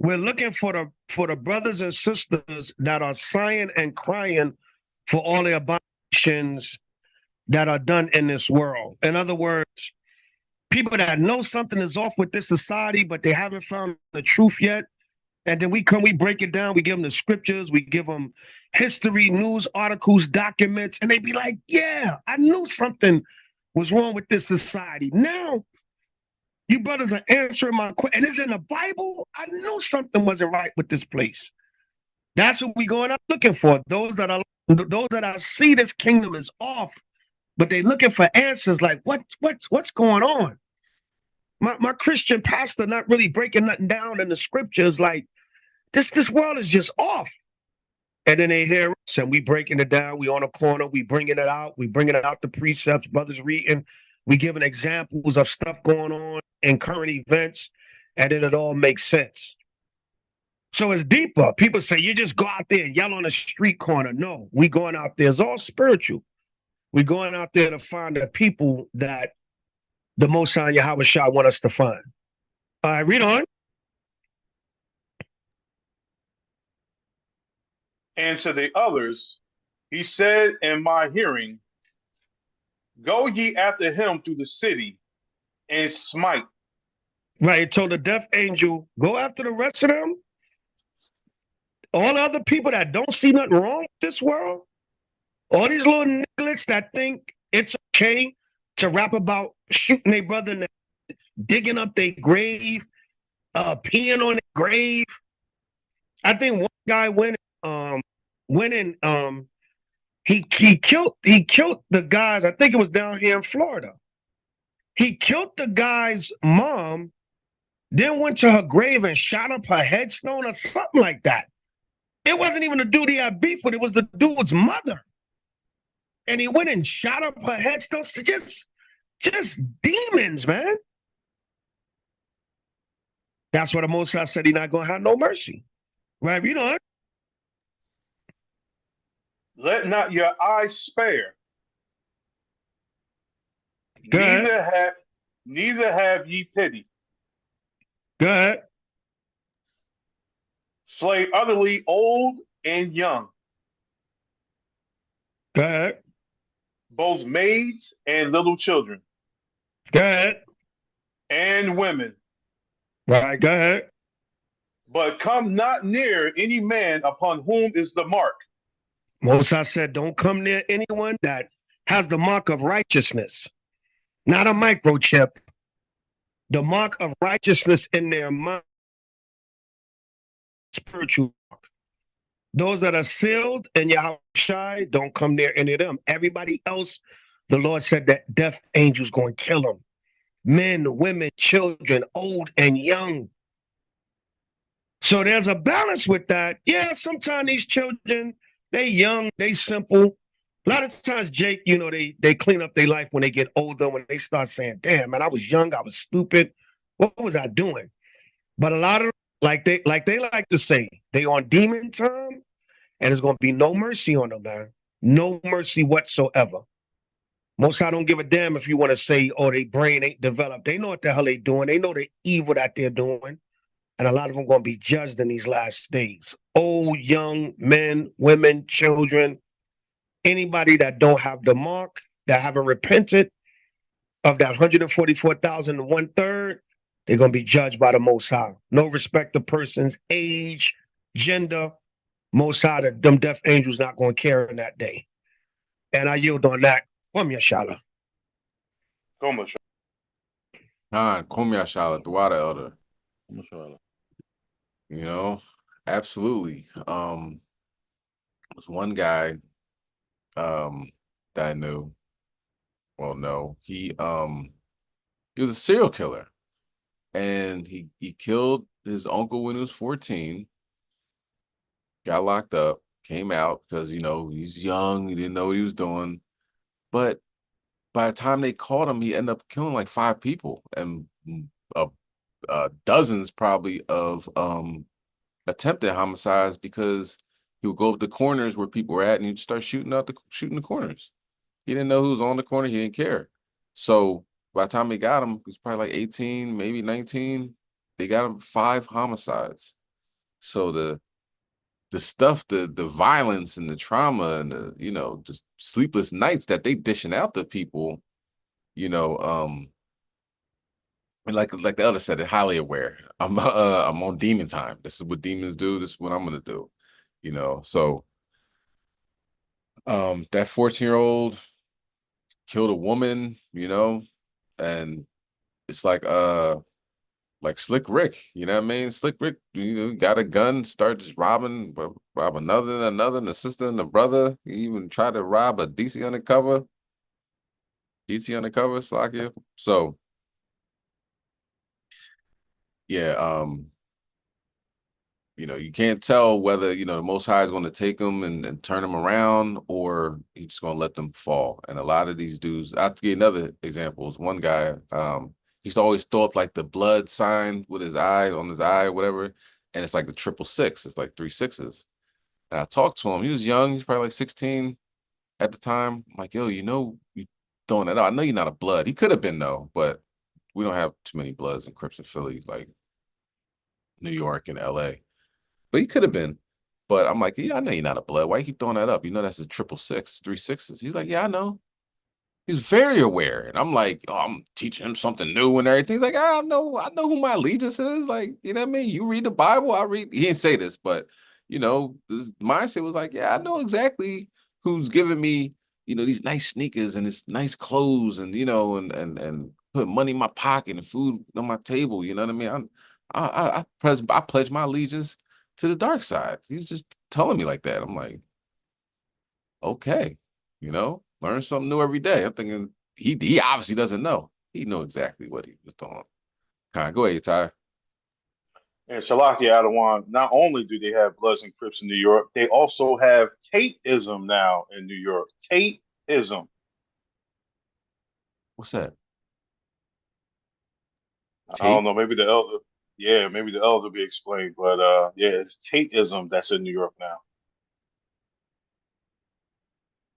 We're looking for the brothers and sisters that are sighing and crying for all the abominations that are done in this world. In other words, people that know something is off with this society, but they haven't found the truth yet. And then we break it down, we give them the scriptures, we give them history, news articles, documents, and they be like, yeah, I knew something was wrong with this society. Now, you brothers are answering my question, and it's in the Bible. I knew something wasn't right with this place. That's what we going out looking for. Those that I see this kingdom is off, but they looking for answers like, what's going on? My Christian pastor not really breaking nothing down in the scriptures, like this world is just off. And then they hear us and we breaking it down. We on a corner, we bringing it out, the precepts, brothers reading, we giving examples of stuff going on in current events, and then it all makes sense. So it's deeper. People say you just go out there and yell on a street corner. No, we going out there. It's all spiritual. We're going out there to find the people that the Most High Yahweh Shah want us to find. All right, read on. And to the others, he said in my hearing, go ye after him through the city and smite. Right, told the death angel, go after the rest of them. All the other people that don't see nothing wrong with this world, all these little nigglets that think it's okay to rap about shooting their brother in the head, digging up their grave, peeing on their grave. I think one guy went and he killed the guys. I think it was down here in Florida. He killed the guy's mom, then went to her grave and shot up her headstone or something like that. It wasn't even the dude he had beef with, it was the dude's mother. And he went and shot up her headstone. So just demons, man. That's what the Most High said he's not gonna have no mercy. Right, you know. Let not your eyes spare. Neither have ye pity. Good. Slay utterly old and young. Good. Both maids and little children. Good. And women. Right, go ahead. But come not near any man upon whom is the mark. Most High said, don't come near anyone that has the mark of righteousness, not a microchip. The mark of righteousness in their mind, spiritual mark. Those that are sealed in Yahweh Shai, don't come near any of them. Everybody else, the Lord said that death angels going to kill them. Men, women, children, old and young. So there's a balance with that. Yeah, sometimes these children, they young, they simple. A lot of times, Jake, you know, they clean up their life when they get older, when they start saying, damn, man, I was young, I was stupid. What was I doing? But a lot of, like they like to say, they on demon time, and there's going to be no mercy on them, man. No mercy whatsoever. Most I don't give a damn if you want to say, oh, their brain ain't developed. They know what the hell they doing. They know the evil that they're doing. And a lot of them going to be judged in these last days. Old, young, men, women, children, anybody that don't have the mark, that haven't repented of that 144,000 and 1/3, they're going to be judged by the Most High. No respect to person's age, gender. Most High, them death angels not going to care in that day. And I yield on that from Yashala. Come Khan, Kum Yashala, the water elder. You know, absolutely. Was one guy that I knew. Well, no, he was a serial killer. And he killed his uncle when he was 14, got locked up, came out because, you know, he's young, he didn't know what he was doing. But by the time they caught him, he ended up killing like 5 people and dozens probably of attempted homicides, because he would go up the corners where people were at and he'd start shooting the corners. He didn't know who was on the corner, he didn't care. So by the time they got him, he was probably like 18, maybe 19. They got him 5 homicides. So the stuff, the violence and the trauma and the, you know, just sleepless nights that they dishing out to people, you know, and like the elder said, highly aware. I'm on demon time. This is what demons do. This is what I'm gonna do. You know, so that 14-year-old killed a woman, you know, and it's like Slick Rick, you know what I mean? Slick Rick, you know, got a gun, start just rob another, and the sister and the brother. He even tried to rob a DC undercover, Slakia. So yeah, you know, you can't tell whether, you know, the Most High is going to take them and turn them around, or he's just going to let them fall. And a lot of these dudes, I'll give you another example. Is one guy, he used to always throw up like the blood sign with his eye, on his eye, whatever. and it's like the 666. It's like 3 6s. And I talked to him. He was young. He's probably like 16 at the time. I'm like, yo, you throwing that out. I know you're not a blood. He could have been though, but we don't have too many Bloods and Crips in Philly, like New York and LA. But he could have been. But I'm like, yeah, I know you're not a blood. Why you keep throwing that up? You know that's a 666, 3 6s. He's like, yeah, I know. He's very aware. And I'm like, oh, I'm teaching him something new and everything. He's like, I know who my allegiance is. Like, you know what I mean? You read the Bible, I read. He didn't say this, but his mindset was like, yeah, I know exactly who's giving me, these nice sneakers and this nice clothes and and put money in my pocket and food on my table. You know what I mean? I pledge my allegiance to the dark side. He's just telling me like that. I'm like, okay, learn something new every day. I'm thinking he obviously doesn't know. He knew exactly what he was doing. Go ahead, Ty. And Shalakia Adawan, not only do they have Bloods and Crips in New York, they also have Tateism now in New York. Tateism. What's that? I don't know. Maybe the elder. Yeah, maybe the elder be explained. But yeah, it's Tateism that's in New York now.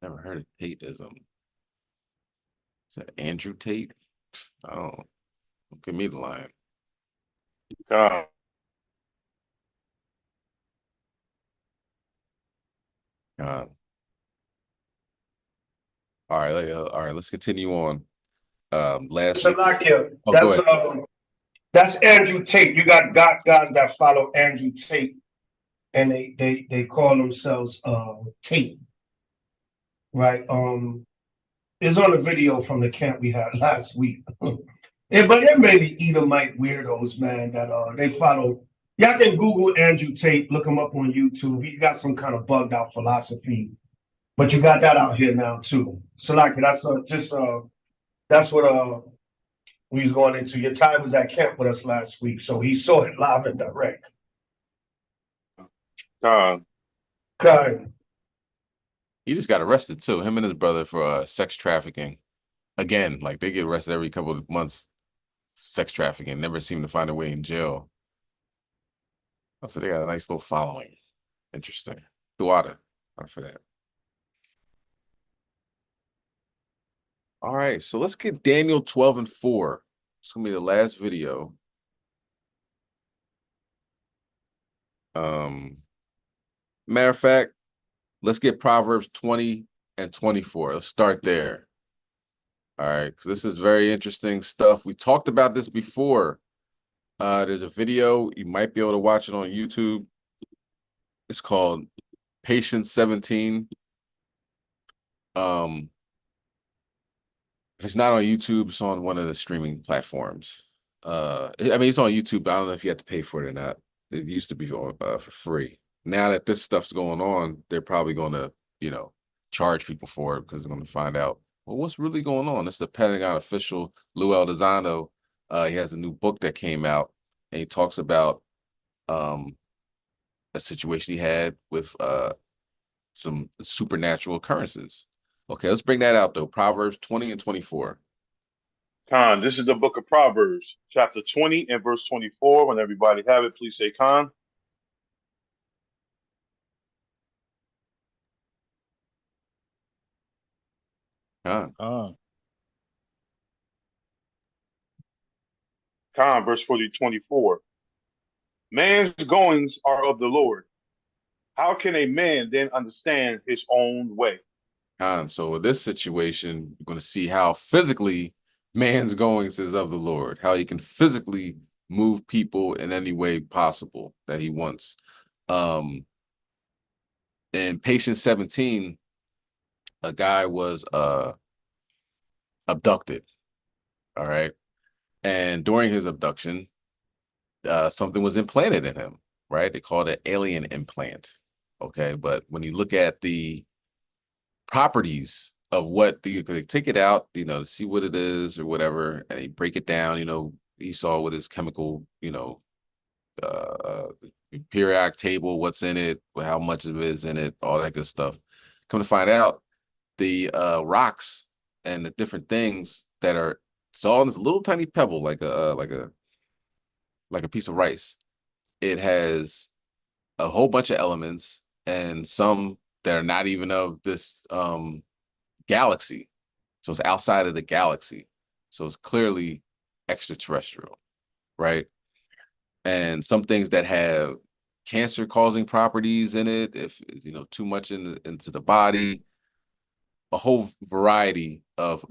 Never heard of Tateism. Is that Andrew Tate? Oh, give me the line. God. All right, let's continue on. Last Salakia, oh, that's Andrew Tate. You got guys that follow Andrew Tate, and they call themselves Tate, right? It's on a video from the camp we had last week. Yeah, but they're really Edomite weirdos, man. That they follow. Y'all can Google Andrew Tate, look him up on YouTube. He got some kind of bugged out philosophy, but you got that out here now too. So like that's that's what we was going into. Your Ty was at camp with us last week, so he saw it live and direct. God. He just got arrested too. Him and his brother for sex trafficking. Again, like they get arrested every couple of months. Sex trafficking, never seem to find a way in jail. Oh, so they got a nice little following. Interesting. Duada, for that. All right, so let's get Daniel 12:4. It's gonna be the last video. Matter of fact, let's get Proverbs 20 and 24. Let's start there. All right, because this is very interesting stuff. We talked about this before. There's a video. You might be able to watch it on YouTube. It's called Patience 17. If it's not on YouTube, it's on one of the streaming platforms. I mean, it's on YouTube, but I don't know if you have to pay for it or not. It used to be for free. Now that this stuff's going on, they're probably going to, charge people for it because they're going to find out, well, what's really going on? It's the Pentagon official, Lou Aldezano. He has a new book that came out, and he talks about a situation he had with some supernatural occurrences. Okay, let's bring that out, though. Proverbs 20 and 24. Khan, this is the book of Proverbs, chapter 20 and verse 24. When everybody have it, please say Khan. Khan, verse 24. Man's goings are of the Lord. How can a man then understand his own way? So with this situation, you're going to see how physically man's goings is of the Lord, how he can physically move people in any way possible that he wants. In Patient 17, a guy was abducted. All right. And during his abduction, something was implanted in him, right? They call it an alien implant. Okay. But when you look at the properties of what they take it out, to see what it is or whatever, and they break it down, he saw what his chemical, periodic table, what's in it, how much of it is in it, all that good stuff. Come to find out, the rocks and the different things that are, it's all in this little tiny pebble, like a piece of rice. it has a whole bunch of elements and some that are not even of this galaxy. So it's outside of the galaxy. So it's clearly extraterrestrial, right? And some things that have cancer causing properties in it, if too much into the body, a whole variety of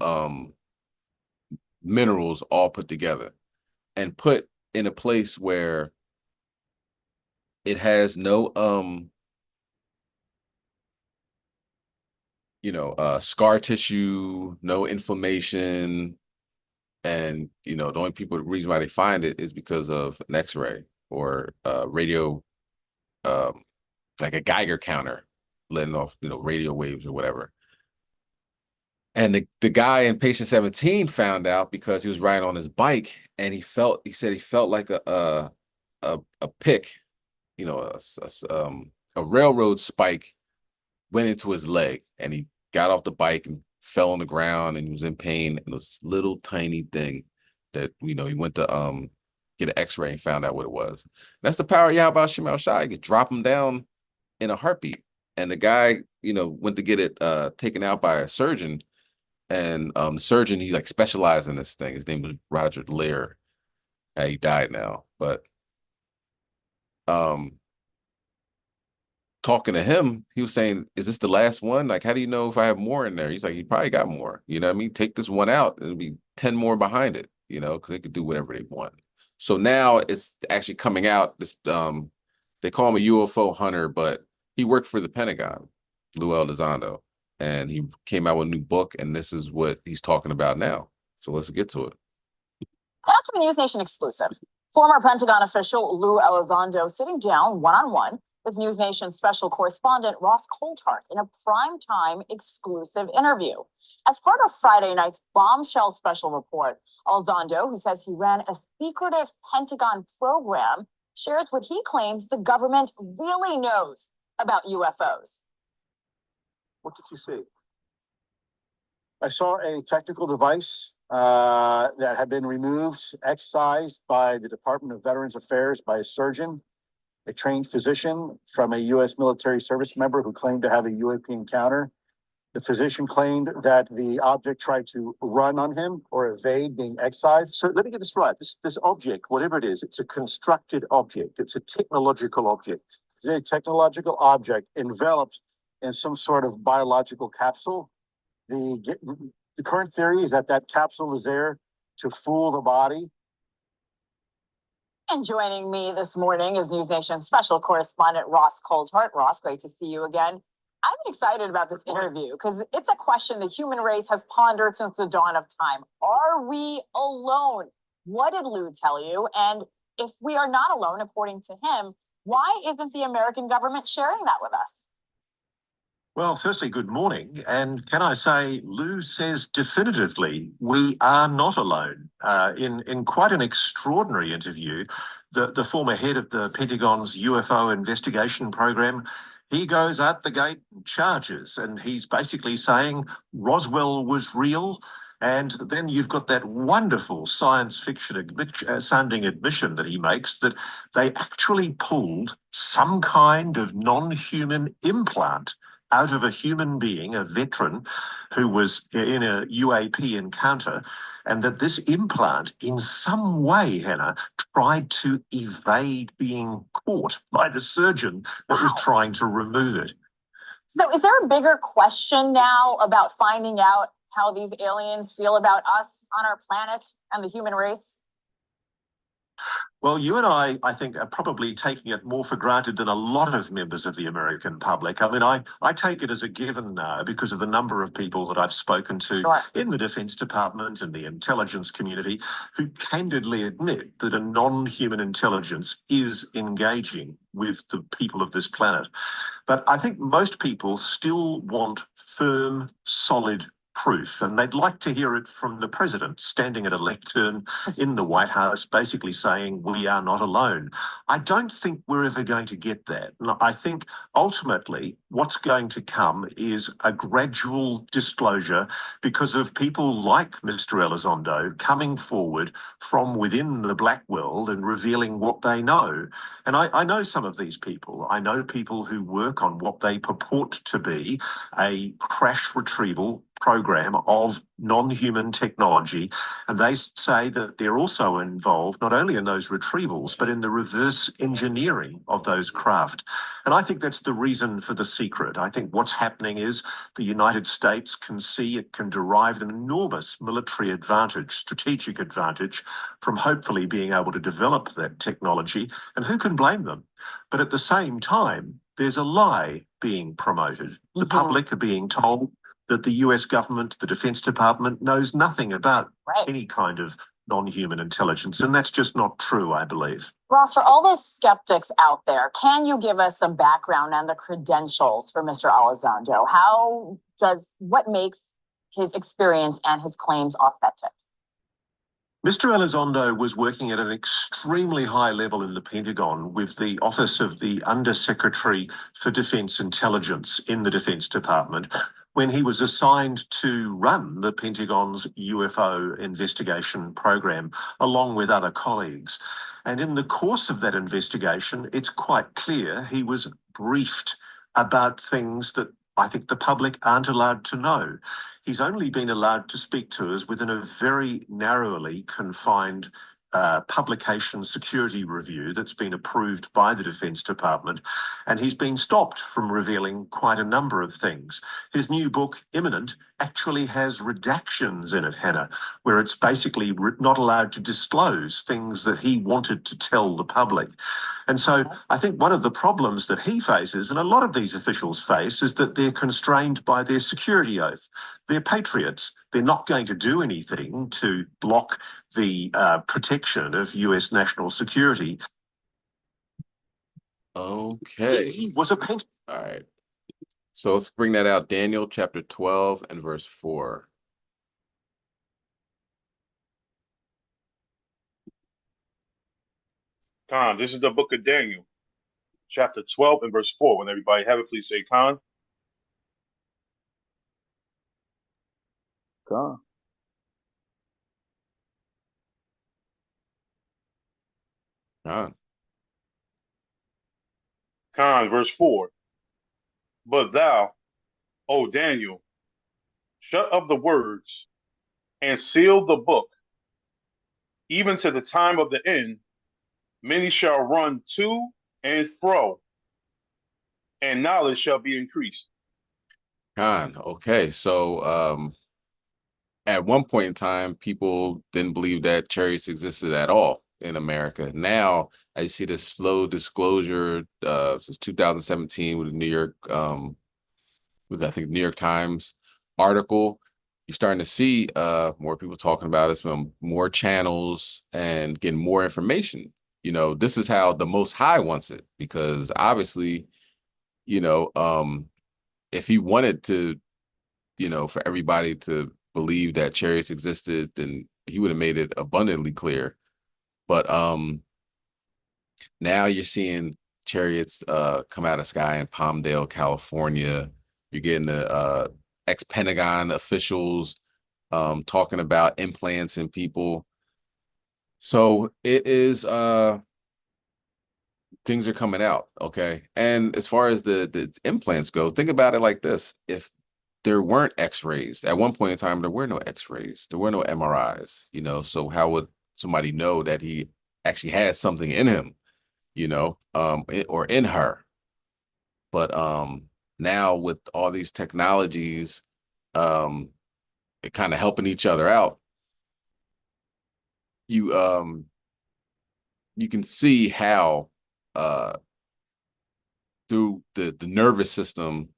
minerals all put together and put in a place where it has no scar tissue, no inflammation, and the only reason why they find it is because of an X-ray or radio, like a Geiger counter letting off radio waves or whatever. And the guy in patient 17 found out because he was riding on his bike and he said he felt like a pick, a railroad spike went into his leg, and he got off the bike and fell on the ground and he was in pain. And this little tiny thing that he went to get an X-ray and found out what it was. That's the power of Yahweh Shem El Shai. You could drop him down in a heartbeat. And the guy, went to get it taken out by a surgeon. And the surgeon, he like specialized in this thing. His name was Roger Lear. He died now, but talking to him, he was saying, "Is this the last one? Like, how do you know if I have more in there?" He's like, "He probably got more. You know what I mean? Take this one out, and it'll be 10 more behind it. Because they could do whatever they want." So now it's actually coming out. This they call him a UFO hunter, but he worked for the Pentagon, Lou Elizondo. And he came out with a new book, and this is what he's talking about now. So let's get to it. Back to the News Nation exclusive. Former Pentagon official Lou Elizondo sitting down one-on-one with News Nation special correspondent Ross Coulthart in a primetime exclusive interview. As part of Friday night's bombshell special report, Elizondo, who says he ran a secretive Pentagon program, shares what he claims the government really knows about UFOs. What did you see? I saw a technical device that had been removed, excised by the Department of Veterans Affairs by a surgeon, a trained physician from a U.S. military service member who claimed to have a UAP encounter. The physician claimed that the object tried to run on him or evade being excised. So let me get this right. This object, whatever it is, it's a constructed object. It's a technological object. It's a technological object enveloped in some sort of biological capsule. The current theory is that capsule is there to fool the body. And joining me this morning is News Nation special correspondent Ross Coulthart. Ross, great to see you again. I'm excited about this interview because it's a question the human race has pondered since the dawn of time. Are we alone? What did Lou tell you? And if we are not alone, according to him, why isn't the American government sharing that with us? Well, firstly, good morning. And can I say, Lou says definitively we are not alone. In quite an extraordinary interview, the former head of the Pentagon's UFO investigation program, he goes out the gate and charges, and he's basically saying Roswell was real. And then you've got that wonderful science fiction sounding admission that he makes that they actually pulled some kind of non-human implant out of a human being, a veteran who was in a UAP encounter, and that this implant in some way, Hannah, tried to evade being caught by the surgeon that was trying to remove it. So is there a bigger question now about finding out how these aliens feel about us on our planet and the human race? Well, you and I think, are probably taking it more for granted than a lot of members of the American public. I mean, I take it as a given now because of the number of people that I've spoken to in the Defense Department and the intelligence community who candidly admit that a non-human intelligence is engaging with the people of this planet. But I think most people still want firm, solid proof, and they'd like to hear it from the president standing at a lectern in the White House, basically saying we are not alone. I don't think we're ever going to get that. I think ultimately what's going to come is a gradual disclosure because of people like Mr. Elizondo coming forward from within the black world and revealing what they know. And I know some of these people. I know people who work on what they purport to be a crash retrieval program of non-human technology, and they say that they're also involved not only in those retrievals but in the reverse engineering of those craft. And I think that's the reason for the secret. I think what's happening is the United States can see it can derive an enormous military advantage, strategic advantage, from hopefully being able to develop that technology, and who can blame them? But at the same time, there's a lie being promoted. The public are being told that the US government, the Defense Department, knows nothing about any kind of non-human intelligence. And that's just not true, I believe. Ross, for all those skeptics out there, can you give us some background on the credentials for Mr. Elizondo? What makes his experience and his claims authentic? Mr. Elizondo was working at an extremely high level in the Pentagon with the Office of the Undersecretary for Defense Intelligence in the Defense Department when he was assigned to run the Pentagon's UFO investigation program along with other colleagues. And in the course of that investigation, it's quite clear he was briefed about things that I think the public aren't allowed to know. He's only been allowed to speak to us within a very narrowly confined publication security review that's been approved by the Defense Department, and he's been stopped from revealing quite a number of things. His new book, Imminent, actually has redactions in it, Hannah, where it's basically not allowed to disclose things that he wanted to tell the public. And so I think one of the problems that he faces, and a lot of these officials face, is that they're constrained by their security oath. They're patriots. They're not going to do anything to block the protection of US national security. Okay. He was a paint. All right. So let's bring that out. Daniel chapter 12 and verse 4. Khan, this is the book of Daniel, chapter 12 and verse 4. When everybody have it, please say Khan. Khan. Khan. Khan, verse 4. But thou, O Daniel, shut up the words and seal the book, even to the time of the end. Many shall run to and fro, and knowledge shall be increased. Khan. Okay. So at one point in time, people didn't believe that chariots existed at all in America. Now I see this slow disclosure since 2017 with the New York with I think New York Times article. You're starting to see more people talking about it, more channels and getting more information. You know, this is how the Most High wants it, because obviously, you know, if he wanted to, you know, for everybody to believe that chariots existed, then he would have made it abundantly clear. But now you're seeing chariots come out of sky in Palmdale, California. You're getting the ex-Pentagon officials talking about implants in people. So it is things are coming out, okay? And as far as the implants go, think about it like this. If there weren't x-rays, at one point in time, there were no x-rays, there were no MRIs, you know, so how would somebody know that he actually had something in him, you know, or in her? But now with all these technologies, kind of helping each other out, you can see how through the nervous system,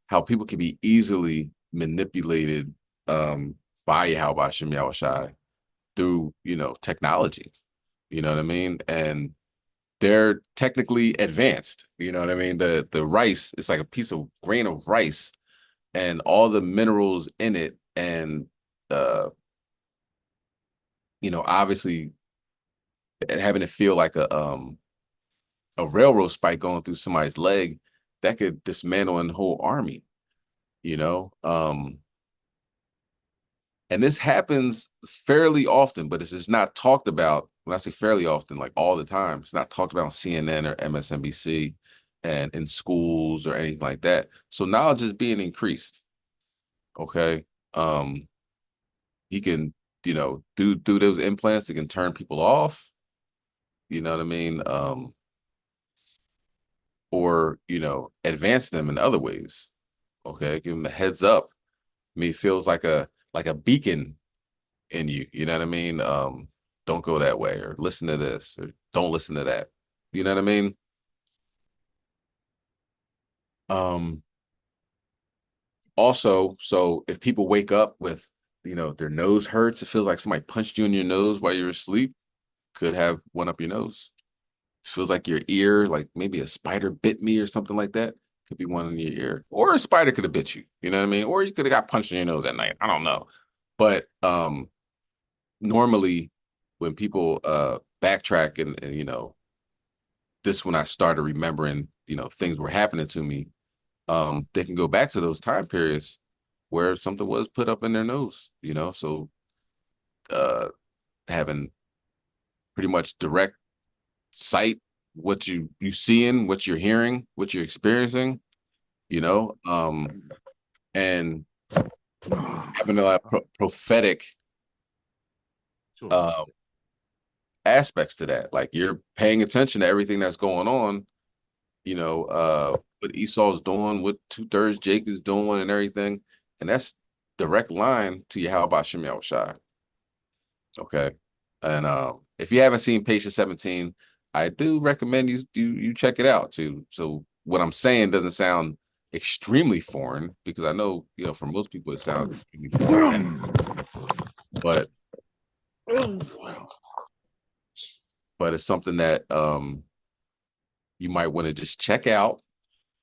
how people can be easily manipulated by Yahweh Hashem Yahushai through, you know, technology, you know what I mean? And they're technically advanced, you know what I mean? The rice, it's like a grain of rice, and all the minerals in it and obviously having it feel like a railroad spike going through somebody's leg, that could dismantle a whole army, and this happens fairly often, but it's just not talked about. When I say fairly often, like all the time, it's not talked about on CNN or MSNBC and in schools or anything like that. So knowledge is being increased. Okay. He can, do those implants that can turn people off, you know what I mean? Or, advance them in other ways. Okay. Give them a heads up. I mean, it feels like a beacon in you, you know what I mean? Don't go that way, or listen to this, or don't listen to that. You know what I mean? Also, so if people wake up with, their nose hurts, it feels like somebody punched you in your nose while you're asleep, could have one up your nose. It feels like your ear, like maybe a spider bit me or something like that. Could be one in your ear, or a spider could have bit you. You know what I mean? Or you could have got punched in your nose at night. I don't know. But normally when people backtrack and this, when I started remembering, things were happening to me, they can go back to those time periods where something was put up in their nose, so having pretty much direct sight, what you seeing, what you're hearing, what you're experiencing, and having a lot of prophetic aspects to that. Like, you're paying attention to everything that's going on, what Esau's doing, what 2/3 Jake is doing and everything. And that's direct line to your How About Shem Shai. Okay. And if you haven't seen Patient 17, I do recommend you check it out too. So what I'm saying doesn't sound extremely foreign, because I know, for most people it sounds extremely foreign. But it's something that you might want to just check out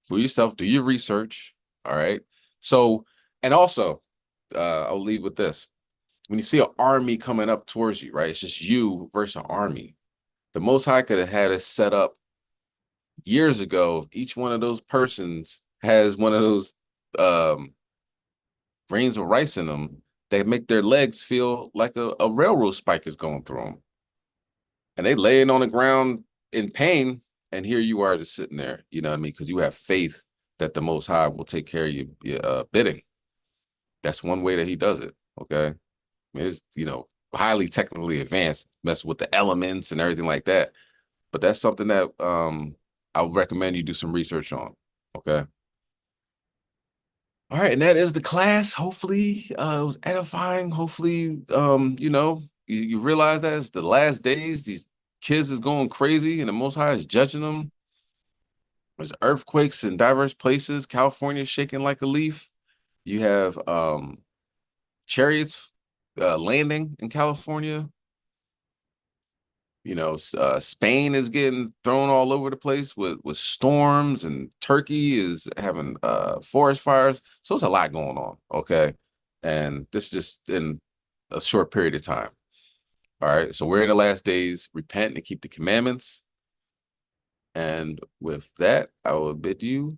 for yourself, do your research. All right. So, and also, I'll leave with this. When you see an army coming up towards you, right? It's just you versus an army. The Most High could have had it set up years ago. Each one of those persons has one of those grains of rice in them that make their legs feel like a railroad spike is going through them. And they laying on the ground in pain, and here you are just sitting there, you know what I mean? Because you have faith that the Most High will take care of your bidding. That's one way that he does it, okay? I mean, it's, highly technically advanced, mess with the elements and everything like that. But that's something that I would recommend you do some research on, okay? All right, and that is the class. Hopefully, it was edifying. Hopefully, you realize that it's the last days. These kids is going crazy, and the Most High is judging them. There's earthquakes in diverse places. California shaking like a leaf. You have chariots landing in California. Spain is getting thrown all over the place with storms, and Turkey is having forest fires. So it's a lot going on, okay? And this just in a short period of time. All right, so we're in the last days. Repent and keep the commandments. And with that, I will bid you